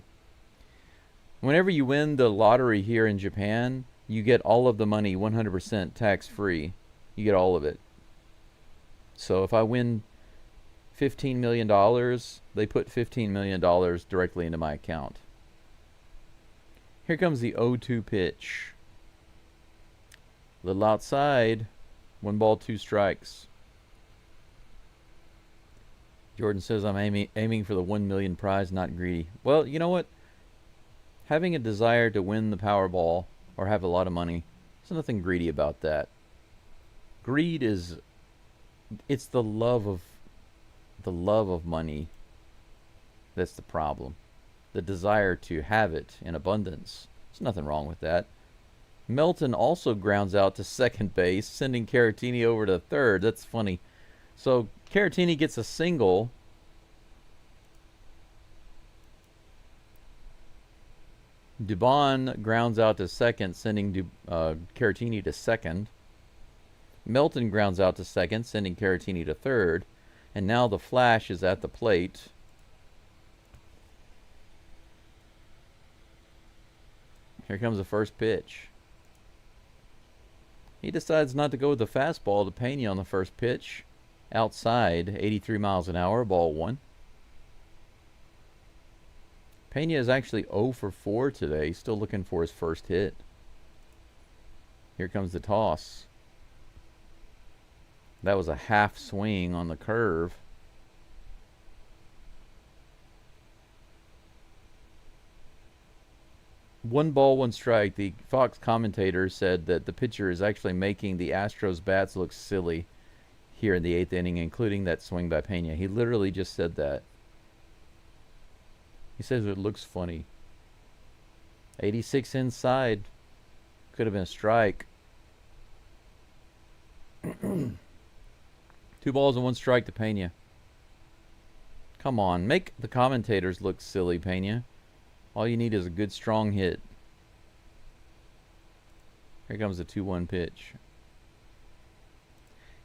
Whenever you win the lottery here in Japan, you get all of the money 100% tax-free. You get all of it. So if I win $15 million, they put $15 million directly into my account. Here comes the 0-2 pitch. Little outside. 1 ball, 2 strikes. Jordan says I'm aiming for the $1 million prize, not greedy. Well, you know what? Having a desire to win the Powerball or have a lot of money, there's nothing greedy about that. Greed is, it's the love of money that's the problem. The desire to have it in abundance. There's nothing wrong with that. Melton also grounds out to second base, sending Caratini over to third. That's funny. So Caratini gets a single. Dubon grounds out to second, sending Caratini to second. Melton grounds out to second, sending Caratini to third. And now the Flash is at the plate. Here comes the first pitch. He decides not to go with the fastball to Pena on the first pitch. Outside, 83 miles an hour, ball 1. Pena is actually 0 for 4 today, still looking for his first hit. Here comes the toss. That was a half swing on the curve. One ball, 1 strike. The Fox commentator said that the pitcher is actually making the Astros bats look silly here in the 8th inning, including that swing by Pena. He literally just said that. He says it looks funny. 86 inside. Could have been a strike. 2 balls and 1 strike to Pena. Come on, make the commentators look silly, Pena. All you need is a good, strong hit. Here comes the 2-1 pitch.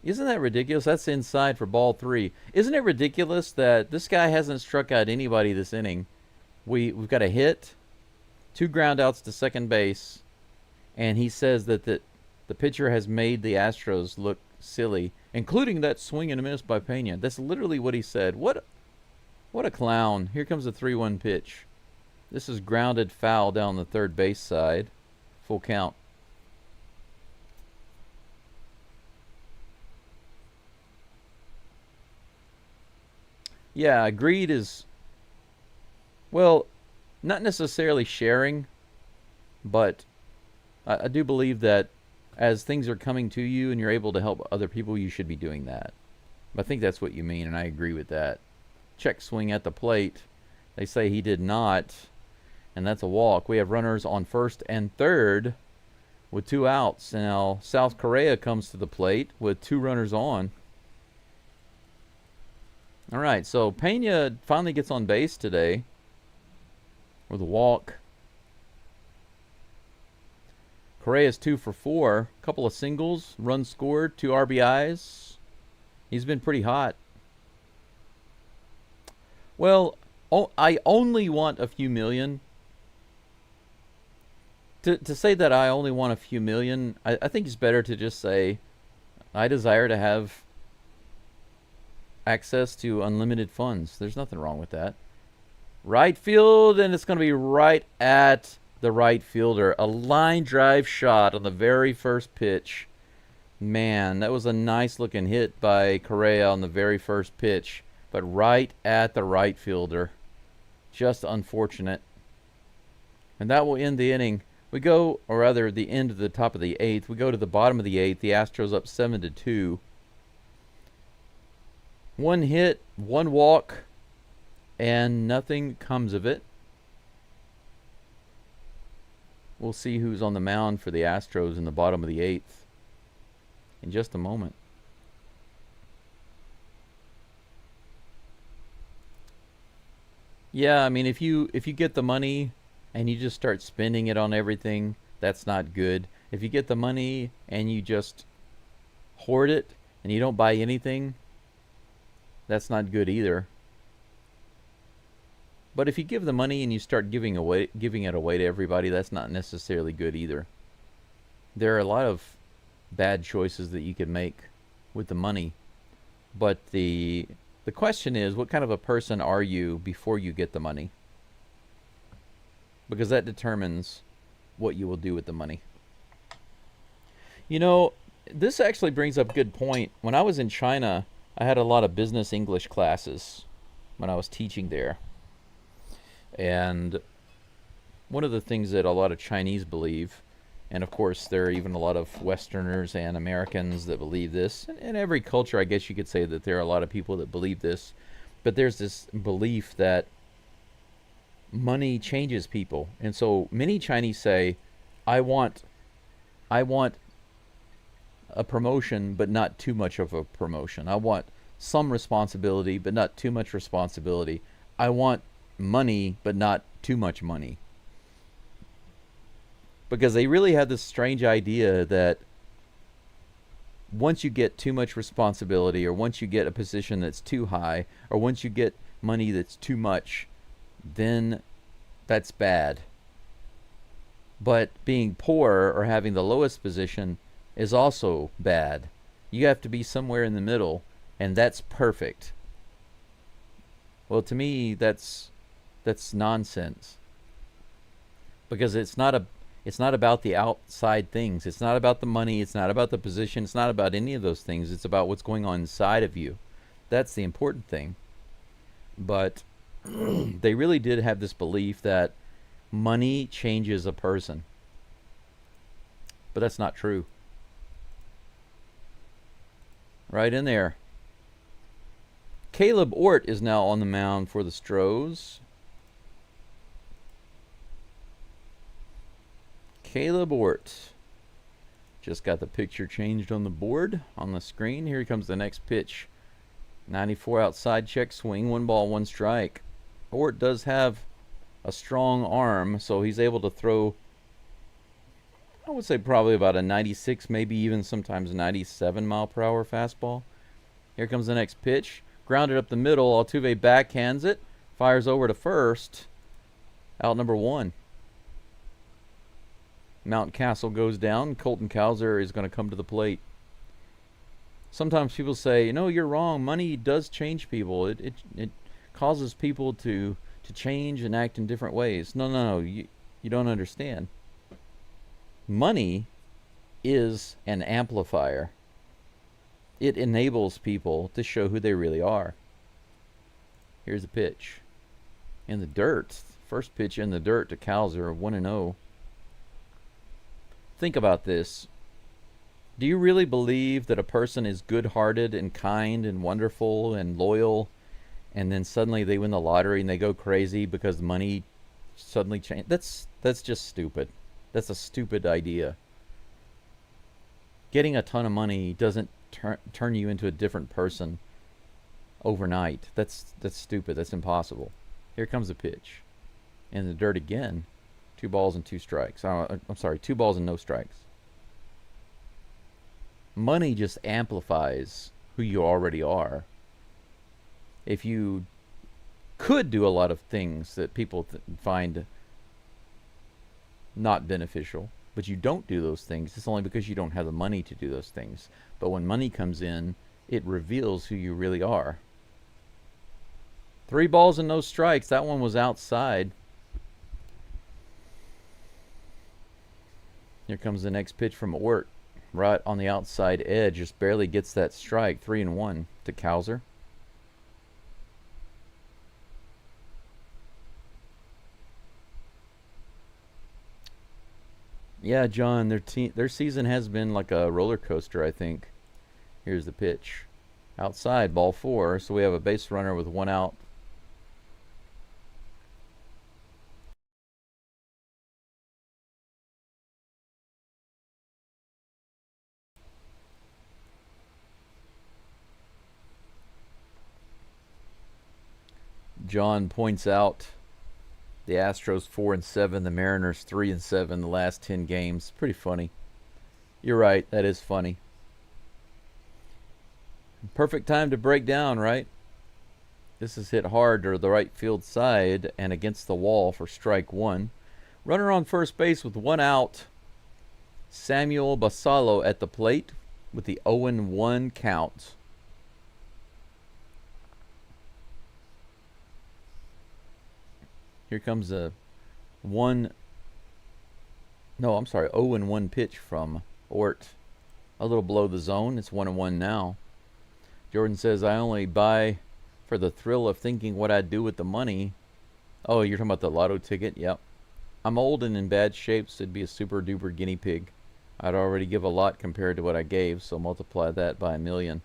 Isn't that ridiculous? That's inside for ball 3. Isn't it ridiculous that this guy hasn't struck out anybody this inning? We've got a hit, 2 ground outs to second base, and he says that the pitcher has made the Astros look silly, including that swing and a miss by Pena. That's literally what he said. What a clown. Here comes the 3-1 pitch. This is grounded foul down the third base side. Full count. Yeah, greed is... Well, not necessarily sharing, but I do believe that as things are coming to you and you're able to help other people, you should be doing that. I think that's what you mean, and I agree with that. Check swing at the plate. They say he did not, and that's a walk. We have runners on first and third with 2 outs. Now, South Korea comes to the plate with 2 runners on. All right, so Pena finally gets on base today with a walk. Correa's 2 for 4. A couple of singles, runs scored, 2 RBIs. He's been pretty hot. Well, I only want a few million. To say that I only want a few million, I think it's better to just say I desire to have access to unlimited funds. There's nothing wrong with that. Right field, and it's going to be right at the right fielder. A line drive shot on the very first pitch. Man, that was a nice looking hit by Correa on the very first pitch, but right at the right fielder. Just unfortunate. And that will end the inning. We go, or rather the end of the top of the 8th. We go to the bottom of the 8th. The Astros up 7-2. 1 hit, 1 walk, and nothing comes of it. We'll see who's on the mound for the Astros in the bottom of the 8th in just a moment. Yeah, I mean, if you get the money and you just start spending it on everything, that's not good. If you get the money and you just hoard it and you don't buy anything, that's not good either. But if you give the money and you start giving it away to everybody, that's not necessarily good either. There are a lot of bad choices that you can make with the money, but the question is, what kind of a person are you before you get the money? Because that determines what you will do with the money. You know, this actually brings up a good point. When I was in China, I had a lot of business English classes when I was teaching there. And one of the things that a lot of Chinese believe, and of course there are even a lot of Westerners and Americans that believe this, and in every culture I guess you could say that there are a lot of people that believe this, but there's this belief that money changes people. And so many Chinese say, I want a promotion, but not too much of a promotion. I want some responsibility, but not too much responsibility. I want money, but not too much money. Because they really have this strange idea that once you get too much responsibility, or once you get a position that's too high, or once you get money that's too much, then that's bad. But being poor or having the lowest position is also bad. You have to be somewhere in the middle, and that's perfect. Well, to me, that's nonsense. Because it's not about the outside things. It's not about the money. It's not about the position. It's not about any of those things. It's about what's going on inside of you. That's the important thing. But they really did have this belief that money changes a person. But that's not true. Right in there. Caleb Ort is now on the mound for the Astros. Caleb Ort. Just got the picture changed on the board, on the screen. Here comes the next pitch. 94 outside, check swing, 1 ball, 1 strike. Ort does have a strong arm, so he's able to throw, I would say probably about a 96, maybe even sometimes 97 mile per hour fastball. Here comes the next pitch. Grounded up the middle. Altuve backhands it. Fires over to first. Out number 1. Mountcastle goes down. Colton Cowser is going to come to the plate. Sometimes people say, no, you're wrong. Money does change people. It causes people to change and act in different ways. No. You don't understand. Money is an amplifier. It enables people to show who they really are. Here's the pitch. In the dirt. First pitch in the dirt to Cowser, 1-0. Think about this. Do you really believe that a person is good-hearted and kind and wonderful and loyal, and then suddenly they win the lottery and they go crazy because money suddenly changed? That's just stupid. That's a stupid idea. Getting a ton of money doesn't turn you into a different person overnight. That's stupid. That's impossible. Here comes the pitch. In the dirt again. 2 balls and 2 strikes. I'm sorry, 2 balls and no strikes. Money just amplifies who you already are. If you could do a lot of things that people find not beneficial, but you don't do those things, it's only because you don't have the money to do those things. But when money comes in, it reveals who you really are. 3 balls and no strikes. That one was outside. Here comes the next pitch from Ort. Right on the outside edge. Just barely gets that strike. 3-1 to Cowser. Yeah, John, their season has been like a roller coaster, I think. Here's the pitch. Outside, ball 4. So we have a base runner with 1 out. John points out the Astros 4-7, the Mariners 3-7 the last 10 games. Pretty funny. You're right, that is funny. Perfect time to break down, right? This is hit hard to the right field side and against the wall for strike 1. Runner on first base with 1 out. Samuel Basallo at the plate with the 0-1 count. Here comes a 0-1 pitch from Ort. A little below the zone. It's 1-1 now. Jordan says, I only buy for the thrill of thinking what I'd do with the money. Oh, you're talking about the lotto ticket? Yep. I'm old and in bad shape, so it'd be a super duper guinea pig. I'd already give a lot compared to what I gave, so multiply that by 1,000,000.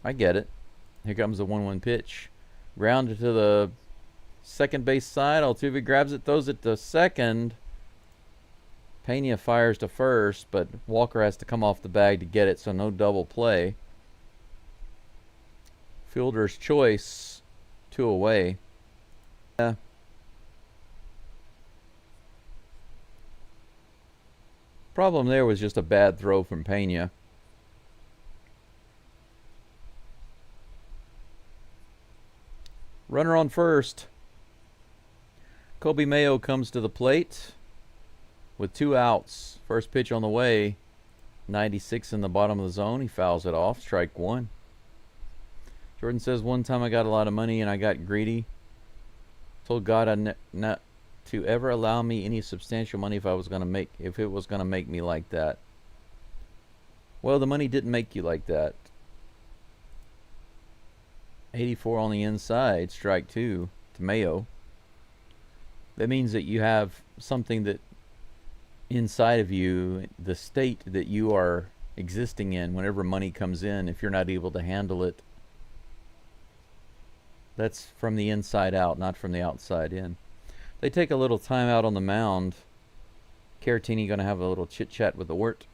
I get it. Here comes the 1-1 pitch. Grounded to the second base side. Altuve grabs it, throws it to second. Pena fires to first, but Walker has to come off the bag to get it, so no double play. Fielder's choice, 2 away. Problem there was just a bad throw from Pena. Runner on first. Kobe Mayo comes to the plate with 2 outs. First pitch on the way. 96 in the bottom of the zone. He fouls it off. Strike 1. Jordan says, one time I got a lot of money and I got greedy. Told God not to ever allow me any substantial money if it was going to make me like that. Well, the money didn't make you like that. 84 on the inside. Strike 2 to Mayo. That means that you have something that inside of you, the state that you are existing in whenever money comes in, if you're not able to handle it, that's from the inside out, not from the outside in. They take a little time out on the mound. Caratini going to have a little chit-chat with the Ort.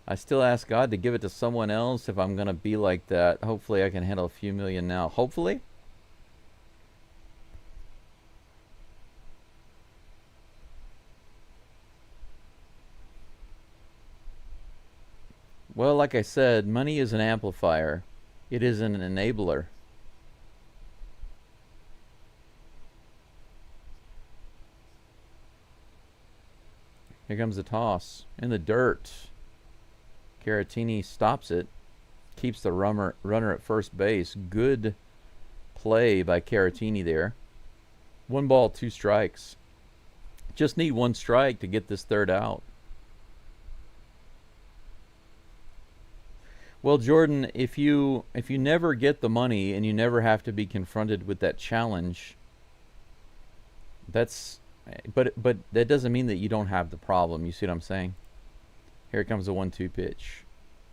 I still ask God to give it to someone else if I'm going to be like that. Hopefully I can handle a few million now. Hopefully? Well, like I said, money is an amplifier. It is an enabler. Here comes the toss. In the dirt. Caratini stops it. Keeps the runner at first base. Good play by Caratini there. 1 ball, 2 strikes. Just need 1 strike to get this third out. Well, Jordan, if you never get the money and you never have to be confronted with that challenge, that's but that doesn't mean that you don't have the problem. You see what I'm saying? Here comes the 1-2 pitch.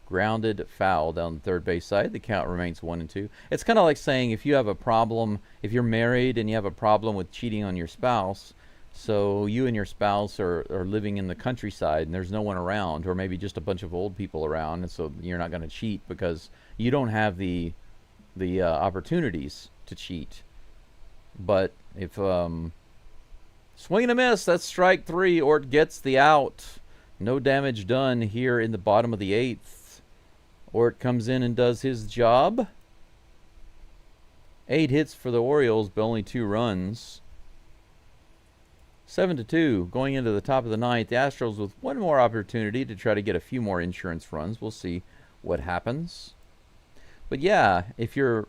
Grounded foul down the third base side. The count remains 1-2. It's kind of like saying if you have a problem, if you're married and you have a problem with cheating on your spouse, so you and your spouse are living in the countryside and there's no one around, or maybe just a bunch of old people around, and so you're not going to cheat because you don't have the opportunities to cheat. But if swing and a miss, that's strike 3. Ort gets the out. No damage done here in the bottom of the 8th. Ort comes in and does his job. 8 hits for the Orioles, but only 2 runs. 7-2 going into the top of the 9th. The Astros with one more opportunity to try to get a few more insurance runs. We'll see what happens. But yeah, if you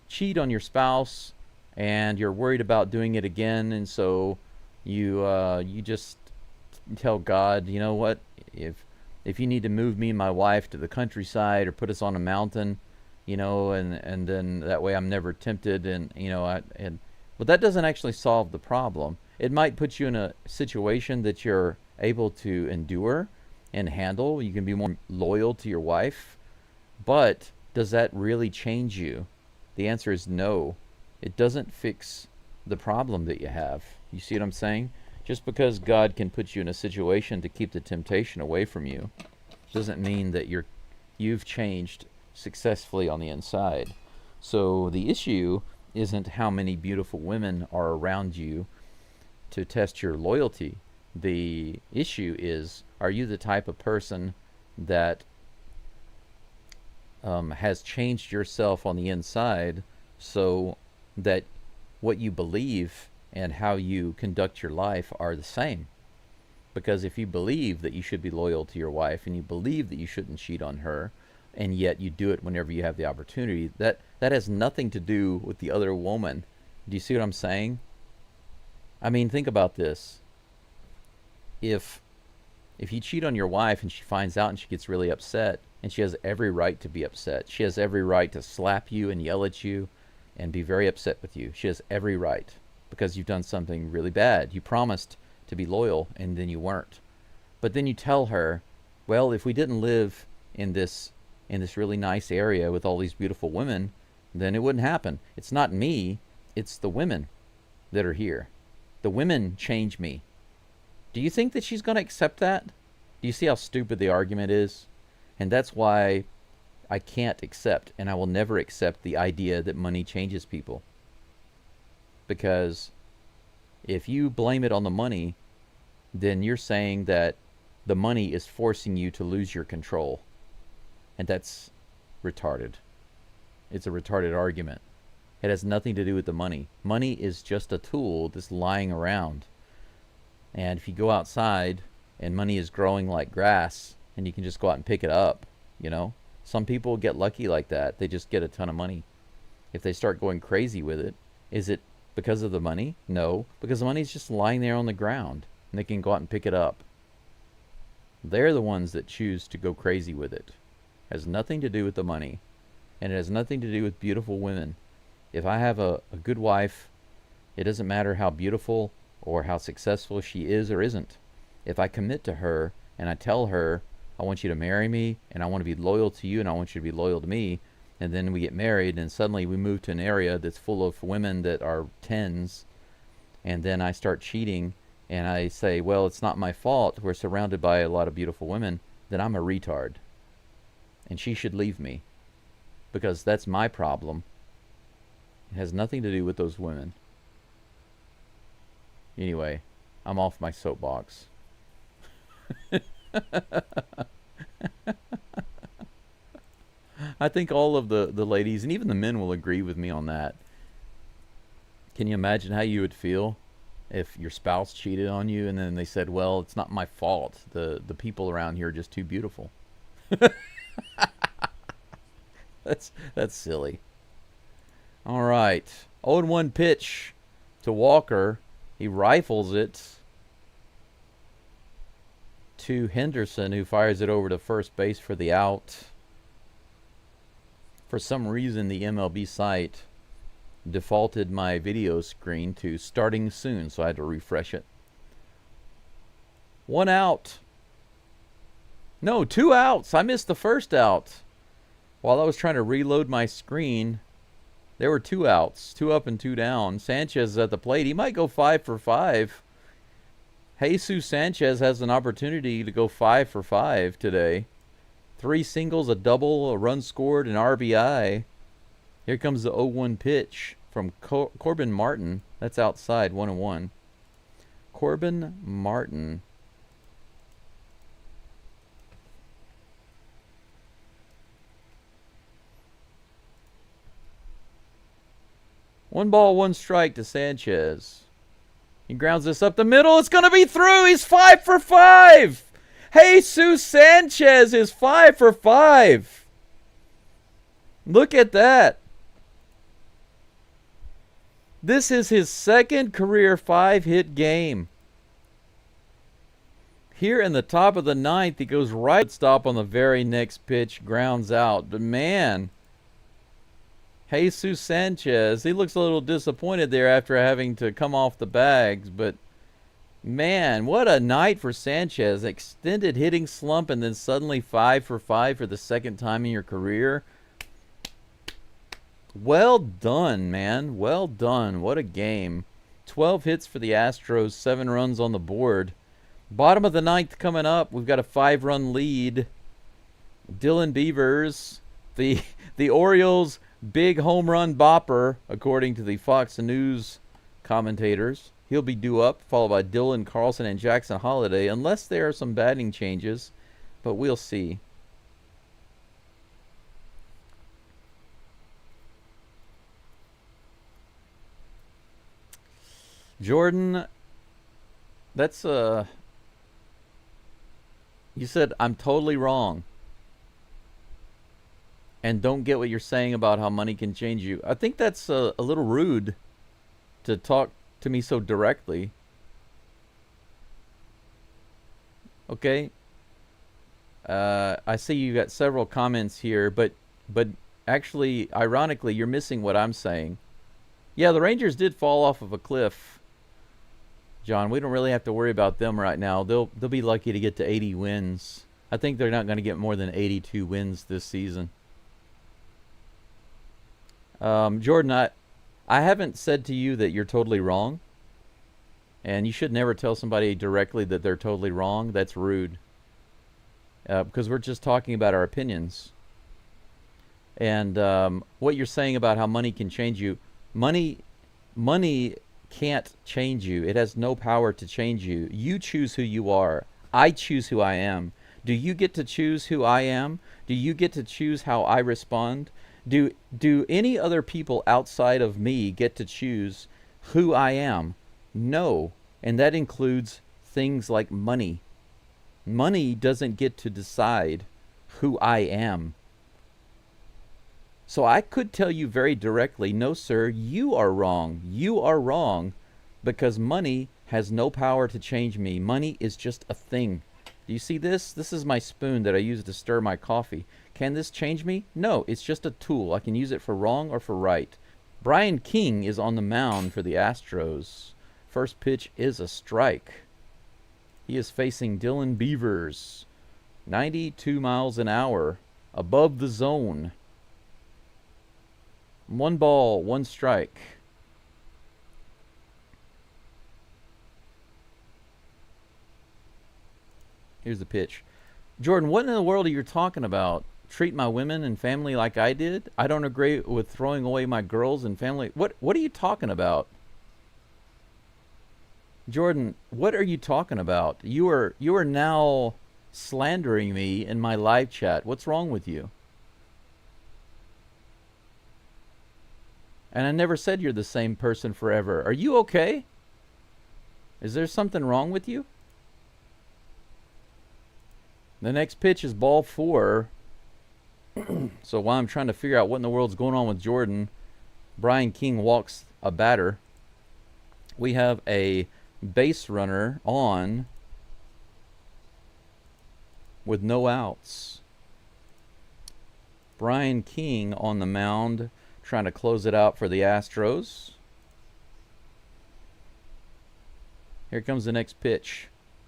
cheat on your spouse and you're worried about doing it again, and so you just tell God, you know what, if you need to move me and my wife to the countryside or put us on a mountain, and then that way I'm never tempted, but that doesn't actually solve the problem. It might put you in a situation that you're able to endure and handle. You can be more loyal to your wife, but does that really change you? The answer is no. It doesn't fix the problem that you have. You see what I'm saying? Just because God can put you in a situation to keep the temptation away from you doesn't mean that you've changed successfully on the inside. So the issue isn't how many beautiful women are around you to test your loyalty. The issue is, are you the type of person that has changed yourself on the inside so that what you believe and how you conduct your life are the same? Because if you believe that you should be loyal to your wife and you believe that you shouldn't cheat on her, and yet you do it whenever you have the opportunity, that has nothing to do with the other woman. Do you see what I'm saying? I mean, think about this. If you cheat on your wife and she finds out and she gets really upset, and she has every right to be upset. She has every right to slap you and yell at you and be very upset with you. She has every right, because you've done something really bad. You promised to be loyal and then you weren't. But then you tell her, well, if we didn't live in this really nice area with all these beautiful women, then it wouldn't happen. It's not me, it's the women that are here. The women change me. Do you think that she's going to accept that? Do you see how stupid the argument is? And that's why I can't accept, and I will never accept, the idea that money changes people. Because if you blame it on the money, then you're saying that the money is forcing you to lose your control. And that's retarded. It's a retarded argument. It has nothing to do with the money. Money is just a tool that's lying around. And if you go outside and money is growing like grass, and you can just go out and pick it up, some people get lucky like that. They just get a ton of money. If they start going crazy with it, is it because of the money? No, because the money's just lying there on the ground, and they can go out and pick it up. They're the ones that choose to go crazy with it. It has nothing to do with the money, and it has nothing to do with beautiful women. If I have a good wife, it doesn't matter how beautiful or how successful she is or isn't. If I commit to her and I tell her, I want you to marry me, and I want to be loyal to you, and I want you to be loyal to me, and then we get married, and suddenly we move to an area that's full of women that are 10s, and then I start cheating, and I say, well, it's not my fault, we're surrounded by a lot of beautiful women, then I'm a retard. And she should leave me, because that's my problem. It has nothing to do with those women. Anyway, I'm off my soapbox. I think all of the ladies and even the men will agree with me on that. Can you imagine how you would feel if your spouse cheated on you and then they said, well, it's not my fault. The people around here are just too beautiful. That's silly. All right. 0-1 pitch to Walker. He rifles it. to Henderson, who fires it over to first base for the out. For some reason, the MLB site defaulted my video screen to starting soon, so I had to refresh it. 1 out. No, 2 outs. I missed the first out. While I was trying to reload my screen, there were 2 outs. 2 up and 2 down. Sanchez is at the plate. He might go 5 for 5. Jesus Sanchez has an opportunity to go 5 for 5 today. 3 singles, a double, a run scored, an RBI. Here comes the 0-1 pitch from Corbin Martin. That's outside, 1-1. Corbin Martin. One ball, one strike to Sanchez. He grounds this up the middle. It's going to be through. He's 5 for 5. Jesus Sanchez is 5 for 5. Look at that. This is his second career 5-hit game. Here in the top of the 9th, he goes right stop on the very next pitch, grounds out. But man, Jesus Sanchez, he looks a little disappointed there after having to come off the bags, but man, what a night for Sanchez. Extended hitting slump and then suddenly 5 for 5 for the second time in your career. Well done, man. Well done. What a game. 12 hits for the Astros, 7 runs on the board. Bottom of the 9th coming up. We've got a 5-run lead. Dylan Beavers, the Orioles' big home run bopper, according to the Fox News commentators. He'll be due up, followed by Dylan Carlson and Jackson Holliday, unless there are some batting changes, but we'll see. Jordan, that's you said I'm totally wrong and don't get what you're saying about how money can change you. I think that's a little rude to talk to me so directly. Okay. I see you got several comments here, but actually, ironically, you're missing what I'm saying. Yeah, the Rangers did fall off of a cliff, John. We don't really have to worry about them right now. They'll be lucky to get to 80 wins. I think they're not going to get more than 82 wins this season. Jordan, I haven't said to you that you're totally wrong. And you should never tell somebody directly that they're totally wrong. That's rude. Because we're just talking about our opinions. And what you're saying about how money can change you. Money can't change you. It has no power to change you. You choose who you are. I choose who I am. Do you get to choose who I am? Do you get to choose how I respond? Do any other people outside of me get to choose who I am? No. And that includes things like money. Money doesn't get to decide who I am. So I could tell you very directly, no, sir, you are wrong. You are wrong because money has no power to change me. Money is just a thing. Do you see this? This is my spoon that I use to stir my coffee. Can this change me? No, it's just a tool. I can use it for wrong or for right. Brian King is on the mound for the Astros. First pitch is a strike. He is facing Dylan Beavers. 92 miles an hour. Above the zone. 1 ball, 1 strike. Here's the pitch. Jordan, what in the world are you talking about? Treat my women and family like I did? I don't agree with throwing away my girls and family. What are you talking about? Jordan, what are you talking about? You are now slandering me in my live chat. What's wrong with you? And I never said you're the same person forever. Are you okay? Is there something wrong with you? The next pitch is ball 4. So while I'm trying to figure out what in the world's going on with Jordan, Brian King walks a batter. We have a base runner on with no outs. Brian King on the mound, trying to close it out for the Astros. Here comes the next pitch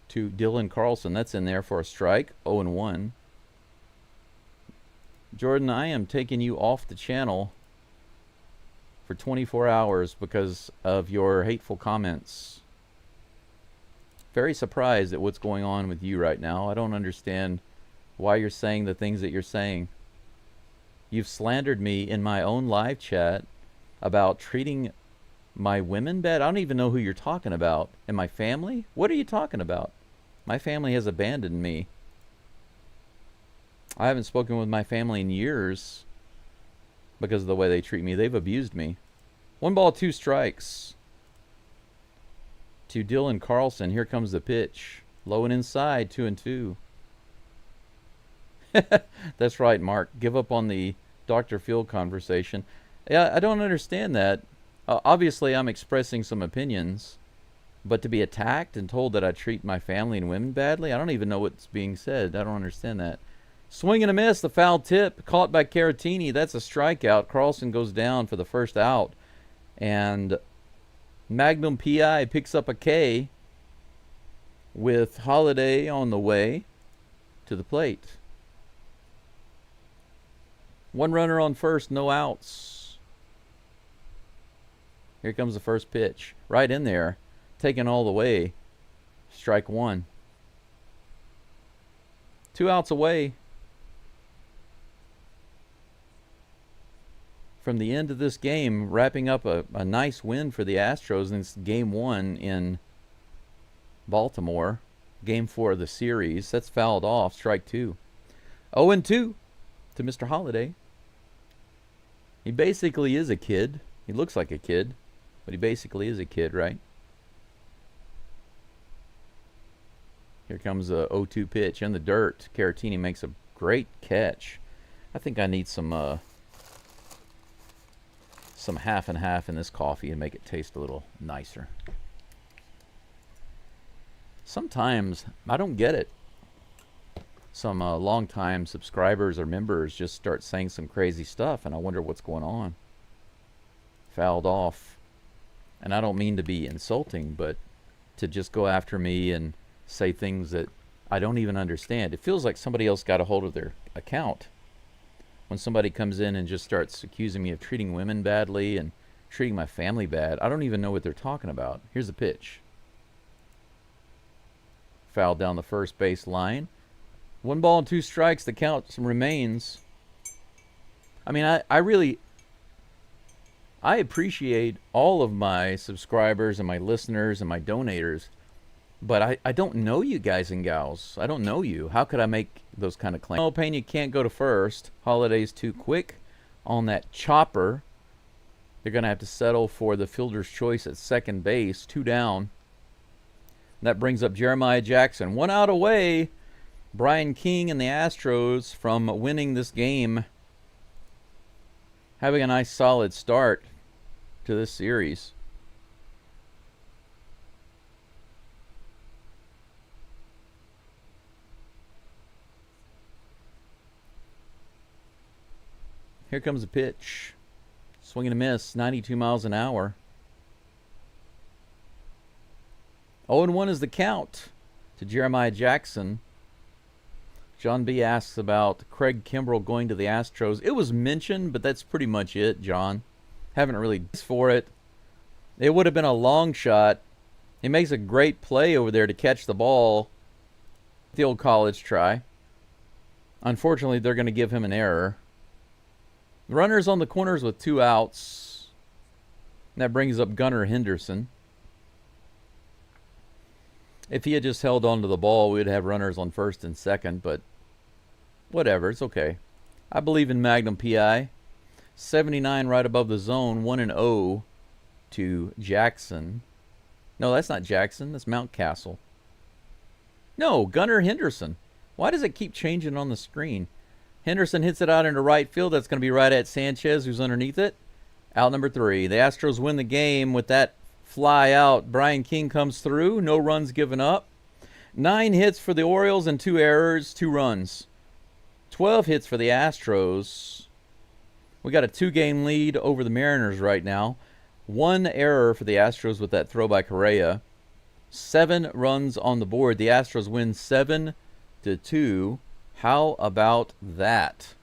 to Dylan Carlson. That's in there for a strike. 0-1. Jordan, I am taking you off the channel for 24 hours because of your hateful comments. Very surprised at what's going on with you right now. I don't understand why you're saying the things that you're saying. You've slandered me in my own live chat about treating my women bad. I don't even know who you're talking about. And my family? What are you talking about? My family has abandoned me. I haven't spoken with my family in years because of the way they treat me. They've abused me. 1 ball, 2 strikes. To Dylan Carlson. Here comes the pitch. Low and inside, 2-2. That's right, Mark. Give up on the Dr. Phil conversation. Yeah, I don't understand that. Obviously, I'm expressing some opinions, but to be attacked and told that I treat my family and women badly, I don't even know what's being said. I don't understand that. Swing and a miss, the foul tip, caught by Caratini. That's a strikeout. Carlson goes down for the first out. And Magnum P.I. picks up a K with Holiday on the way to the plate. 1 runner on first, no outs. Here comes the first pitch. Right in there, taken all the way. Strike 1. 2 outs away from the end of this game, wrapping up a nice win for the Astros. And it's game 1 in Baltimore. Game 4 of the series. That's fouled off. Strike 2. 0-2 to Mr. Holiday. He basically is a kid. He looks like a kid, but he basically is a kid, right? Here comes a 0-2 pitch in the dirt. Caratini makes a great catch. I think I need some half and half in this coffee and make it taste a little nicer. Sometimes I don't get it. Some long-time subscribers or members just start saying some crazy stuff, and I wonder what's going on. Fouled off. And I don't mean to be insulting, but to just go after me and say things that I don't even understand. It feels like somebody else got a hold of their account. When somebody comes in and just starts accusing me of treating women badly and treating my family bad, I don't even know what they're talking about. Here's the pitch. Fouled down the first base line. 1 ball and 2 strikes. The count remains. I mean, I appreciate all of my subscribers and my listeners and my donators, but I don't know you guys and gals. I don't know you. How could I make those kind of claims? No, Pena can't go to first. Holiday's too quick on that chopper. They're going to have to settle for the fielder's choice at second base. 2 down. That brings up Jeremiah Jackson. 1 out away. Brian King and the Astros from winning this game. Having a nice solid start to this series. Here comes a pitch. Swing and a miss, 92 miles an hour. 0-1 is the count to Jeremiah Jackson. John B. asks about Craig Kimbrell going to the Astros. It was mentioned, but that's pretty much it, John. Haven't really for it. It would have been a long shot. He makes a great play over there to catch the ball. The old college try. Unfortunately, they're going to give him an error. Runners on the corners with 2 outs. And that brings up Gunnar Henderson. If he had just held on to the ball, we'd have runners on first and second, but whatever, it's okay. I believe in Magnum P.I. 79 right above the zone, 1-0 to Jackson. No, that's not Jackson, that's Mountcastle. No, Gunnar Henderson. Why does it keep changing on the screen? Henderson hits it out into right field. That's going to be right at Sanchez, who's underneath it. Out number 3. The Astros win the game with that fly out. Brian King comes through. No runs given up. 9 hits for the Orioles and 2 errors, 2 runs. 12 hits for the Astros. We got a 2-game lead over the Mariners right now. 1 error for the Astros with that throw by Correa. 7 runs on the board. The Astros win 7-2. How about that?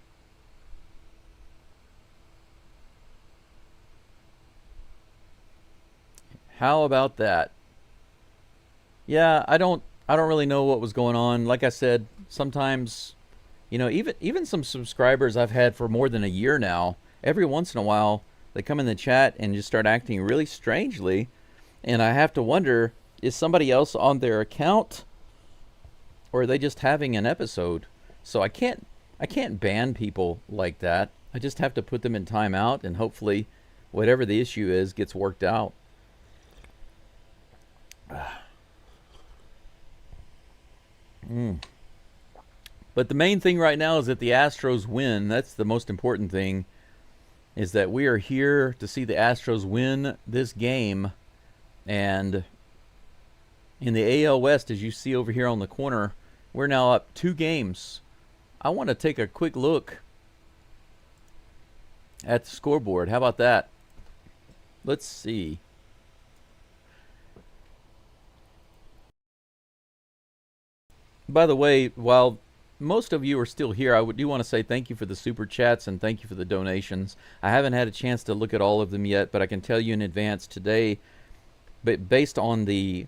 How about that? Yeah, I don't really know what was going on. Like I said, sometimes, you know, even some subscribers I've had for more than a year now, every once in a while they come in the chat and just start acting really strangely, and I have to wonder, is somebody else on their account, or are they just having an episode? So I can't ban people like that. I just have to put them in timeout, and hopefully whatever the issue is gets worked out. But the main thing right now is that the Astros win. That's the most important thing, is that we are here to see the Astros win this game. And in the AL West, as you see over here on the corner, we're now up 2 games. I want to take a quick look at the scoreboard. How about that? Let's see. By the way, while most of you are still here, I do want to say thank you for the super chats and thank you for the donations. I haven't had a chance to look at all of them yet, but I can tell you in advance today, but based on the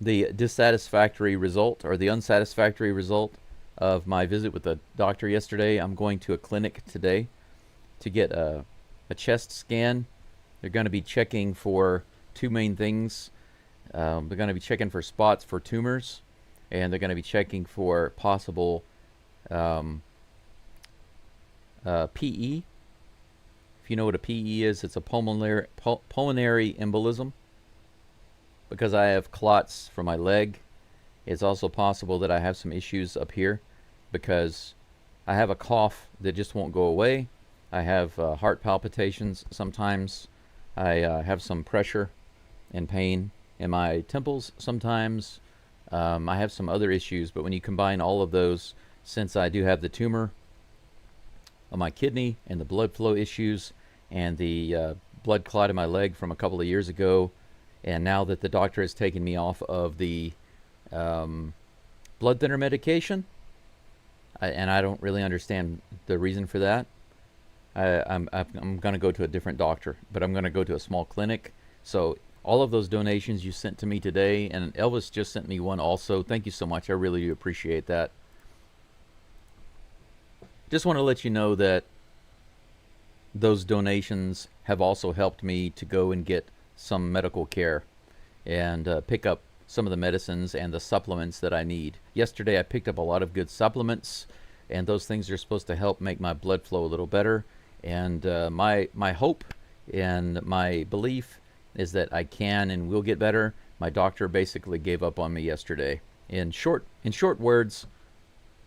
dissatisfactory result, or the unsatisfactory result of my visit with the doctor yesterday, I'm going to a clinic today to get a chest scan. They're going to be checking for 2 main things. They're going to be checking for spots for tumors, and they're going to be checking for possible PE. If you know what a PE is, it's a pulmonary embolism. Because I have clots from my leg, it's also possible that I have some issues up here, because I have a cough that just won't go away. I have heart palpitations sometimes. I have some pressure and pain in my temples sometimes. I have some other issues, but when you combine all of those, since I do have the tumor on my kidney and the blood flow issues and the blood clot in my leg from a couple of years ago, and now that the doctor has taken me off of the blood thinner medication, and I don't really understand the reason for that, I'm going to go to a different doctor, but I'm going to go to a small clinic. So all of those donations you sent to me today, and Elvis just sent me one also. Thank you so much. I really do appreciate that. Just want to let you know that those donations have also helped me to go and get some medical care and pick up some of the medicines and the supplements that I need. Yesterday I picked up a lot of good supplements, and those things are supposed to help make my blood flow a little better. And my hope and my belief is that I can and will get better. My doctor basically gave up on me yesterday. In short words,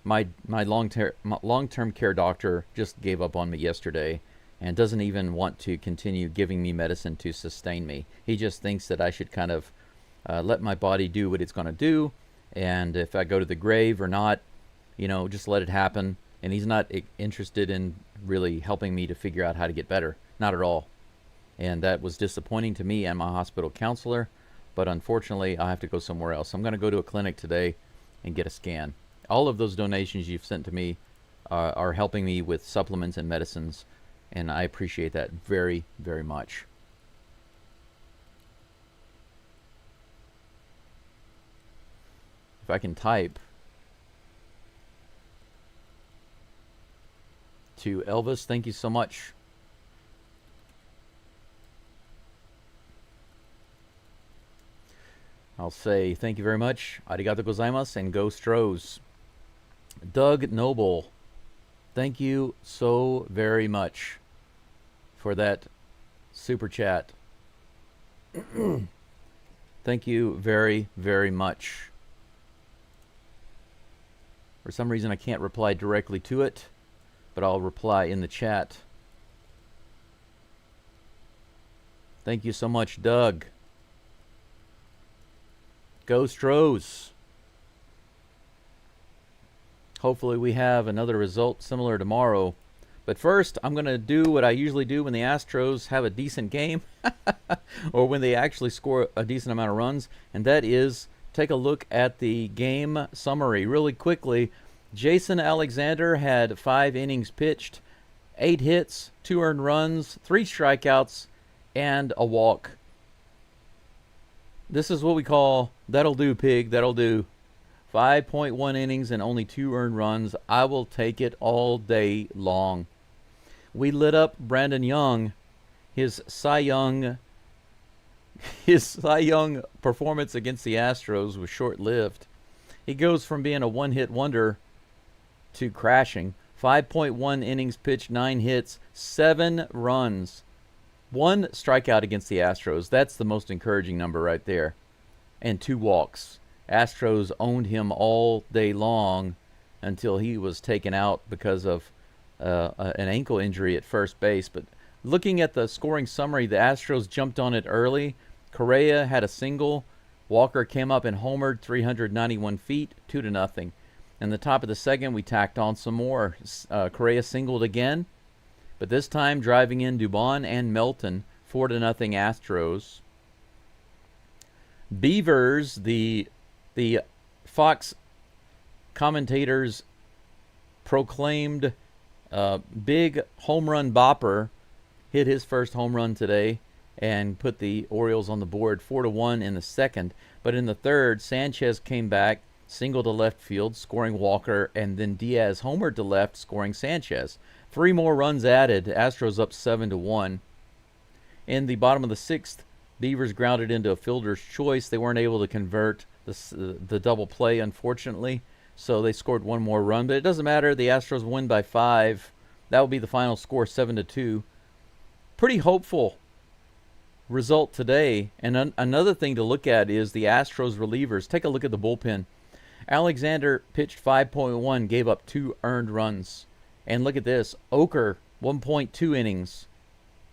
my long-term care doctor just gave up on me yesterday and doesn't even want to continue giving me medicine to sustain me. He just thinks that I should kind of let my body do what it's going to do, and if I go to the grave or not, you know, just let it happen. And he's not interested in really helping me to figure out how to get better. Not at all. And that was disappointing to me and my hospital counselor, but unfortunately I have to go somewhere else. I'm going to go to a clinic today and get a scan. All of those donations you've sent to me are helping me with supplements and medicines, and I appreciate that very, very much. If I can type to Elvis, thank you so much. I'll say thank you very much. Arigato gozaimasu and go Astros. Doug Noble, thank you so very much for that super chat. Thank you very, very much. For some reason I can't reply directly to it, but I'll reply in the chat. Thank you so much, Doug. Go Astros. Hopefully we have another result similar tomorrow. But first, I'm going to do what I usually do when the Astros have a decent game or when they actually score a decent amount of runs, and that is take a look at the game summary. Really quickly, Jason Alexander had 5 innings pitched, 8 hits, 2 earned runs, 3 strikeouts, and a walk. This is what we call, that'll do, pig, that'll do. 5.1 innings and only 2 earned runs. I will take it all day long. We lit up Brandon Young. His Cy Young performance against the Astros was short-lived. He goes from being a one-hit wonder to crashing. 5.1 innings pitched, 9 hits, 7 runs. 1 strikeout against the Astros. That's the most encouraging number right there. And 2 walks. Astros owned him all day long until he was taken out because of an ankle injury at first base. But looking at the scoring summary, the Astros jumped on it early. Correa had a single. Walker came up and homered 391 feet, 2-0. In the top of the second, we tacked on some more. Correa singled again, but this time driving in Dubon and Melton, 4-0 Astros. Beavers, the Fox commentators proclaimed big home run bopper, hit his first home run today and put the Orioles on the board 4-1 in the second. But in the third, Sanchez came back, single to left field, scoring Walker, and then Diaz homered to left, scoring Sanchez. 3 more runs added. Astros up 7-1. In the bottom of the sixth, Beavers grounded into a fielder's choice. They weren't able to convert the double play, unfortunately, so they scored 1 more run. But it doesn't matter. The Astros win by 5. That will be the final score, 7-2. Pretty hopeful result today. And another thing to look at is the Astros relievers. Take a look at the bullpen. Alexander pitched 5.1, gave up 2 earned runs. And look at this. Oker, 1.2 innings,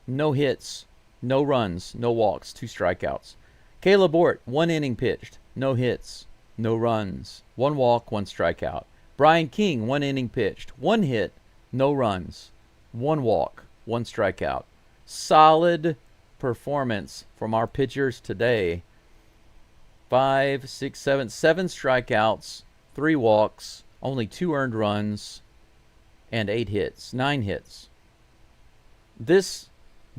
no hits, no runs, no walks, 2 strikeouts. Caleb Bort, 1 inning pitched, no hits, no runs, 1 walk, 1 strikeout. Brian King, 1 inning pitched, 1 hit, no runs, 1 walk, 1 strikeout. Solid performance from our pitchers today. 5, 6, 7 strikeouts, 3 walks, only 2 earned runs, and 8 hits, 9 hits. This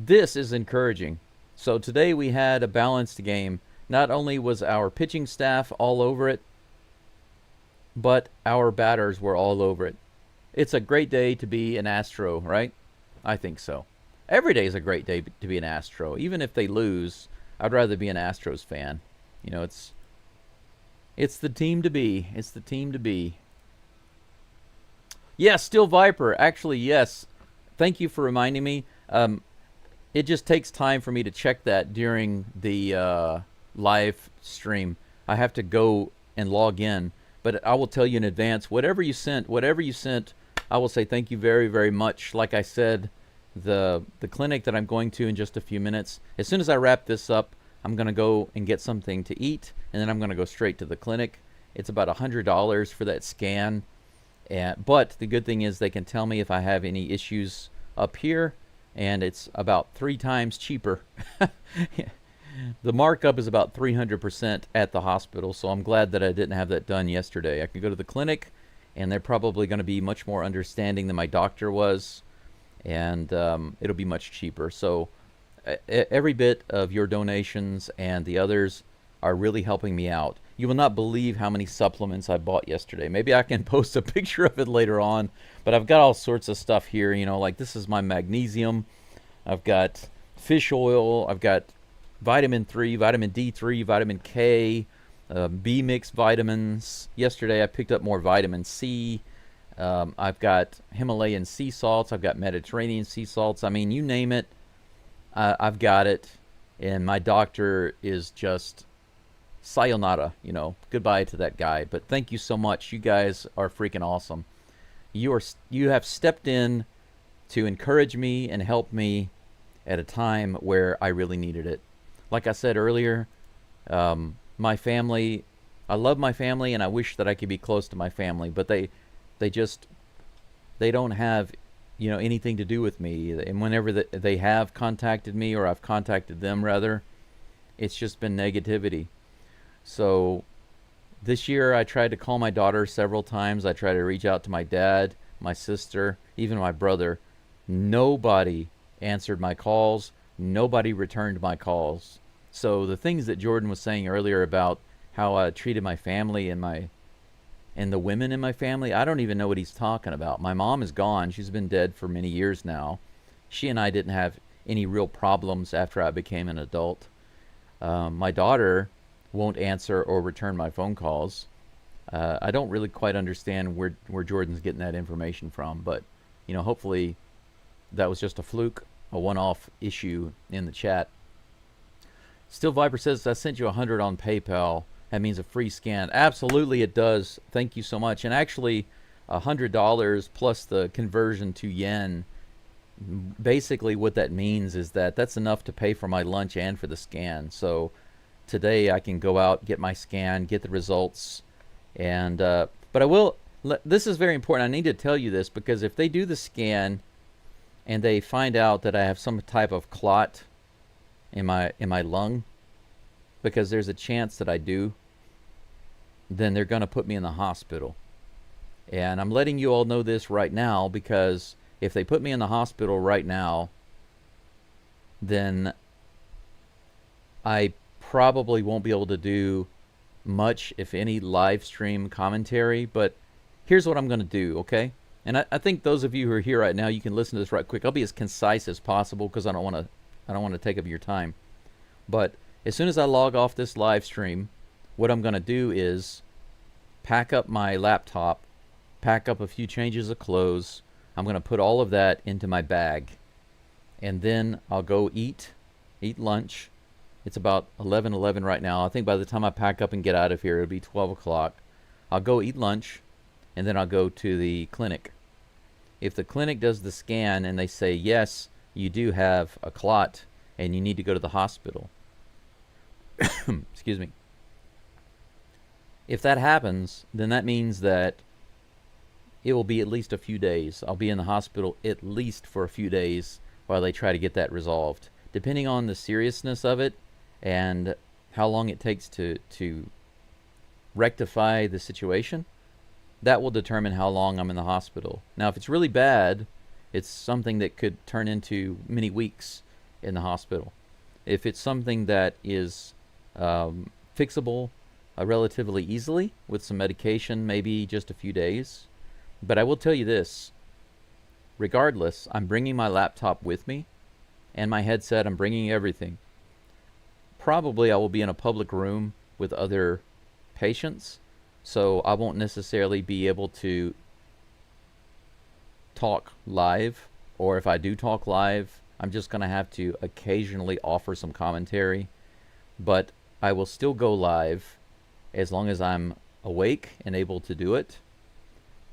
is encouraging. So today we had a balanced game. Not only was our pitching staff all over it, but our batters were all over it. It's a great day to be an Astro, right? I think so. Every day is a great day to be an Astro. Even if they lose, I'd rather be an Astros fan. You know, it's the team to be. It's the team to be. Yes, still Viper. Actually, yes. Thank you for reminding me. It just takes time for me to check that during the live stream. I have to go and log in. But I will tell you in advance, whatever you sent, I will say thank you very, very much. Like I said, the clinic that I'm going to in just a few minutes, as soon as I wrap this up, I'm going to go and get something to eat, and then I'm going to go straight to the clinic. It's about $100 for that scan. But the good thing is they can tell me if I have any issues up here, and it's about 3 times cheaper. The markup is about 300% at the hospital, so I'm glad that I didn't have that done yesterday. I can go to the clinic, and they're probably going to be much more understanding than my doctor was, and it'll be much cheaper. So every bit of your donations and the others are really helping me out. You will not believe how many supplements I bought yesterday. Maybe I can post a picture of it later on, but I've got all sorts of stuff here. You know, like this is my magnesium. I've got fish oil. I've got vitamin 3, vitamin D3, vitamin K, B-mix vitamins. Yesterday I picked up more vitamin C. I've got Himalayan sea salts. I've got Mediterranean sea salts. I mean, you name it, I've got it. And my doctor is just sayonara, you know, goodbye to that guy. But thank you so much. You guys are freaking awesome. You have stepped in to encourage me and help me at a time where I really needed it. Like I said earlier, my family, I love my family and I wish that I could be close to my family, but they They don't have, anything to do with me. And whenever they have contacted me, or I've contacted them rather, it's just been negativity. So this year I tried to call my daughter several times. I tried to reach out to my dad, my sister, even my brother. Nobody answered my calls. Nobody returned my calls. So the things that Jordan was saying earlier about how I treated my family and the women in my family, I don't even know what he's talking about. My mom is gone. She's been dead for many years now. She and I didn't have any real problems after I became an adult. My daughter won't answer or return my phone calls. I don't really quite understand where Jordan's getting that information from, but hopefully that was just a fluke, a one-off issue in the chat. Still Viper says, I sent you 100 on PayPal. That means a free scan. Absolutely it does. Thank you so much. And actually, $100 plus the conversion to yen, basically what that means is that's enough to pay for my lunch and for the scan. So today I can go out, get my scan, get the results. And but I will, this is very important. I need to tell you this, because if they do the scan and they find out that I have some type of clot in my lung, because there's a chance that I do, then they're going to put me in the hospital. And I'm letting you all know this right now, because if they put me in the hospital right now, then I probably won't be able to do much, if any, live stream commentary. But here's what I'm going to do, okay? And I think those of you who are here right now, you can listen to this right quick. I'll be as concise as possible, because I don't want to take up your time. But as soon as I log off this live stream, what I'm going to do is pack up my laptop, pack up a few changes of clothes. I'm going to put all of that into my bag, and then I'll go eat lunch. It's about 11:11 right now. I think by the time I pack up and get out of here, it'll be 12 o'clock. I'll go eat lunch, and then I'll go to the clinic. If the clinic does the scan and they say, yes, you do have a clot and you need to go to the hospital, excuse me. If that happens, then that means that it will be at least a few days. I'll be in the hospital at least for a few days while they try to get that resolved. Depending on the seriousness of it and how long it takes to rectify the situation, that will determine how long I'm in the hospital. Now, if it's really bad, it's something that could turn into many weeks in the hospital. If it's something that is fixable relatively easily with some medication, maybe just a few days. But I will tell you this, regardless, I'm bringing my laptop with me and my headset. I'm bringing everything. Probably I will be in a public room with other patients, so I won't necessarily be able to talk live, or if I do talk live, I'm just going to have to occasionally offer some commentary. But I will still go live as long as I'm awake and able to do it,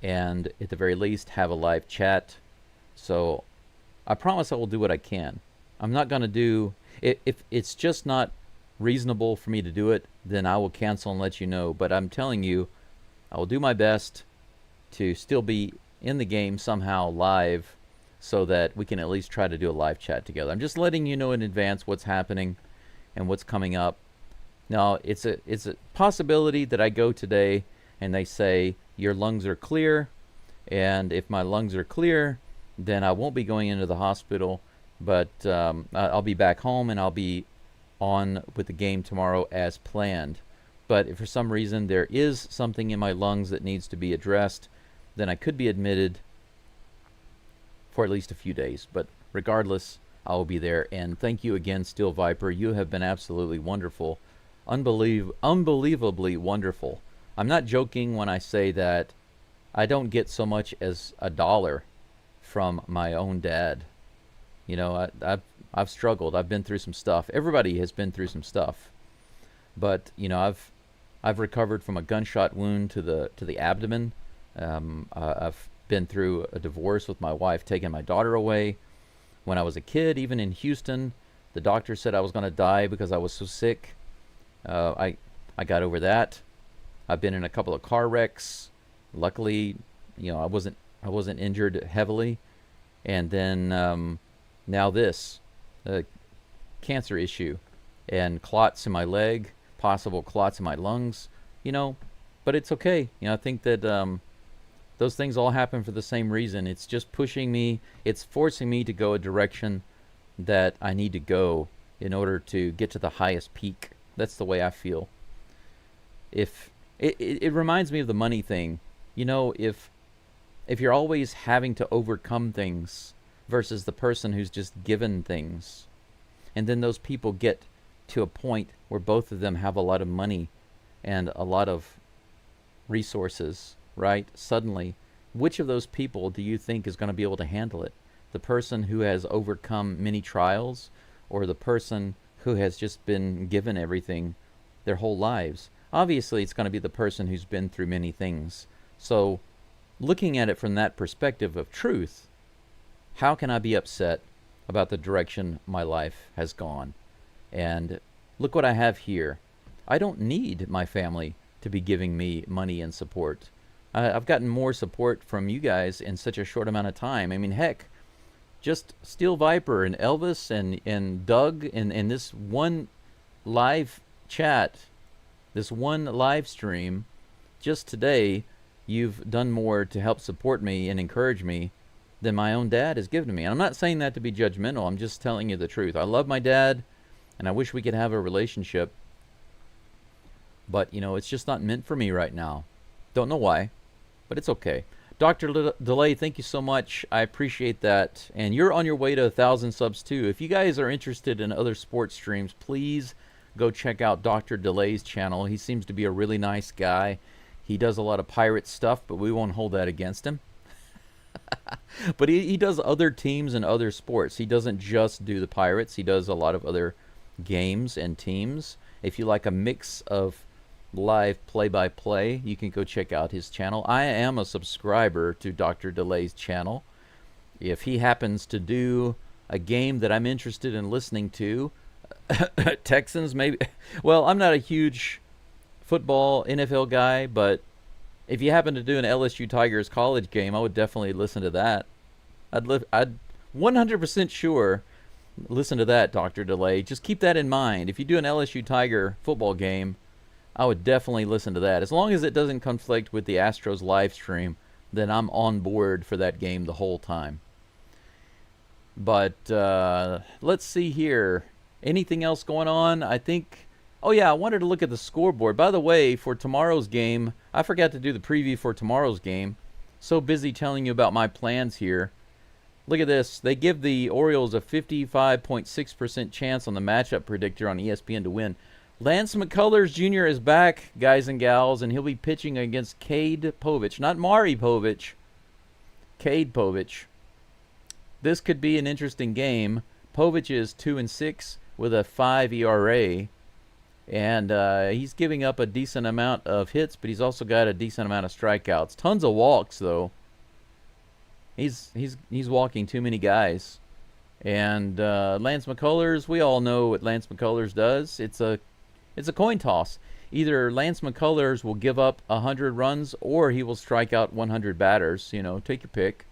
and at the very least have a live chat. So I promise I will do what I can. I'm not going to do, if it's just not reasonable for me to do it, then I will cancel and let you know. But I'm telling you, I will do my best to still be in the game somehow live, so that we can at least try to do a live chat together. I'm just letting you know in advance what's happening and what's coming up. Now, it's a possibility that I go today and they say your lungs are clear, and if my lungs are clear, then I won't be going into the hospital, but I'll be back home and I'll be on with the game tomorrow as planned. But if for some reason there is something in my lungs that needs to be addressed, then I could be admitted for at least a few days. But regardless, I will be there. And thank you again, Steel Viper. You have been absolutely wonderful. Unbelievably wonderful. I'm not joking when I say that I don't get so much as $1 from my own dad. You know, I've struggled. I've been through some stuff. Everybody has been through some stuff. But you know, I've recovered from a gunshot wound to the abdomen. I've been through a divorce with my wife taking my daughter away. When I was a kid, even in Houston, the doctor said I was going to die because I was so sick. I got over that. I've been in a couple of car wrecks. Luckily, I wasn't injured heavily, and then now this cancer issue and clots in my leg, possible clots in my lungs. But it's okay. I think that those things all happen for the same reason. It's just pushing me. It's forcing me to go a direction that I need to go in order to get to the highest peak. That's the way I feel. If it reminds me of the money thing. If you're always having to overcome things versus the person who's just given things, and then those people get to a point where both of them have a lot of money and a lot of resources, right? Suddenly, which of those people do you think is going to be able to handle it? The person who has overcome many trials, or the person who has just been given everything their whole lives? Obviously, it's going to be the person who's been through many things. So, looking at it from that perspective of truth, how can I be upset about the direction my life has gone? And look what I have here. I don't need my family to be giving me money and support. I've gotten more support from you guys in such a short amount of time. I mean, heck, just Steel Viper and Elvis and Doug and this one live chat, this one live stream, just today, you've done more to help support me and encourage me than my own dad has given to me. And I'm not saying that to be judgmental. I'm just telling you the truth. I love my dad, and I wish we could have a relationship. But, it's just not meant for me right now. Don't know why, but it's okay. Dr. Delay, thank you so much. I appreciate that. And you're on your way to 1,000 subs, too. If you guys are interested in other sports streams, please go check out Dr. Delay's channel. He seems to be a really nice guy. He does a lot of pirate stuff, but we won't hold that against him. But he does other teams and other sports. He doesn't just do the Pirates. He does a lot of other games and teams. If you like a mix of live play-by-play, you can go check out his channel. I am a subscriber to Dr. Delay's channel. If he happens to do a game that I'm interested in listening to, Texans maybe. Well, I'm not a huge football NFL guy, but if you happen to do an LSU Tigers college game, I would definitely listen to that. I'd 100% sure listen to that, Dr. Delay. Just keep that in mind. If you do an LSU Tiger football game, I would definitely listen to that. As long as it doesn't conflict with the Astros live stream, then I'm on board for that game the whole time. But let's see here. Anything else going on? I think... Oh, yeah, I wanted to look at the scoreboard. By the way, for tomorrow's game, I forgot to do the preview for tomorrow's game. So busy telling you about my plans here. Look at this. They give the Orioles a 55.6% chance on the matchup predictor on ESPN to win. Lance McCullers Jr. is back, guys and gals, and he'll be pitching against Cade Povich. Not Mari Povich. Cade Povich. This could be an interesting game. Povich is 2-6 with a 5 ERA. And he's giving up a decent amount of hits, but he's also got a decent amount of strikeouts. Tons of walks, though. He's walking too many guys. And Lance McCullers, we all know what Lance McCullers does. It's a coin toss. Either Lance McCullers will give up 100 runs, or he will strike out 100 batters. Take your pick.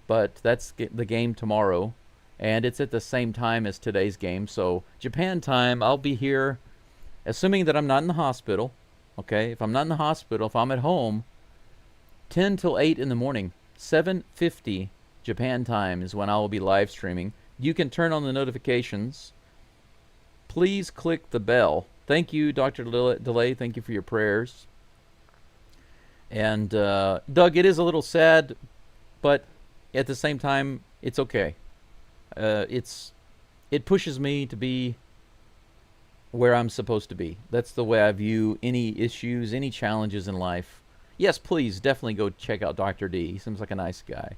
But that's the game tomorrow, and it's at the same time as today's game. So Japan time, I'll be here. Assuming that I'm not in the hospital, okay? If I'm not in the hospital, if I'm at home, 10 till 8 in the morning, 7:50 Japan time is when I will be live streaming. You can turn on the notifications. Please click the bell. Thank you, Dr. Delay. Thank you for your prayers. And, Doug, it is a little sad, but at the same time, it's okay. It pushes me to be where I'm supposed to be. That's the way I view any issues, any challenges in life. Yes, please, definitely go check out Dr. D. He seems like a nice guy.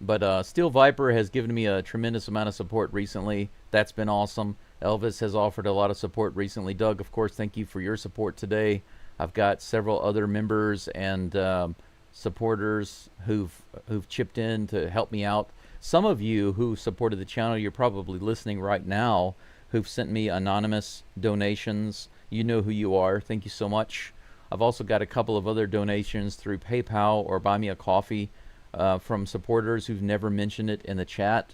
But Steel Viper has given me a tremendous amount of support recently. That's been awesome. Elvis has offered a lot of support recently. Doug, of course, thank you for your support today. I've got several other members and supporters who've chipped in to help me out. Some of you who supported the channel, you're probably listening right now, who've sent me anonymous donations. You know who you are. Thank you so much. I've also got a couple of other donations through PayPal or Buy Me a Coffee from supporters who've never mentioned it in the chat.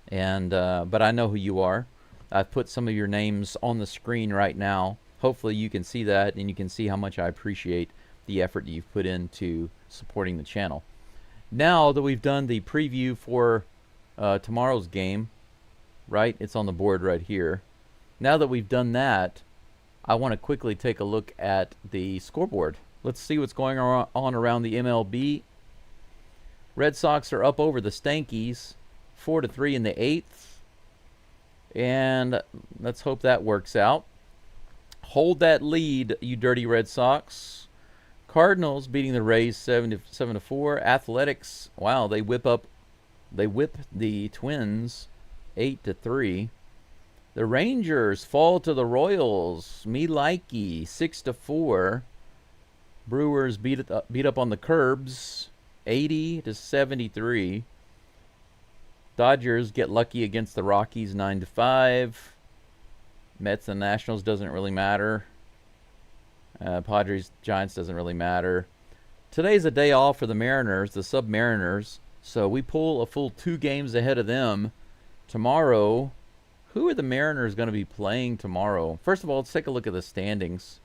And but I know who you are. I've put some of your names on the screen right now. Hopefully you can see that, and you can see how much I appreciate the effort that you've put into supporting the channel. Now that we've done the preview for tomorrow's game, right? It's on the board right here. Now that we've done that, I want to quickly take a look at the scoreboard. Let's see what's going on around the MLB. Red Sox are up over the Stankies, 4-3 in the 8th. And let's hope that works out. Hold that lead, you dirty Red Sox. Cardinals beating the Rays 7-4. Athletics, wow, they whip the Twins 8-3. The Rangers fall to the Royals. Me likey 6-4. Brewers beat up on the Curbs 80-73. Dodgers get lucky against the Rockies 9-5. Mets and Nationals doesn't really matter. Padres Giants doesn't really matter. Today's a day off for the Mariners, the Submariners. So we pull a full 2 games ahead of them. Tomorrow, who are the Mariners going to be playing tomorrow? First of all, let's take a look at the standings.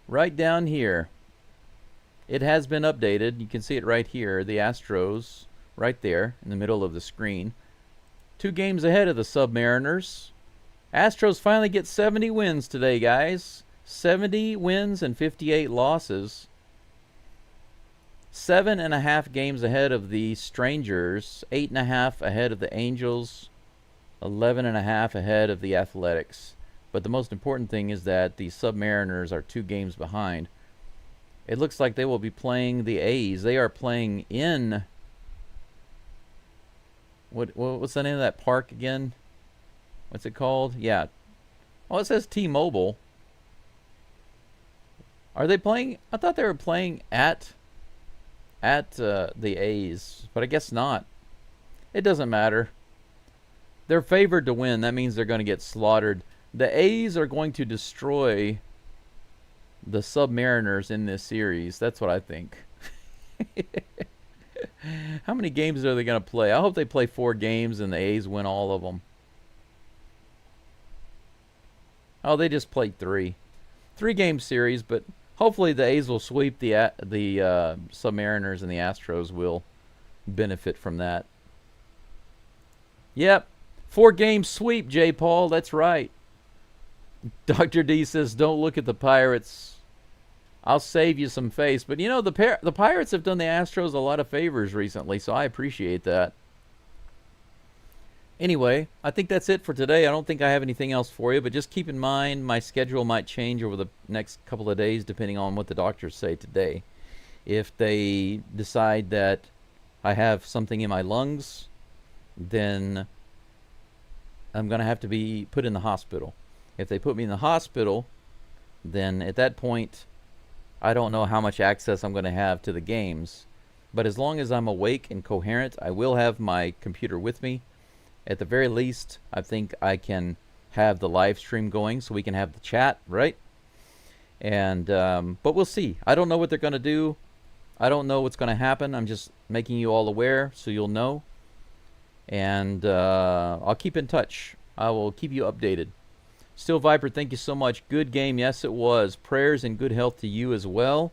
Right down here. It has been updated. You can see it right here. The Astros right there in the middle of the screen. 2 games ahead of the Submariners. Astros finally get 70 wins today, guys. 70 wins and 58 losses. 7.5 games ahead of the Strangers. 8.5 ahead of the Angels. 11.5 ahead of the Athletics. But the most important thing is that the Submariners are 2 games behind. It looks like they will be playing the A's. They are playing in... What's the name of that park again? What's it called? Yeah. Oh, it says T-Mobile. Are they playing? I thought they were playing at the A's, but I guess not. It doesn't matter. They're favored to win. That means they're going to get slaughtered. The A's are going to destroy the Submariners in this series. That's what I think. How many games are they going to play? I hope they play 4 games and the A's win all of them. Oh, they just played 3. 3-game series, but hopefully the A's will sweep the Submariners, and the Astros will benefit from that. Yep. 4-game sweep, J. Paul. That's right. Dr. D says, don't look at the Pirates. I'll save you some face. But, you know, the Pirates have done the Astros a lot of favors recently, so I appreciate that. Anyway, I think that's it for today. I don't think I have anything else for you, but just keep in mind my schedule might change over the next couple of days depending on what the doctors say today. If they decide that I have something in my lungs, then I'm going to have to be put in the hospital. If they put me in the hospital, then at that point, I don't know how much access I'm going to have to the games. But as long as I'm awake and coherent, I will have my computer with me. At the very least, I think I can have the live stream going so we can have the chat, right? And but we'll see. I don't know what they're going to do. I don't know what's going to happen. I'm just making you all aware so you'll know. And I'll keep in touch. I will keep you updated. Still Viper, thank you so much. Good game. Yes, it was. Prayers and good health to you as well.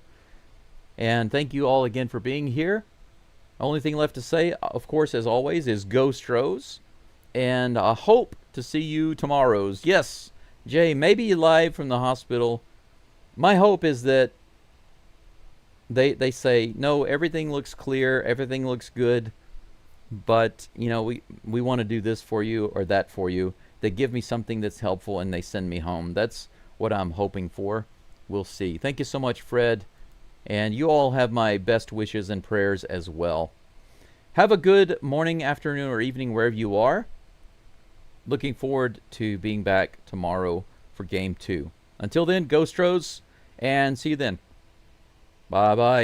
And thank you all again for being here. Only thing left to say, of course, as always, is go Astros. And I hope to see you tomorrow's. Yes, Jay, maybe live from the hospital. My hope is that they say, no, everything looks clear, everything looks good, but, you know, we want to do this for you or that for you. They give me something that's helpful and they send me home. That's what I'm hoping for. We'll see. Thank you so much, Fred. And you all have my best wishes and prayers as well. Have a good morning, afternoon, or evening wherever you are. Looking forward to being back tomorrow for Game 2. Until then, go Astros, and see you then. Bye-bye.